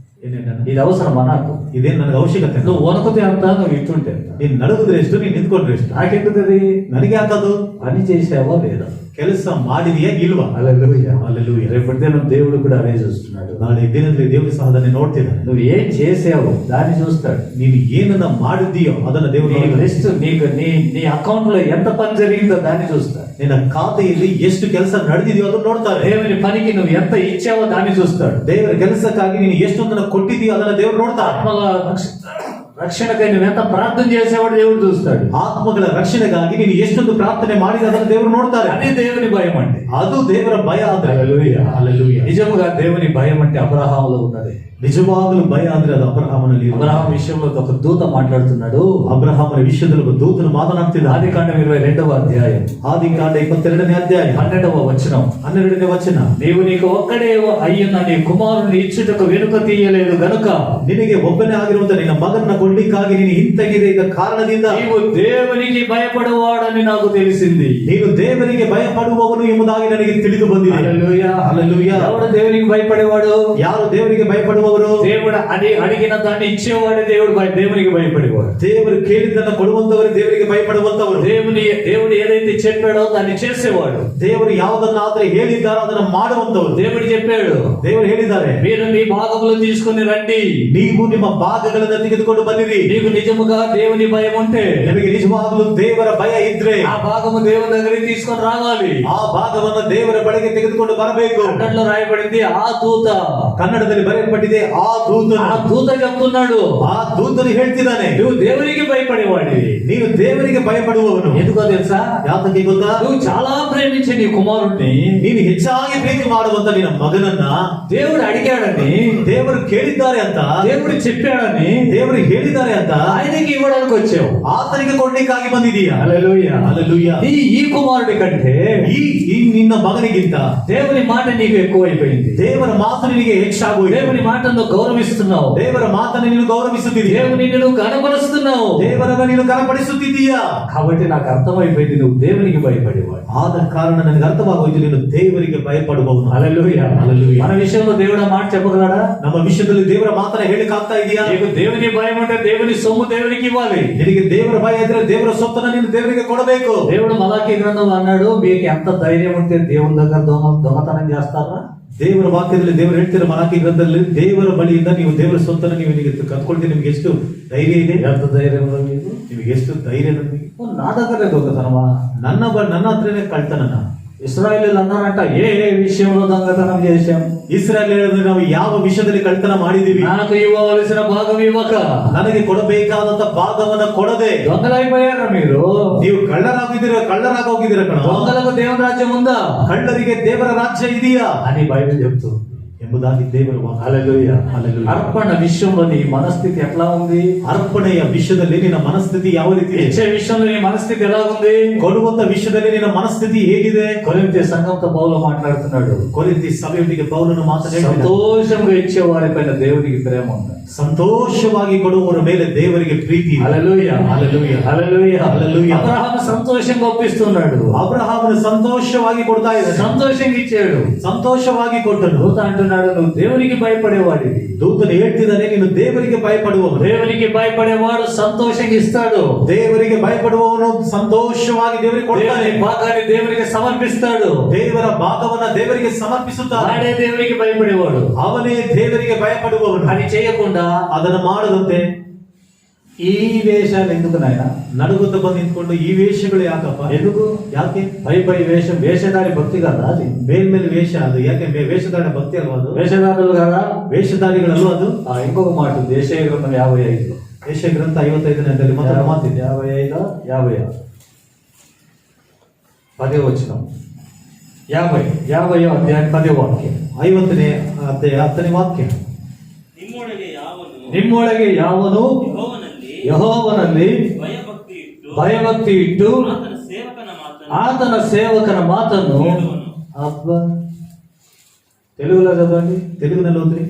ಏನೇನ ఇది అవసరమా నాకు? ಇದೇನ್ ನನಗೆ ಅವಶ್ಯಕತೆ? నువ్వు వణుకుతే అంత, నువ్వు ఇట్టుంటే అంత. ನೀನ್ ನಡುಗುದ್ರೆ ಎಷ್ಟು, ನೀನ್ ನಿಂತ್ಕೊಂಡ್ರೆ ಎಷ್ಟು? నాకెందుకు అది? ನನಗೆ ಯಾಕದು? పని చేసావా లేదా? ಕೆಲಸ ಮಾಡಿದೆಯಾ ಇಲ್ವಾ? హల్లెలూయా. హల్లెలూయా. రేపటి దినం దేవుడు కూడా అదే చూస్తున్నాడు. ನಾಳೆ ದಿನದಲ್ಲಿ ದೇವರು ಸಹ ಅದನ್ನೇ ನೋಡ್ತಿದ್ದಾನೆ. నువ్వు ఏం చేసావు దాన్ని చూస్తాడు. ನೀನು ಏನನ್ನ ಮಾಡಿದೀಯೋ ಅದನ್ನ ದೇವರು నీ ನೋಡ್ತಾನೆ. లిస్ట్ నీకు నీ అకౌంట్ లో ఎంత పని జరిగిందో దాన్ని చూస్తాడు. ನಿನ್ನ ಖಾತೆಯಲ್ಲಿ ಎಷ್ಟು ಕೆಲಸ ನಡೆದಿದೆಯೋ ಅದನ್ನ ನೋಡ್ತಾರೆ. దేవుని పనికి నువ్వు ఎంత ఇచ్చావో దాన్ని చూస్తాడు. ದೇವರ ಕೆಲಸಕ್ಕಾಗಿ ನೀನು ಎಷ್ಟೊಂದನ್ನ ಕೊಟ್ಟಿದೀಯೋ ಅದನ್ನ ದೇವರು ನೋಡ್ತಾರೆ. ఆత్మల రక్షణకై నువ్వు ఎంత ప్రార్థన చేసేవాడు దేవుడు చూస్తాడు. ಆತ್ಮಗಳ ರಕ್ಷಣೆಗಾಗಿ ನೀನು ಎಷ್ಟೊಂದು ಪ್ರಾರ್ಥನೆ ಮಾಡಿದ ಅದನ್ನ ದೇವರು ನೋಡ್ತಾರೆ. అది దేవుని భయం అంటే. ಅದು ದೇವರ ಭಯ ಆದ್ರೆ. హల్లెలూయా. హల్లెలూయా. నిజముగా దేవుని భయం అంటే అబ్రహాములో ఉన్నది. ನಿಜವಾಗಲೂ ಭಯ ಅಂದ್ರೆ ಅದು ಅಬ್ರಹಾಮನಲ್ಲಿ ಇರುವುದು. అబ్రహాం విషయంలో ఒక దూత మాట్లాడుతున్నాడు. ಅಬ್ರಹಾಮನ ವಿಷಯದಲ್ಲಿ ಒಬ್ಬ ದೂತನು ಮಾತನಾಡ್ತಿದ್ದಾನೆ. ఆదికాండం 22వ అధ్యాయం ಆದಿಕಾಂಡ 22ನೇ ಅಧ್ಯಾಯ 12వ వచనం. 12ನೇ ವಚನ. నీకు ఒక్కడే అయ్యున్న నీ కుమారుని ఇచ్చుటకు వెనుక తీయలేదు గనుక ನಿನಗೆ ಒಬ್ಬನೇ ಆಗಿರುವಂತ ನಿನ್ನ ಮಗನ ಕೊಡ್ಲಿಕ್ಕಾಗಿ ನೀನು ಹಿಂತೆಗೆದ ಕಾರಣದಿಂದ నీవు దేవునికి భయపಡುవాడని నాకు తెలిసింది. ನೀನು ದೇವರಿಗೆ ಭಯಪಡುವವನು ಎಂಬುದಾಗಿ ನನಗೆ ತಿಳಿದು ಬಂದಿದೆ. హల్లెలూయా. హల్లెలూయా. ఎవడు దేవునికి భయపడేవాడు? ಯಾರು ದೇವರಿಗೆ ಭಯಪಡುವವರು? దేవుడు అడిగిన దాన్ని ఇచ్చేవాడే దేవునికి భయపడేవాడు. ದೇವರು ಕೇಳಿದ್ದನ್ನು ಕೊಡುವಂತವರು ದೇವರಿಗೆ ಭಯಪಡುವಂತವರು. దేవుడు ఏదైతే చెప్పాడో దాన్ని చేసేవాడు. ದೇವರು ಯಾವುದನ್ನಾದ್ರೆ ಹೇಳಿದ್ದಾರೋ ಅದನ್ನು ಮಾಡುವಂತವರು. దేవుడు చెప్పాడు, ದೇವರು ಹೇಳಿದ್ದಾರೆ, మీరు మీ భాగములు తీసుకుని రండి. ನೀವು ನಿಮ್ಮ ಭಾಗಗಳನ್ನು ತೆಗೆದುಕೊಂಡು ಬನ್ನಿರಿ. నీకు నిజముగా దేవుని భయం ఉంటే, ನಿಮಗೆ ನಿಜವಾಗಲೂ ದೇವರ ಭಯ ಇದ್ರೆ ఆ భాగము దేవుని దగ్గరికి తీసుకొని రావాలి. ಆ ಭಾಗವನ್ನು ದೇವರ ಬಳಿಗೆ ತೆಗೆದುಕೊಂಡು ಬರಬೇಕು. కన్నడలో రాయబడింది ఆ దూత. ಕನ್ನಡದಲ್ಲಿ ಬರೆಯಲ್ಪಟ್ಟಿದೆ ಆ దూత చెప్తున్నాడు, ಆ ದೂತನು ಹೇಳ್ತಿದ್ದಾನೆ, నువ్వు దేవునికి భయపడేవాడివి. ನೀನು ದೇವರಿಗೆ ಭಯಪಡುವವನು. ఎందుకో తెలుసా? ಯಾತಕ್ಕೆ ಗೊತ್ತಾ? నువ్వు చాలా ప్రేమించే నీ కుమారుణ్ణి ನೀನು ಹೆಚ್ಚಾಗಿ ಪ್ರೀತಿ ಮಾಡುವಂತ ನಿನ್ನ ಮಗನನ್ನ దేవుడు అడిగాడని, ದೇವರು ಕೇಳಿದ್ದಾರೆ ಅಂತ, దేవుడు చెప్పాడని, ದೇವರು ಹೇಳಿದ್ದಾರೆ ಅಂತ ఆయనకి ఇవ్వడానికి వచ్చావు. ಆತನಿಗೆ ಕೊಡ್ಲಿಕ್ಕಾಗಿ ಬಂದಿದೀಯಾ? హల్లెలూయా. హల్లెలూయా. ఈ కుమారుడి కంటే ಈ ನಿನ್ನ ಮಗನಿಗಿಂತ దేవుని మాట నీకు ఎక్కువైపోయింది. ದೇವರ ಮಾತು ನಿನಗೆ ಹೆಚ್ಚಾಗೋಯ್ತು. దేవుని మాటను గౌరవిస్తున్నావు. ದೇವರ ಮಾತನ್ನು ನೀನು ಗೌರವಿಸುತ್ತಿದ್ದೀಯ. దేవుని నువ్వు కనబరుస్తున్నావు. ದೇವರನ್ನ ನೀನು ಕನಪಡಿಸುತ್ತಿದ್ದೀಯಾ. కాబట్టి నాకు అర్థమైపోయింది, నువ్వు దేవునికి భయపడేవాడు. ಆದ ಕಾರಣ ನನಗೆ ಅರ್ಥವಾಗೋಯ್ತು, ನೀನು ದೇವರಿಗೆ ಭಯಪಡುವವನು. హల్లెలూయా. హల్లెలూయా. మన విషయంలో దేవుడు ఆ మాట చెప్పగలడా? ನಮ್ಮ ವಿಷಯದಲ್ಲಿ ದೇವರ ಮಾತನ್ನ ಹೇಳಿಕಾಗ್ತಾ ಇದೆಯಾ? నీకు దేవుని భయం అంటే దేవుని సొమ్ము దేవునికి ఇవ్వాలి. ನಿನಗೆ ದೇವರ ಭಯ ಇದ್ರೆ ದೇವರ ಸೊತ್ತನ್ನ ನೀನು ದೇವರಿಗೆ ಕೊಡಬೇಕು. దేవుడు మలాకీ గ్రంథంలో అన్నాడు, మీకు ఎంత ధైర్యం ఉంటే దేవుని దగ్గర దొంగతనం చేస్తారా? ದೇವರ ವಾಕ್ಯದಲ್ಲಿ ದೇವರು ಹೇಳ್ತಾರೆ, ಮಲಾಕಿ ಗ್ರಂಥದಲ್ಲಿ, ದೇವರ ಬಳಿಯಿಂದ ನೀವು ದೇವರ ಸೊತ್ತನ್ನು ನೀವು ಕತ್ಕೊಳ್ತೀರಿ. ನಿಮ್ಗೆ ಎಷ್ಟು ಧೈರ್ಯ ಇದೆ? ఎంత ధైర్యం ఉంది మీకు? ನಿಮಗೆ ಎಷ್ಟು ಧೈರ್ಯ? ನನಗೆ నా దగ్గరే దొంగతనమా? ನನ್ನ ಹತ್ರನೇ ಕಳ್ತನನ. ఇశ్రాయేలీయులు అన్నారంట, ఏ విషయంలో దొంగతనం చేశాం? ಇಸ್ರಾಯೇಲ್ ಹೇಳಿದ್ರೆ, ನಾವು ಯಾವ ವಿಷಯದಲ್ಲಿ ಕಳ್ತನ ಮಾಡಿದೀವಿ? నాకు ఇవ్వవలసిన భాగం ఇవ్వక, ನನಗೆ ಕೊಡಬೇಕಾದಂತ ಭಾಗವನ್ನ ಕೊಡದೆ దొంగలైపోయారా మీరు? ನೀವು ಕಳ್ಳರಾಗೋಗಿದ್ದೀರ ಕಣ. దొంగలకు దేవుని రాజ్యం ఉందా ಕಳ್ಳರಿಗೆ ದೇವರ ರಾಜ್ಯ ಇದೆಯಾ అని బైబిల్ చెప్తూ ಎಂಬುದಾಗಿ ದೇವರ ವಾಕ್ಯ. హల్లెలూయా. హల్లెలూయా. అర్పణ విషయంలో నీ మనస్థితి ఎట్లా ఉంది? ಅರ್ಪಣೆಯ ವಿಷಯದಲ್ಲಿ ನಿನ್ನ ಮನಸ್ಥಿತಿ ಯಾವ ರೀತಿ ಇದೆ? ఇచ్చే విషయంలో నీ మనస్థితి ఎలా ఉంది? ಕೊಡುವಂತ ವಿಷಯದಲ್ಲಿ ನಿನ್ನ ಮನಸ್ಥಿತಿ ಹೇಗಿದೆ? కొరింథీ సంఘంతో పౌలు మాట్లాడుతున్నాడు, ಕೊರಿಂಥಿ ಸಭೆಯೊಂದಿಗೆ ಪೌಲನು ಮಾತನಾಡಿದ, సంతోషంగా ఇచ్చే వారిపైన దేవునికి ప్రేమ ఉంది. ಸಂತೋಷವಾಗಿ ಕೊಡುವವರ ಮೇಲೆ ದೇವರಿಗೆ ಪ್ರೀತಿ ಇದೆ. హల్లెలూయా. హల్లెలూయా. హల్లెలూయా. హల్లెలూయా. అబ్రహాము సంతోషంగా ఒప్పిస్తున్నాడు. ಅಬ್ರಹಾಮನು ಸಂತೋಷವಾಗಿ ಕೊಡ್ತಾ ಇದ್ದಾನೆ. సంతోషంగా ఇచ్చాడు. ಸಂತೋಷವಾಗಿ ಕೊಟ್ಟನು. దూత అంటున్నాడు, నువ్వు దేవునికి భయపడేవాడివి. ದೂತನು ಹೇಳ್ತಿದ್ದಾನೆ, ನೀನು ದೇವರಿಗೆ ಭಯಪಡುವವನು. దేవునికి భయపడేవాడు సంతోషంగా ఇస్తాడు. ದೇವರಿಗೆ ಭಯಪಡುವವನು ಸಂತೋಷವಾಗಿ ದೇವರಿಗೆ ಕೊಡ್ತಾನೆ. దేవుని భాగాన్ని దేవునికి సమర్పిస్తాడు. ದೇವರ ಭಾಗವನ್ನ ದೇವರಿಗೆ ಸಮರ್ಪಿಸುತ್ತಾನೆ. వాడే దేవునికి భయపడేవాడు. ಅವನೇ ದೇವರಿಗೆ ಭಯಪಡುವವನು. అని చేయకుండా ಅದನ್ನು ಮಾಡದಂತೆ ఈ వేషాలు ఎందుకు నాయన? ನಡುಗುತ್ತ ಬಂದು ನಿಂತ್ಕೊಂಡು ಈ ವೇಷಗಳು ಯಾಕಪ್ಪ? ఎందుకు? ಯಾಕೆ? పై వేషం వేషధారి భక్తి కదా అది. ಮೇಲ್ಮೇಲೆ ವೇಷ ಅದು ಯಾಕೆ? ವೇಷಧಾರಣ ಭಕ್ತಿ ಅಲ್ವಾ ಅದು? వేషధారులు కదా, ವೇಷಧಾರಿಗಳಲ್ಲೂ ಅದು. ఇంకొక మాట ఉంది, యెషయా గ్రంథం 55 ಯೆಶಯ ಗ್ರಂಥ 55ನೇ ಅಧ್ಯಾಯದಲ್ಲಿ ಮತ್ತೊಂದು ಮಾತಿದೆ. 55 10వ వచనం. 50వ అధ్యాయం 10వ వాక్యం. 50ನೇ ಅಧ್ಯಾಯ 10ನೇ ವಾಕ್ಯ. ನಿಮ್ಮೊಳಗೆ ಯಾವನು ಯೆಹೋವನಲ್ಲಿ ಭಯಭಕ್ತಿ ಇಟ್ಟು ఆతన సేవకన మాటను అబ్బా తెలుగులో చదవండి. తెలుగుನಲ್ಲಿ ಓದ್ರಿ.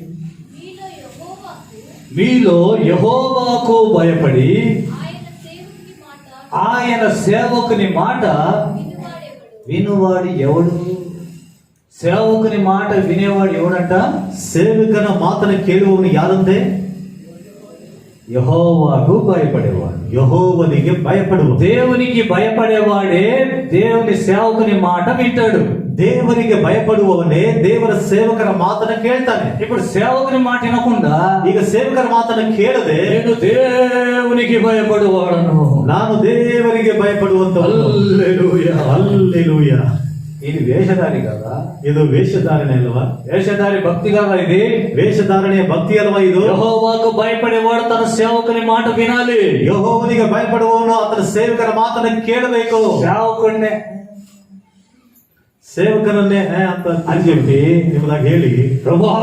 మీలో యెహోవాకు భయపడి ఆయన సేవకుని మాట వినువాడు ఎవడు? సేవకుని మాట వినేవాడు ఎవడంట? ಸೇವಕನ ಮಾತನ್ನು ಕೇಳುವವನು ಯಾರಂತೆ? యెహోవాకు భయపడేవాడు. యెహోవానికి భయపడు. దేవునికి భయపడేవాడే దేవుని సేవకుని మాట వింటాడు. ದೇವರಿಗೆ ಭಯಪಡುವವನೇ ದೇವರ ಸೇವಕರ ಮಾತನ್ನ ಕೇಳ್ತಾನೆ. ఇప్పుడు సేవకుని మాట వినకుండా ಈಗ ಸೇವಕರ ಮಾತನ್ನ ಕೇಳದೆ నేను దేవునికి భయపడువాడను, ನಾನು ದೇವರಿಗೆ ಭಯಪಡುವಂತವನು. హల్లెలూయా. ಹಲ್ಲೆಲೂಯಾ. ఇది వేషధారి కదా, ಇದು ವೇಷಧಾರಣೆ ಅಲ್ವಾ? వేషధారి భక్తి కదా ఇది. ವೇಷಧಾರಣೆಯ ಭಕ್ತಿ ಅಲ್ವಾ ಇದು? యెహోవాకు భయపడేవాడు తన సేవకుని మాట వినాలి. ಯೆಹೋವನಿಗೆ ಭಯಪಡುವವನು ಆತನ ಸೇವಕರ ಮಾತನ್ನ ಕೇಳಬೇಕು. సేవకుడినే ಸೇವಕರನ್ನೇ ಅಂತ అని చెప్పి ನಿಮ್ಮದಾಗಿ ಹೇಳಿ, ప్రభువా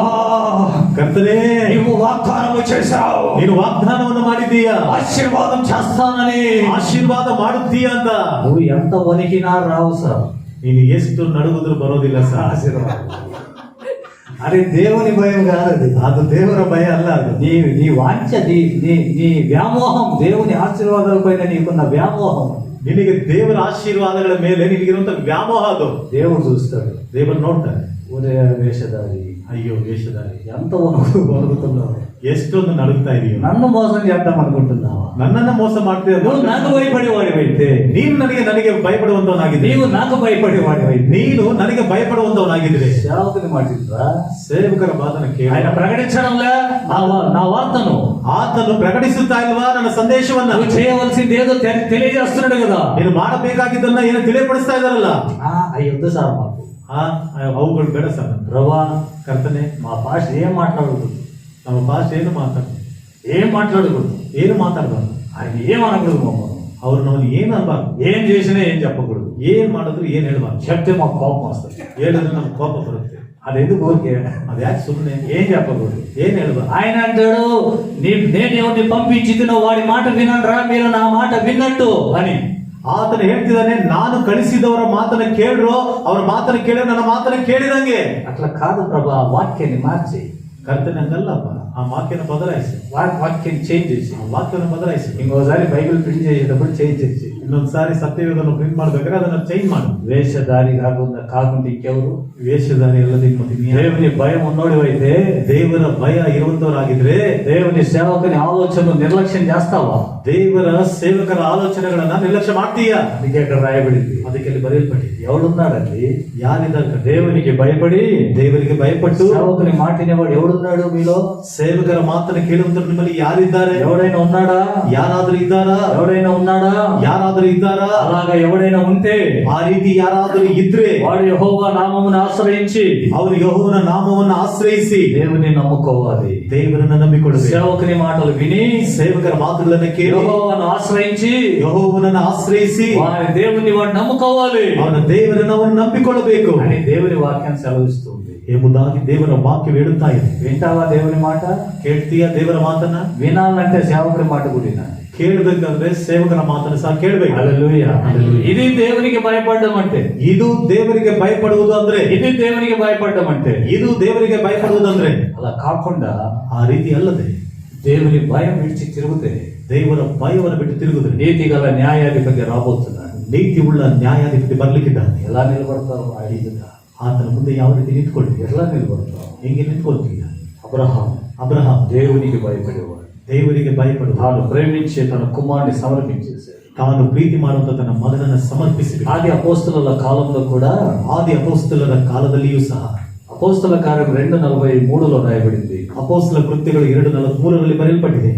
ಕರ್ತನೇ నీవు వాగ్దానము చేశావు, ನೀನು ವಾಗ್ದಾನವನ್ನು ಮಾಡಿದ್ದೀಯಾ, ఆశీర్వాదం చేస్తానని. ಆಶೀರ್ವಾದ ಮಾಡುತ್ತೀಯಾ ಅಂತ నువ్వు ఎంత వణికినా రావు సార్ ನೀನು ಎಷ್ಟು ನಡುಗುದ್ರು ಬರೋದಿಲ್ಲ ಸರ್. ఆశీర్వాదం. అరే దేవుని భయం కాదు అది, ಅದು ದೇವರ ಭಯ ಅಲ್ಲ. ಅದು నీ నీ వాంఛ, నీ నీ నీ వ్యామోహం, దేవుని ఆశీర్వాదాల పైన నీకున్న వ్యామోహం. ನಿನಗೆ ದೇವರ ಆಶೀರ್ವಾದಗಳ ಮೇಲೆ ನಿನಗಿರುವಂತ ವ್ಯಾಮೋಹ ಅದು. దేవుడు చూస్తాడు. ದೇವರು ನೋಡ್ತಾನೆ. ఉదయ వేషధారి, ಅಯ್ಯೋ ವೇಷಧಾರಿ, ఎంత వణుకుతున్నావు, ಎಷ್ಟೊಂದು ನಡುಗ್ತಾ ಇದೆಯೋ. నన్ను మోసం చేద్దాం అనుకుంటున్నావా? ನನ್ನನ್ನ ಮೋಸ ಮಾಡ್ತೀಯ. నువ్వు నాకు భయపడేవాడివైతే, ನೀನು ನನಗೆ ಭಯಪಡುವಂತವನಾಗಿದ್ದೆ. నీవు నాకు భయపడేవాడివైతే, ನೀನು ನನಗೆ భయపಡುವಂತವನಾಗಿದ್ರೆ సేవకుని మాటిద్దా? ಸೇವಕರ ಮಾತನ್ನ ಕೇಳಿ ఆయన ప్రకటించడంలే నా వార్తను, ಆತನು ಪ್ರಕಟಿಸುತ್ತಾ ಇಲ್ವಾ ನನ್ನ ಸಂದೇಶವನ್ನ? నువ్వు చేయవలసింది ఏదో తెలియజేస్తున్నాడు కదా. ನೀನು ಮಾಡಬೇಕಾಗಿದ್ದನ್ನ ಏನು ತಿಳಿಯಪಡಿಸ್ತಾ ಇದಾರಲ್ಲ, అవి వద్దు సార్ మాకు. ಅವುಗಳು ಬೇಡ ಸರ್. ప్రభా ಕರ್ತನೆ, మా భాష ఏం మాట్లాడకూడదు, ನಮ್ಮ ಭಾಷೆ ಏನು ಮಾತಾಡ ఏం మాట్లాడకూడదు, ಏನು ಮಾತಾಡಬಾರ್ದು. ఆయన ఏం అనకూడదు, మమ్మల్ని ಅವ್ರು ನಾವು ಏನ್ ಅನ್ಬಾರ್ದು, ఏం చేసినా ఏం చెప్పకూడదు. ಏನ್ ಮಾಡಿದ್ರು ಏನ್ ಹೇಳ್ಬಾರ್ದು. చెప్తే మాకు కోపం వస్తుంది. ಹೇಳಿದ್ರೆ ನಮ್ಗೆ ಕೋಪ ಬರುತ್ತೆ. అది ఎందుకు ఊరికే? ಅದ್ಯಾಕೆ ಸುಮ್ಮನೆ ఏం చెప్పకూడదు. ಏನ್ ಹೇಳ್ಬಾರ್ದು. ఆయన అంటాడు, నేను ఎవరిని పంపించిదినో వాడి మాట వినండ్రా, మీరు నా మాట విన్నట్టు అని. ಆತನ ಹೇಳ್ತಿದ್ದಾನೆ, ನಾನು ಕಳಿಸಿದವರ ಮಾತನ್ನ ಕೇಳ್ರೋ, ಅವರ ಮಾತನ್ನ ಕೇಳಿ ನನ್ನ ಮಾತನ್ನ ಕೇಳಿದಂಗೆ. అట్లా కాదు ప్రభా, వాక్యాన్ని మార్చి, ಕರ್ತನೆ ಹಂಗಲ್ಲಪ್ಪ, ಆ ವಾಕ್ಯನ ಬದಲಾಯಿಸಿ, వాక్యాన్ని చేంజ్ చేసి, ಆ ವಾಕ್ಯವನ್ನು ಬದಲಾಯಿಸಿ. ఇంకోసారి బైబిల్ ప్రింట్ చేసేటప్పుడు చేంజ్ చేసి, ಇನ್ನೊಂದ್ಸಾರಿ ಸತ್ಯವೇದನ್ನು ಪ್ರಿಂಟ್ ಮಾಡ್ಬೇಕಾದ್ರೆ ಅದನ್ನ ಚೇಂಜ್ ಮಾಡು. వేషధారి కాకుండా ఇంకెవరు? ವೇಷಧಾರಿ ಅಲ್ಲದೆ ಮತ್ತೆ దేవుని భయం ఉన్నోడివైతే, ದೇವರ ಭಯ ಇರುವಂತವರಾಗಿದ್ರೆ దేవుని సేవకుని ఆలోచనను నిర్లక్ష్యం చేస్తావా? ದೇವರ ಸೇವಕರ ಆಲೋಚನೆಗಳನ್ನ ನಿರ್ಲಕ್ಷ್ಯ ಮಾಡ್ತೀಯಾ? అందుకే ఇక్కడ రాయబడింది. ಅದಕ್ಕೆ ಅಲ್ಲಿ ಬರೆಯಲ್ಪಟ್ಟಿದೆ. ఎవడున్నాడండి ಯಾರಿದ್ದಾರೆ? దేవునికి భయపడి ದೇವರಿಗೆ ಭಯಪಟ್ಟು సేవకుని మాట వినేవాడు ఎవడున్నాడు మీలో? ಸೇವಕರ ಮಾತನ್ನ ಕೇಳುವಂತ ನಿಮ್ಮಲ್ಲಿ ಯಾರಿದ್ದಾರೆ? ఎవడైనా ఉన్నాడా? ಯಾರಾದ್ರೂ ಇದ್ದಾರಾ? ఎవడైనా ఉన్నాడా? ಯಾರಾದ್ರೂ ಇದ್ದಾರಾ? అలాగా ఎవడైనా ఉంటే ಆ ರೀತಿ ಯಾರಾದ್ರೂ ಇದ್ರೆ వాడు యెహోవా నామమును ఆశ్రయించి ಅವರು ಯೆಹೋವನ ನಾಮವನ್ನು ಆಶ್ರಯಿಸಿ దేవుని నమ్ముకోవాలి. ದೇವರನ್ನ ನಂಬಿಕೊಳ್ಳಬೇಕು. సేవకుని మాటలు విని ಸೇವಕರ ಮಾತುಗಳನ್ನ ಕೇಳಿ యెహోవాను ఆశ్రయించి ಯೆಹೋವನನ್ನ ಆಶ್ರಯಿಸಿ వారి దేవుని వాడు నమ్ముకోవాలి ಅವನ ದೇವರನ್ನ ಅವನು ನಂಬಿಕೊಳ್ಳಬೇಕು అని దేవుని వాక్యం సెలవిస్తుంది. ಎಂಬುದಾಗಿ ದೇವರ ವಾಕ್ಯ ಹೇಳುತ್ತಾ ಇದೆ. వింటావా దేవుని మాట? ಕೇಳ್ತೀಯ ದೇವರ ಮಾತನ್ನ? వినాలంటే సేవకుడి మాట కూడా వినాలి. ಕೇಳಬೇಕಂದ್ರೆ ಸೇವಕರ ಮಾತನ್ನ ಸಹ ಕೇಳಬೇಕು. హల్లెలూయా. ఇది దేవునికి భయపడడం అంటే, ಇದು ದೇವರಿಗೆ ಭಯಪಡುವುದು ಅಂದ್ರೆ, ఇది దేవునికి భయపడడం అంటే, ಇದು ದೇವರಿಗೆ ಭಯಪಡುವುದಂದ್ರೆ అలా కాకుండా ಆ ರೀತಿ ಅಲ್ಲದೆ దేవుని భయం విడిచి తిరుగుతే ದೇವರ ಭಯವನ್ನು ಬಿಟ್ಟು ತಿರುಗುದ್ರೆ నీతి గల న్యాయాధిపతి రాబోతున్నాడు. ನೀತಿ ಉಳ್ಳ ನ್ಯಾಯಾಧಿಪತಿ ಬರ್ಲಿಕ್ಕಿದ್ದಾನೆ. ఎలా నిలబడతావు? అడిగిదా ಆತನ ಮುಂದೆ ಯಾವ ರೀತಿ ನಿಂತ್ಕೊಳ್ಳಿ? ఎలా నిలబడతావు? ಹೆಂಗೆ ನಿಂತ್ಕೊಳ್ತೀಯ? అబ్రహాం దేవునికి భయపడేవాడు. ದೇವರಿಗೆ ಭಯಪಡುವ, తాను ప్రేమించే తన కుమారుని సమర్పించేశాడు. ತಾನು ಪ್ರೀತಿ ಮಾಡುವಂತ ತನ್ನ ಮಗನನ್ನ ಸಮರ್ಪಿಸಿ. ఆది అపోస్తలుల కాలంలో కూడా, ಆದಿ ಅಪೊಸ್ತಲರ ಕಾಲದಲ್ಲಿಯೂ ಸಹ అపోస్తల కార్యం 2:43 రాయబడింది. ಅಪೊಸ್ತಲ ಕೃತ್ಯಗಳು 2:43 ಬರೆಯಲ್ಪಟ್ಟಿದೆ.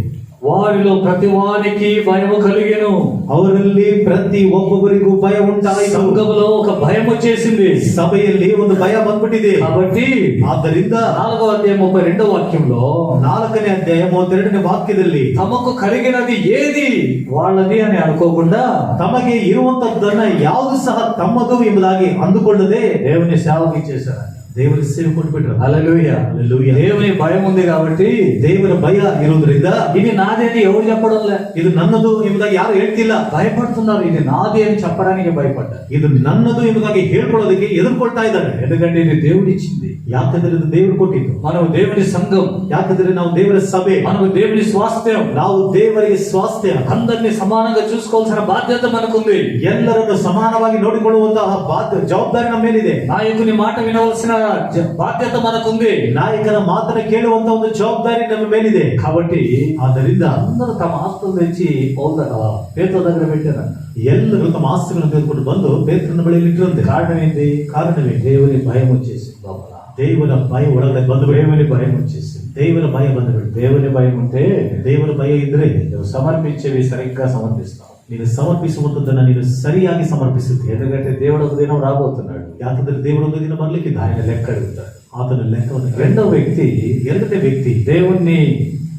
వారిలో ప్రతి వానికి భయము కలిగెను. ಅವರಲ್ಲಿ ಪ್ರತಿ ಒಬ್ಬೊಬ್ಬರಿಗೂ ಭಯ ಉಂಟಾಯಿತು. సంఘములో ఒక భయం వచ్చేసింది. ಸಭೆಯಲ್ಲಿ ಒಂದು ಭಯ ಬಂದ್ಬಿಟ್ಟಿದೆ. కాబట్టి ಆದ್ದರಿಂದ 4వ అధ్యాయం 32వ వాక్యంలో 4ನೇ ಅಧ್ಯಾಯ 32ನೇ ವಾಕ್ಯದಲ್ಲಿ తమకు కలిగినది ఏది వాళ్ళది అని అనుకోకుండా, ತಮಗೆ ಇರುವಂತದ್ದನ್ನ ಯಾವುದು ಸಹ ತಮ್ಮದು ಎಂಬುದಾಗಿ ಅಂದುಕೊಳ್ಳದೆ దేవుని సేవకి ఇచ్చేశారు. ದೇವರ ಸೇವೆ ಕೊಟ್ಬಿಟ್ರು. హల్లెలూయా. ಹಲ್ಲೆಲೂಯಾ. దేవుని భయం ఉంది కాబట్టి ದೇವರ ಭಯ ಇರುವುದರಿಂದ ఇది నాది అని ఎవరు చెప్పడంలే. ಇದು ನನ್ನದು ಎಂಬುದಾಗಿ ಯಾರು ಹೇಳ್ತಿಲ್ಲ. భయపడుతున్నారు. ఇది నాది అని చెప్పడానికి భయపడ్డారు. ಇದು ನನ್ನದು ಎಂಬುದಾಗಿ ಹೇಳ್ಕೊಳ್ಳೋದಕ್ಕೆ ಎದುರ್ಕೊಳ್ತಾ ಇದ್ದಾರೆ. ఎందుకంటే ఇది దేవుడు ఇచ్చింది. ಯಾಕಂದ್ರೆ ಇದು ದೇವರು ಕೊಟ್ಟಿದ್ದು. మనం దేవుని సంఘం, ಯಾಕಂದ್ರೆ ನಾವು ದೇವರ ಸಭೆ, మనకు దేవుని స్వాస్థ్యం. ನಾವು ದೇವರಿಗೆ ಸ್ವಾಸ್ಥ್ಯ. అందరినీ సమానంగా చూసుకోవాల్సిన బాధ్యత మనకుంది. ಎಲ್ಲರನ್ನು ಸಮಾನವಾಗಿ ನೋಡಿಕೊಳ್ಳುವಂತಹ ಜವಾಬ್ದಾರಿ ನಮ್ಮ ಮೇಲಿದೆ. నాయకుని మాట వినవలసిన బాధ్యత మనకుంది. ನಾಯಕನ ಮಾತನ್ನ ಕೇಳುವಂತ ಒಂದು ಜವಾಬ್ದಾರಿ ನಮ್ಮ ಮೇಲಿದೆ. కాబట్టి ಆದ್ದರಿಂದ అందరూ తమ ఆస్తులు తెచ్చి పౌలు దగ్గర పేతురు దగ్గర పెట్టారంట. ಎಲ್ಲರೂ ತಮ್ಮ ಆಸ್ತಿಗಳನ್ನು ತೆಗೆದುಕೊಂಡು ಬಂದು ಪೇತ್ರನ ಬಳಿಯಲ್ಲಿ ಇಟ್ಟರಂತೆ. కారణం ఏంటి? ಕಾರಣವೇ దేవుని భయం వచ్చేసింది లోపల. ದೇವರ ಭಯ ಒಳಗಡೆ ಬಂದು దేవుని భయం వచ్చేసింది. ದೇವರ ಭಯ ಬಂದು దేవుని భయం ఉంటే ದೇವರ ಭಯ ಇದ್ರೆ నువ్వు సమర్పించేవి సరిగ్గా సమర్పిస్తావు. ನೀನು ಸಮರ್ಪಿಸುವಂತದ್ದನ್ನ ನೀನು ಸರಿಯಾಗಿ ಸಮರ್ಪಿಸುತ್ತೀಯ. ఎందుకంటే దేవుడు ఒక దినం రాబోతున్నాడు. ಯಾಕಂದ್ರೆ ದೇವರು ಒಂದು ದಿನ ಬರ್ಲಿಕ್ಕಿದ್ದ. ఆయన లెక్క అడుగుతాడు. ಆತನ ಲೆಕ್ಕವನ್ನು రెండో వ్యక్తి, ಎರಡನೇ ವ್ಯಕ್ತಿ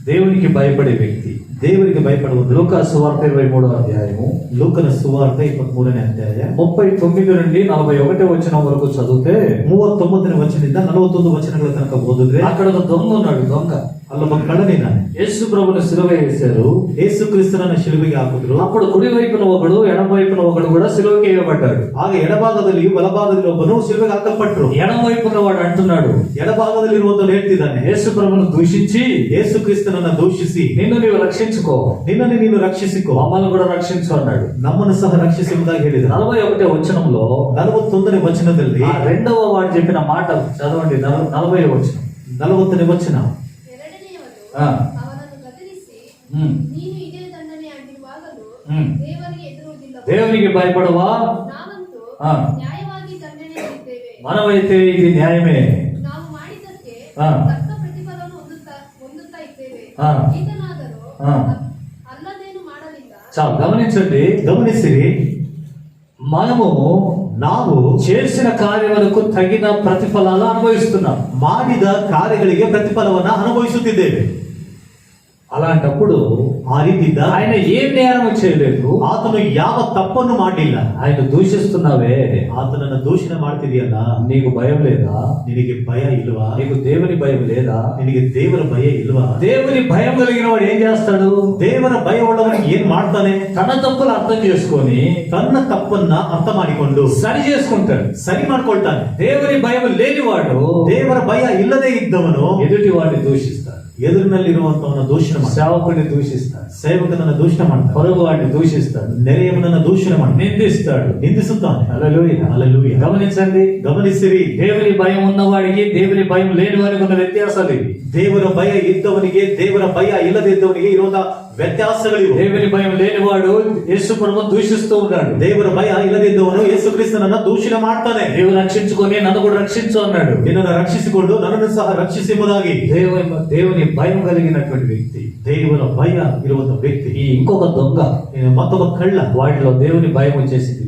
దేవునికి భయపడే వ్యక్తి. ದೇವರಿಗೆ ಭಯಪಡುವುದು. లూకా సువార్త 23వ అధ్యాయము ಲೂಕನ ಸುವಾರ್ತ 23ನೇ ಅಧ್ಯಾಯ 39 నుండి 41 వచనం వరకు చదివితే 39ನೇ ವಚನದಿಂದ 41 ವಚನಗಳ ತನಕ ಓದಿದ್ರೆ అక్కడ ఒక దొంగ ఉన్నాడు. దొంగ ಅಲ್ಲೊಬ್ಬ ಕಳ್ಳನಿದ್ದಾನೆ. యేసు ప్రభుని సిలువ వేశారు. ಯೇಸು ಕ್ರಿಸ್ತನನ್ನ ಶಿಲುಬೆಗೆ ಹಾಕಿದ್ರು. అప్పుడు కుడి వైపున ఒకడు ఎడమ వైపున ఒకడు కూడా సిలువకి వేయబడ్డాడు. ಆಗ ಎಡಭಾಗದಲ್ಲಿ ಬಲಭಾಗದಲ್ಲಿ ಒಬ್ಬನು ಶಿಲುಬೆಗೆ ಹಾಕಲ್ಪಟ್ರು. ఎడమ వైపున వాడు అంటున్నాడు, ಎಡಭಾಗದಲ್ಲಿ ಇರುವಂತನು ಹೇಳ್ತಿದ್ದಾನೆ, యేసు ప్రభుని దూషించి ಯೇಸು ಕ್ರಿಸ್ತನನ್ನ ದೂಷಿಸಿ నిన్ను నీవు రక్షించుకో, ನಿನ್ನನ್ನು ನೀನು ರಕ್ಷಿಸಿಕೋ, మమ్మల్ని కూడా రక్షించు అన్నాడు. ನಮ್ಮನ್ನು ಸಹ ರಕ್ಷಿಸುವುದಾಗಿ ಹೇಳಿದ. 41వ వచనంలో 41ನೇ ವಚನದಲ್ಲಿ ఆ రెండవ వాడు చెప్పిన మాట చదవండి. 40వ వచనం. 40ನೇ ವಚನ. ಎರಡನೆಯವರು ಆ. ಅವನನ್ನು ಗದರಿಸಿ, ఉమ్, ನೀನು ಇದೇ ದಂಡನೆ ಆಗಿರುವಾಗಲೂ ఉమ్. ದೇವರಿಗೆ ಎದುರುವುದಿಲ್ಲ. దేవునికి భయపడవా? ನಾವಂತೂ ಆ. ನ್ಯಾಯವಾಗಿ ದಂಡನೆ ಆಗಿದ್ದೇವೆ. మనమైతే ఇది న్యాయమే. ನಾವು ಮಾಡಿದ್ದಕ್ಕೆ ಆ. ತಕ್ಕ ಪ್ರತಿಫಲವನ್ನು ಹೊಂದುತ್ತಾ ಇದ್ದೇವೆ. ಆ. ಈತನಾದರೂ ಆ. ಅಲ್ಲದೇನು ಮಾಡಲಿಲ್ಲ. చాలు గమనించండి. ಗಮನಿಸಿರಿ, మనము ನಾವು చేసిన కార్యములకు తగిన ప్రతిఫలాలు అనుభవిస్తున్నాం. ಮಾಡಿದ ಕಾರ್ಯಗಳಿಗೆ ಪ್ರತಿಫಲವನ್ನ ಅನುಭವಿಸುತ್ತಿದ್ದೇವೆ. అలాంటప్పుడు ಆ ರೀತಿ ಇದ್ದ ఆయన ఏం నేరం చేయలేదు. ಆತನು ಯಾವ ತಪ್ಪನ್ನು ಮಾಡಲಿಲ್ಲ. ఆయన దూషిస్తున్నావే, ಆತನನ್ನ ದೂಷಣೆ ಮಾಡ್ತಿದೆಯಲ್ಲ, నీకు భయం లేదా? ನಿನಗೆ ಭಯ ಇಲ್ವಾ? నీకు దేవుని భయం లేదా? ನಿನಗೆ ದೇವರ ಭಯ ಇಲ್ವಾ? దేవుని భయం కలిగిన వాడు ఏం చేస్తాడు? ದೇವರ ಭಯ ಉಳ್ಳವನು ಏನ್ ಮಾಡ್ತಾನೆ? తన తప్పులు అర్థం చేసుకొని ತನ್ನ ತಪ್ಪನ್ನ ಅರ್ಥ ಮಾಡಿಕೊಂಡು సరి చేసుకుంటాడు. ಸರಿ ಮಾಡ್ಕೊಳ್ತಾನೆ. దేవుని భయం లేనివాడు ದೇವರ ಭಯ ಇಲ್ಲದೆ ಇದ್ದವನು ఎదుటి వాడిని దూషిస్తాడు. ಎದುರಿನಲ್ಲಿರುವಂತವನ ದೂಷಣೆ ಮಾಡ್ತಾನೆ. సేవకుడిని దూషిస్తాడు. ಸೇವಕನನ್ನ ದೂಷಣೆ ಮಾಡ್ತಾನೆ. పొరుగు వాడిని దూషిస్తాడు. ನೆರೆಯವನನ್ನ ದೂಷಣೆ ಮಾಡ್ತಾನೆ. నిందిస్తాడు. ನಿಂದಿಸುತ್ತಾನೆ. హల్లెలూయా. హల్లెలూయా. గమనించండి, ಗಮನಿಸಿರಿ, దేవుని భయం ఉన్నవాడికి దేవుని భయం లేని వారికి ఉన్న వ్యత్యాసాలు ఇవి. ದೇವರ ಭಯ ಇದ್ದವನಿಗೆ ದೇವರ ಭಯ ಇಲ್ಲದೆ ಇದ್ದವನಿಗೆ ಇರುವಂತಹ ವ್ಯತ್ಯಾಸಗಳಿವೆ. దేవుని భయం లేనివాడు యేసు ప్రభువును దూషిస్తూ ఉన్నాడు. ದೇವರ ಭಯ ಇಲ್ಲದೆ ಇದ್ದವನು ಯೇಸು ಕ್ರಿಸ್ತನನ್ನ ದೂಷಣೆ ಮಾಡ್ತಾನೆ. నీవు రక్షించుకొని నన్ను కూడా రక్షించు అన్నాడు. ನಿನ್ನನ್ನು ರಕ್ಷಿಸಿಕೊಂಡು ನನ್ನನ್ನು ಸಹ ರಕ್ಷಿಸುವುದಾಗಿ. దేవుని భయం కలిగినటువంటి వ్యక్తి, ದೇವರ ಭಯ ಇರುವಂತ ವ್ಯಕ್ತಿ. ఈ ఇంకొక దొంగ, ಮತ್ತೊಬ್ಬ ಕಳ್ಳ, వాటిలో దేవుని భయం వచ్చేసింది.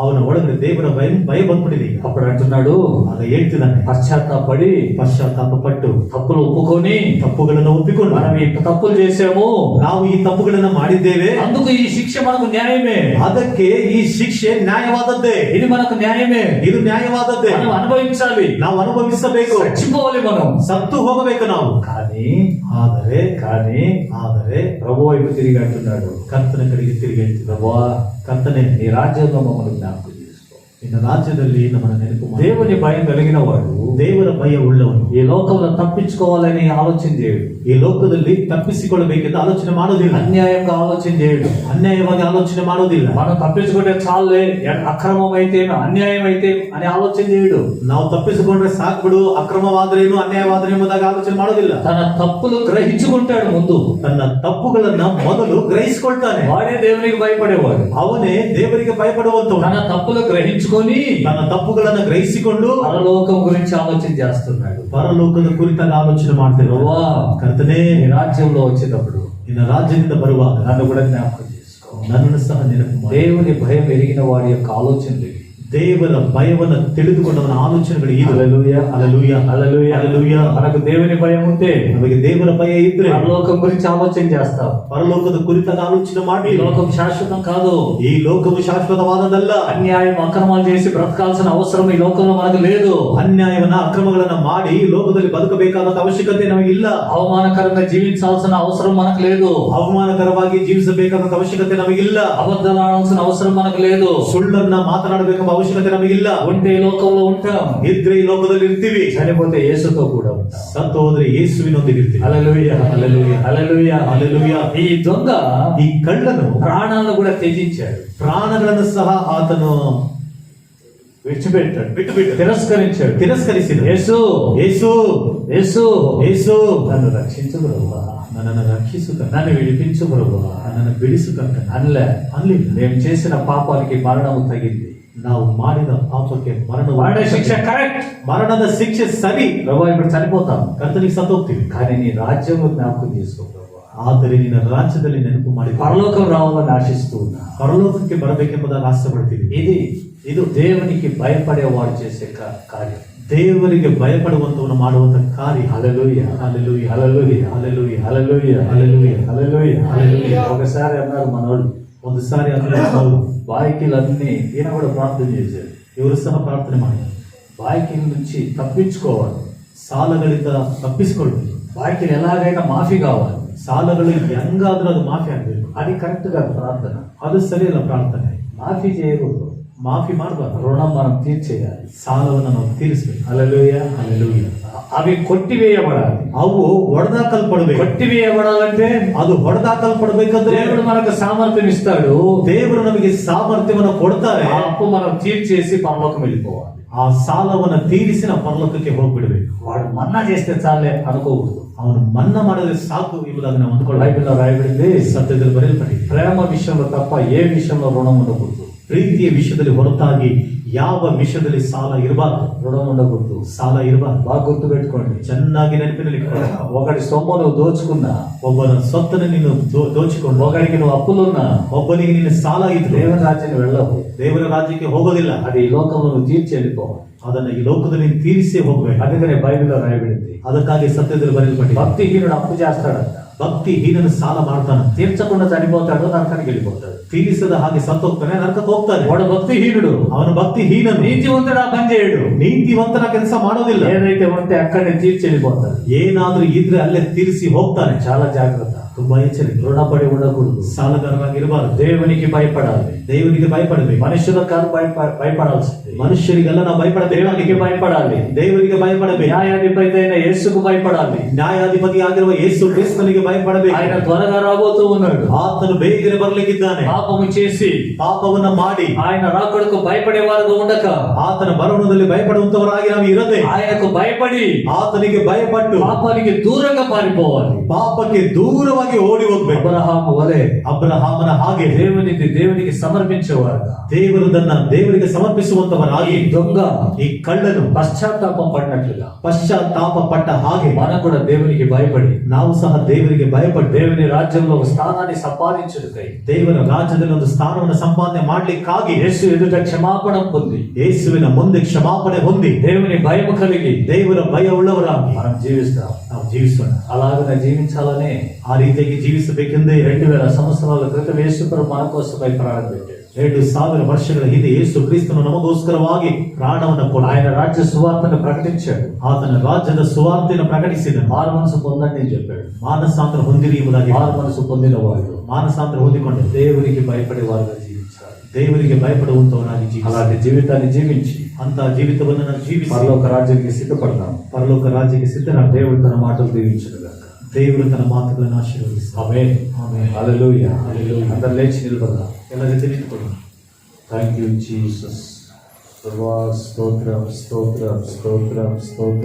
ಅವನ ಒಳಗಡೆ ದೇವರ ಭಯ ಬಂದ್ಬಿಟ್ಟಿದೆ. ಈಗ అప్పుడు అంటున్నాడు, ಆಗ ಹೇಳ್ತಿದ್ದಾನೆ, పశ్చాత్తాపడి ಪಶ್ಚಾತ್ತಾಪ ಪಟ್ಟು తప్పులు ఒప్పుకొని ತಪ್ಪುಗಳನ್ನು ಒಪ್ಪಿಕೊಂಡು మనం ఈ తప్పులు చేసాము, ನಾವು ಈ ತಪ್ಪುಗಳನ್ನ ಮಾಡಿದ್ದೇವೆ, అందుకు ఈ శిక్ష మనకు న్యాయమే, ಅದಕ್ಕೆ ಈ ಶಿಕ್ಷೆ ನ್ಯಾಯವಾದದ್ದೇ, ఇది మనకు న్యాయమే, ಇದು ನ್ಯಾಯವಾದದ್ದೇ, మనం అనుభవించాలి, ನಾವು ಅನುಭವಿಸಬೇಕು, చచ్చిపోవాలి మనం. ಸತ್ತು ಹೋಗಬೇಕು ನಾವು. కానీ ಆದರೆ ప్రభు వైపు తిరిగి అంటున్నాడు, ಕರ್ತನ ಕಡೆಗೆ ತಿರುಗಿ ಹೇಳ್ತಿದ್ದ, ప్రభువా, ಕರ್ತನೆ నీ రాజ్యంలో మమ్మల్ని జ్ఞాపకం చేసుకో. ನಿನ್ನ ರಾಜ್ಯದಲ್ಲಿ ನಮ್ಮನ್ನ ನೆನಪು ಮಾಡು. దేవుని భయం కలిగిన వాడు ದೇವರ ಭಯ ಉಳ್ಳವನು ఈ లోకంలో తప్పించుకోవాలని ఆలోచన చేయడు. ಈ ಲೋಕದಲ್ಲಿ ತಪ್ಪಿಸಿಕೊಳ್ಳಬೇಕೆಂದು ಆಲೋಚನೆ ಮಾಡೋದಿಲ್ಲ. అన్యాయంగా ఆలోచన చేయడు. ಅನ್ಯಾಯವಾಗಿ ಆಲೋಚನೆ ಮಾಡೋದಿಲ್ಲ. మనం తప్పించుకుంటే చాలే, అక్రమం అయితే అన్యాయం అయితే అని ఆలోచన చేయడు. ನಾವು ತಪ್ಪಿಸಿಕೊಂಡ್ರೆ ಸಾಕು ಬಿಡು, ಅಕ್ರಮವಾದ್ರೇನು ಅನ್ಯಾಯವಾದ್ರೆ ಎಂಬುದಾಗಿ ಆಲೋಚನೆ ಮಾಡೋದಿಲ್ಲ. తన తప్పులు గ్రహించుకుంటాడు ముందు. ತನ್ನ ತಪ್ಪುಗಳನ್ನ ಮೊದಲು ಗ್ರಹಿಸಿಕೊಳ್ತಾನೆ. వాడే దేవునికి భయపడేవాడు. ಅವನೇ ದೇವರಿಗೆ ಭಯಪಡುವಂತವನು. తన తప్పులు గ్రహించుకొని ತನ್ನ ತಪ್ಪುಗಳನ್ನ ಗ್ರಹಿಸಿಕೊಂಡು పరలోకం గురించి ఆలోచన చేస్తున్నాడు. ಪರಲೋಕದ ಕುರಿತಾಗಿ ಆಲೋಚನೆ ಮಾಡ್ತೇವೆ. ప్రభువా, ಕರ್ತನೇ, నీ రాజ్యంలో వచ్చినప్పుడు ನಿನ್ನ ರಾಜ್ಯದಿಂದ ಬರುವಾಗ నన్ను కూడా జ్ఞాపకం చేసుకో. ನನ್ನನ್ನು ಸಹ ನೆನಪು ಮಾಡು. దేవుని భయం ఎరిగిన వాడి యొక్క ఆలోచనలు ఇవి. ದೇವರ ಭಯವನ್ನ ತಿಳಿದುಕೊಂಡವನ ಆಲೋಚನೆಗಳು ಇದು. హల్లెలూయా, ಹಲ್ಲೆಲೂಯಾ, హల్లెలూయా, ಹಲ್ಲೆಲೂಯಾ. మనకు దేవుని భయం ఉంటే ನಮಗೆ ದೇವರ ಭಯ ಇದ್ರೆ పరలోకం గురించి ఆలోచన చేస్తాం. ಪರಲೋಕದ ಕುರಿತಾಗಿ ಆಲೋಚನೆ ఈ ಮಾಡಿ. లోకం శాశ్వతం కాదు. ಈ ಲೋಕವು ಶಾಶ್ವತವಾದದಲ್ಲ. అన్యాయం అక్రమాలు చేసి బ్రతకాల్సిన అవసరం ఈ లోకంలో మనకు లేదు. ಅನ್ಯಾಯವನ್ನ ಅಕ್ರಮಗಳನ್ನ ಮಾಡಿ ಈ ಲೋಕದಲ್ಲಿ ಬದುಕಬೇಕಾದ ಅವಶ್ಯಕತೆ ನಮಗಿಲ್ಲ. అవమానకరంగా జీవించాల్సిన అవసరం మనకు లేదు. ಅವಮಾನಕರವಾಗಿ ಜೀವಿಸಬೇಕಾದ ಅವಶ್ಯಕತೆ ನಮಗಿಲ್ಲ. అబద్ధాలు ఆడాల్సిన అవసరం మనకు లేదు. ಸುಳ್ಳನ್ನ ಮಾತನಾಡಬೇಕೆಂಬ ಅವಶ್ಯಕತೆ ನಮಗಿಲ್ಲ. ఉంటే ఈ లోకంలో ఉంటాం, ಇದ್ರೆ ಈ ಲೋಕದಲ್ಲಿ ಇರ್ತೀವಿ. చనిపోతే యేసుతో కూడా ఉంటాం. ಸತ್ತು ಹೋದ್ರೆ ಯೇಸುವಿನೊಂದಿಗೆ ಇರ್ತೀವಿ. హల్లెలూయా, హల్లెలూయా, హల్లెలూయా, ಹಲ್ಲೆಲೂಯಾ. ఈ దొంగ ಈ ಕಳ್ಳನು ప్రాణాలను కూడా త్యజించాడు. ಪ್ರಾಣಗಳನ್ನು ಸಹ ಆತನು విడిచిపెట్టాడు, ಬಿಟ್ಟು తిరస్కరించాడు. ತಿರಸ್ಕರಿಸಿದ. యేసు ಯೇಸು యేసు ಯೇಸು నన్ను రక్షించు ప్రభువా, ನನ್ನನ್ನು ರಕ್ಷಿಸು ಕರ್ತನೇ, నన్ను విడిపించు ప్రభువా ನನ್ನನ್ನು ಬಿಡಿಸು ಕರ್ತನೇ అనలే. ಅನ್ಲಿಲ್ಲ. మేము చేసిన పాపాలకి మరణము తగింది. ನಾವು ಮಾಡಿದ ಪಾಪಕ್ಕೆ వాడే శిక్ష కరెక్ట్. ಮರಣದ ಶಿಕ್ಷೆ ಸರಿ. ప్రభా ఇప్పుడు చనిపోతాం, ಕರ್ತನಿಗೆ ಸತ್ತೋಗ್ತೀವಿ. కానీ నీ రాజ్యం జ్ఞాపకం చేసుకో ప్రభువా. ಆದರೆ ನಿನ್ನ ರಾಜ್ಯದಲ್ಲಿ ನೆನಪು ಮಾಡಿ పరలోకం రావాలని ఆశిస్తూ ఉన్నా. ಪರಲೋಕಕ್ಕೆ ಬರಬೇಕೆಂಬುದಾಗಿ ಆಸೆ ಪಡ್ತೀವಿ. ఇది దేవునికి భయపడేవాడు చేసే కార్యం. ದೇವರಿಗೆ ಭಯಪಡುವಂತವನು ಮಾಡುವಂತ ಕಾರ್ಯ. హల్లెలూయా, hallelujah, hallelujah, hallelujah, hallelujah, hallelujah, hallelujah, హల్లెలూయా. ఒకసారి అన్నారు మనోడు, ಒಂದು ಸಾರಿ ಅಂದ್ರೆ బాయికిలన్నీ ఈయన కూడా ప్రార్థన చేశారు. ಇವರು ಸಹ ಪ್ರಾರ್ಥನೆ ಮಾಡಿದರು. బాయికిల నుంచి తప్పించుకోవాలి, ಸಾಲಗಳಿಂದ ತಪ್ಪಿಸಿಕೊಳ್ಳಬೇಕು. బాయికిలు ఎలాగైనా మాఫీ కావాలి. ಸಾಲಗಳು ಹೆಂಗಾದ್ರೂ ಅದು ಮಾಫಿ ಆಗ್ಬೇಕು. అది కరెక్ట్ కాదు ప్రార్థన. ಅದು ಸರಿಯಲ್ಲ ಪ್ರಾರ್ಥನೆ. మాఫీ చేయకూడదు, ಮಾಫಿ ಮಾಡಬಾರ್ದು. రుణం మనం తీర్చేయాలి. ಸಾಲವನ್ನು ನಾವು ತೀರಿಸಬೇಕು. హల్లెలూయా, ಹಲ್ಲೆಲೂಯಾ. అవి కొట్టివేయబడాలి. ಅವು ಹೊಡೆದಾಕಲ್ಪಡಬೇಕು. కొట్టివేయబడాలంటే ಅದು ಹೊಡೆದಾಕಲ್ಪಡಬೇಕಂದ್ರೆ దేవుడు మనకు సామర్థ్యం ఇస్తాడు. ದೇವರು ನಮಗೆ ಸಾಮರ್ಥ್ಯವನ್ನು ಕೊಡ್ತಾರೆ. ఆ అప్పు మనం తీర్చేసి పరలోకం వెళ్ళిపోవాలి. ಆ ಸಾಲವನ್ನು ತೀರಿಸಿ ನಾವು ಪರಲೋಕಕ್ಕೆ ಹೋಗ್ಬಿಡ್ಬೇಕು. వాడు మన్నా చేస్తే చాలే అనుకోకూడదు. ಅವನು ಮನ್ನಾ ಮಾಡಿದ್ರೆ ಸಾಕು ಎಂಬುದಾಗಿ ನಾವು ಅಂದ್ಕೊಳ್ಳ. బైబిల్లో రాయబడింది, ಸತ್ಯದಲ್ಲಿ ಬರೆಯಲ್ಪಟ್ಟಿದೆ, ప్రేమ విషయంలో తప్ప ఏ విషయంలో రుణం ఉండకూడదు. ಪ್ರೀತಿಯ ವಿಷಯದಲ್ಲಿ ಹೊರತಾಗಿ ಯಾವ ವಿಷಯದಲ್ಲಿ ಸಾಲ ಇರಬಾರ್ದು. రుణం ఉండకూడదు. ಸಾಲ ಇರಬಾರ್ದು. బాగా గుర్తు పెట్టుకోండి. ಚೆನ್ನಾಗಿ ನೆನಪಿನಲ್ಲಿ ಇಟ್ಕೊಳ್ಳಿ. ఒకటి సొమ్ము నువ్వు దోచుకున్నా, ಒಬ್ಬನ ಸೊತ್ತನ್ನು ನೀನು ದೋಚಿಕೊಂಡು, ఒకడికి నువ్వు అప్పులున్నా, ಒಬ್ಬನಿಗೆ ನಿನ್ನ ಸಾಲ ಇದ್ರೆ దేవుని రాజ్యాన్ని వెళ్ళవు. ದೇವರ ರಾಜ್ಯಕ್ಕೆ ಹೋಗೋದಿಲ್ಲ. అది ఈ లోకంలో నువ్వు తీర్చి వెళ్ళిపోవాలి. ಅದನ್ನ ಈ ಲೋಕದಲ್ಲಿ ನೀನು ತೀರಿಸೇ ಹೋಗ್ಬೇಕು. అందుకనే బైబిల్లో రాయబడింది, ಅದಕ್ಕಾಗಿ ಸತ್ಯದಲ್ಲಿ ಬರೆಯಲ್ಪಟ್ಟಿದೆ, భక్తిహీనుడు అప్పు చేస్తాడంట, ಭಕ್ತಿ ಹೀನನು ಸಾಲ ಮಾಡ್ತಾನೆ, తీర్చకుండా చనిపోతాడు, నరకానికి వెళ్ళిపోతాడు. ತೀರಿಸದ ಹಾಗೆ ಸತ್ತೋಗ್ತಾನೆ, ನರಕಕ್ಕೆ ಹೋಗ್ತಾನೆ. వాడు భక్తిహీనుడు, ಅವನು ಭಕ್ತಿ ಹೀನನು. నీతివంతుడు ఆ పని చేయడు. ನೀತಿವಂತನ ಕೆಲಸ ಮಾಡೋದಿಲ್ಲ. ఏదైతే ఉంటే అక్కడనే తీర్చి వెళ్ళిపోతాడు. ಏನಾದ್ರೂ ಇದ್ರೆ ಅಲ್ಲೇ ತೀರಿಸಿ ಹೋಗ್ತಾನೆ. చాలా జాగ్రత్త, ತುಂಬಾ ಎಚ್ಚರಿಕೆ. రుణపడి ఉండకూడదు. ಸಾಲಗಾರರಾಗಿರಬಾರದು. దేవునికి భయపడాలి. ದೇವರಿಗೆ ಭಯಪಡಬೇಕು. మనుషులకు కాదు భయపడాల్సింది, ಮನುಷ್ಯರಿಗೆಲ್ಲ ನಾವು ಭಯಪಡಬೇಕು. దేవునికి భయపడాలి. ದೇವರಿಗೆ ಭಯಪಡಬೇಕು. న్యాయాధిపతి అయిన యేసుకు భయపడాలి. ನ್ಯಾಯಾಧಿಪತಿ ಆಗಿರುವ ಯೇಸು ಕ್ರಿಸ್ತನಿಗೆ ಭಯಪಡಬೇಕು. ఆయన త్వరగా రాబోతూ ఉన్నాడు. ಆತನು ಬೇಗನೆ ಬರಲಿಕ್ಕಿದ್ದಾನೆ. పాపము చేసి ಪಾಪವನ್ನ ಮಾಡಿ ఆయన రాకడకు భయపడే వారుగా ఉండక, ಆತನ ಬರೋಣದಲ್ಲಿ ಭಯಪಡುವಂತವರಾಗಿ ನಾವು ಇರದೆ, ఆయనకు భయపడి ಆತನಿಗೆ ಭಯಪಟ್ಟು పాపానికి దూరంగా పారిపోవాలి. ಪಾಪಕ್ಕೆ ದೂರವಾಗಿ ಓಡಿ ಹೋಗ್ಬೇಕು. అబ్రహాము వలె ಅಬ್ರಹಾಮನ ಹಾಗೆ దేవునికి సమర్పించేవారుగా, ದೇವರಿಗೆ ಸಮರ್ಪಿಸುವಂತವರಾಗಿ, ఈ దొంగ ಈ ಕಳ್ಳನು పశ్చాత్తాపం పడినట్లుగా ಪಶ್ಚಾತ್ತಾಪ ಪಟ್ಟ ಹಾಗೆ మనం కూడా దేవునికి భయపడి ನಾವು ಸಹ ದೇವರಿಗೆ ಭಯಪಟ್ಟು దేవుని రాజ్యంలో ఒక స్థానాన్ని సంపాదించుటకై, ದೇವರ ರಾಜ್ಯದಲ್ಲಿ ಒಂದು ಸ್ಥಾನವನ್ನು ಸಂಪಾದನೆ ಮಾಡ್ಲಿಕ್ಕಾಗಿ, యేసు ఎదుట క్షమాపణ పొంది, ಯೇಸುವಿನ ಮುಂದೆ ಕ್ಷಮಾಪಣೆ ಹೊಂದಿ, దేవుని భయం కలిగి ದೇವರ ಭಯ ಉಳ್ಳವರಾಗಿ మనం జీవిస్తాం. ನಾವು ಜೀವಿಸೋಣ. అలాగనే జీవించాలనే ಆ ರೀತಿಯಾಗಿ ಜೀವಿಸಬೇಕೆಂದೇ 2000 సంవత్సరాల క్రితం యేసు ప్రభు మన కోసమై ప్రాణం పెట్టాడు. 2000 ವರ್ಷಗಳ ಹಿಂದೆ ಯೇಸು ಕ್ರಿಸ್ತನು ನಮಗೋಸ್ಕರವಾಗಿ ಪ್ರಾಣವನ್ನು ಕೊಡ, ఆయన రాజ్య సువార్తను ప్రకటించాడు. ಆತನ ರಾಜ್ಯದ ಸುವಾರ್ತೆಯನ್ನು ಪ್ರಕಟಿಸಿದನು. మారు మనసు పొందండి అని చెప్పాడు. ಮಾನಸಾಂತರ ಹೊಂದಿರಿ ಎಂಬುದಾಗಿ, మారు మనసు పొందిన వాళ్ళు ಮಾನಸಾಂತರ ಹೊಂದಿಕೊಂಡು దేవునికి భయపడే వారుగా జీవించాలి. ದೇವರಿಗೆ ಭಯಪಡುವಂತವನಾಗಿ ಜೀವಿಸಿ, అలాంటి జీవితాన్ని జీవించి ಅಂತ ಜೀವಿತವನ್ನು ನಾವು ಜೀವಿಸಿ పరలోక రాజ్యానికి సిద్ధపడతాం. ಪರಲೋಕ ರಾಜ್ಯಕ್ಕೆ ಸಿದ್ಧರಾಗ. దేవుడు తన మాటలు దీవించుగాక. ದೇವರು ತನ್ನ ಮಾತುಗಳನ್ನು ಆಶೀರ್ವದಿಸ್ತಾನೆ. ఆమేన్. ಆಮೆನ್. హల్లెలూయా. హల్లెలూయా. అందరూ లేచి నిలబడదాం. ಎಲ್ಲ ಜೊತೆ ನಿಂತುಕೊಳ್ಳೋಣ. Thank you Jesus. స్తోత్రం స్తోత్రం స్తోత్రం స్తోత్రం స్తోత్రం.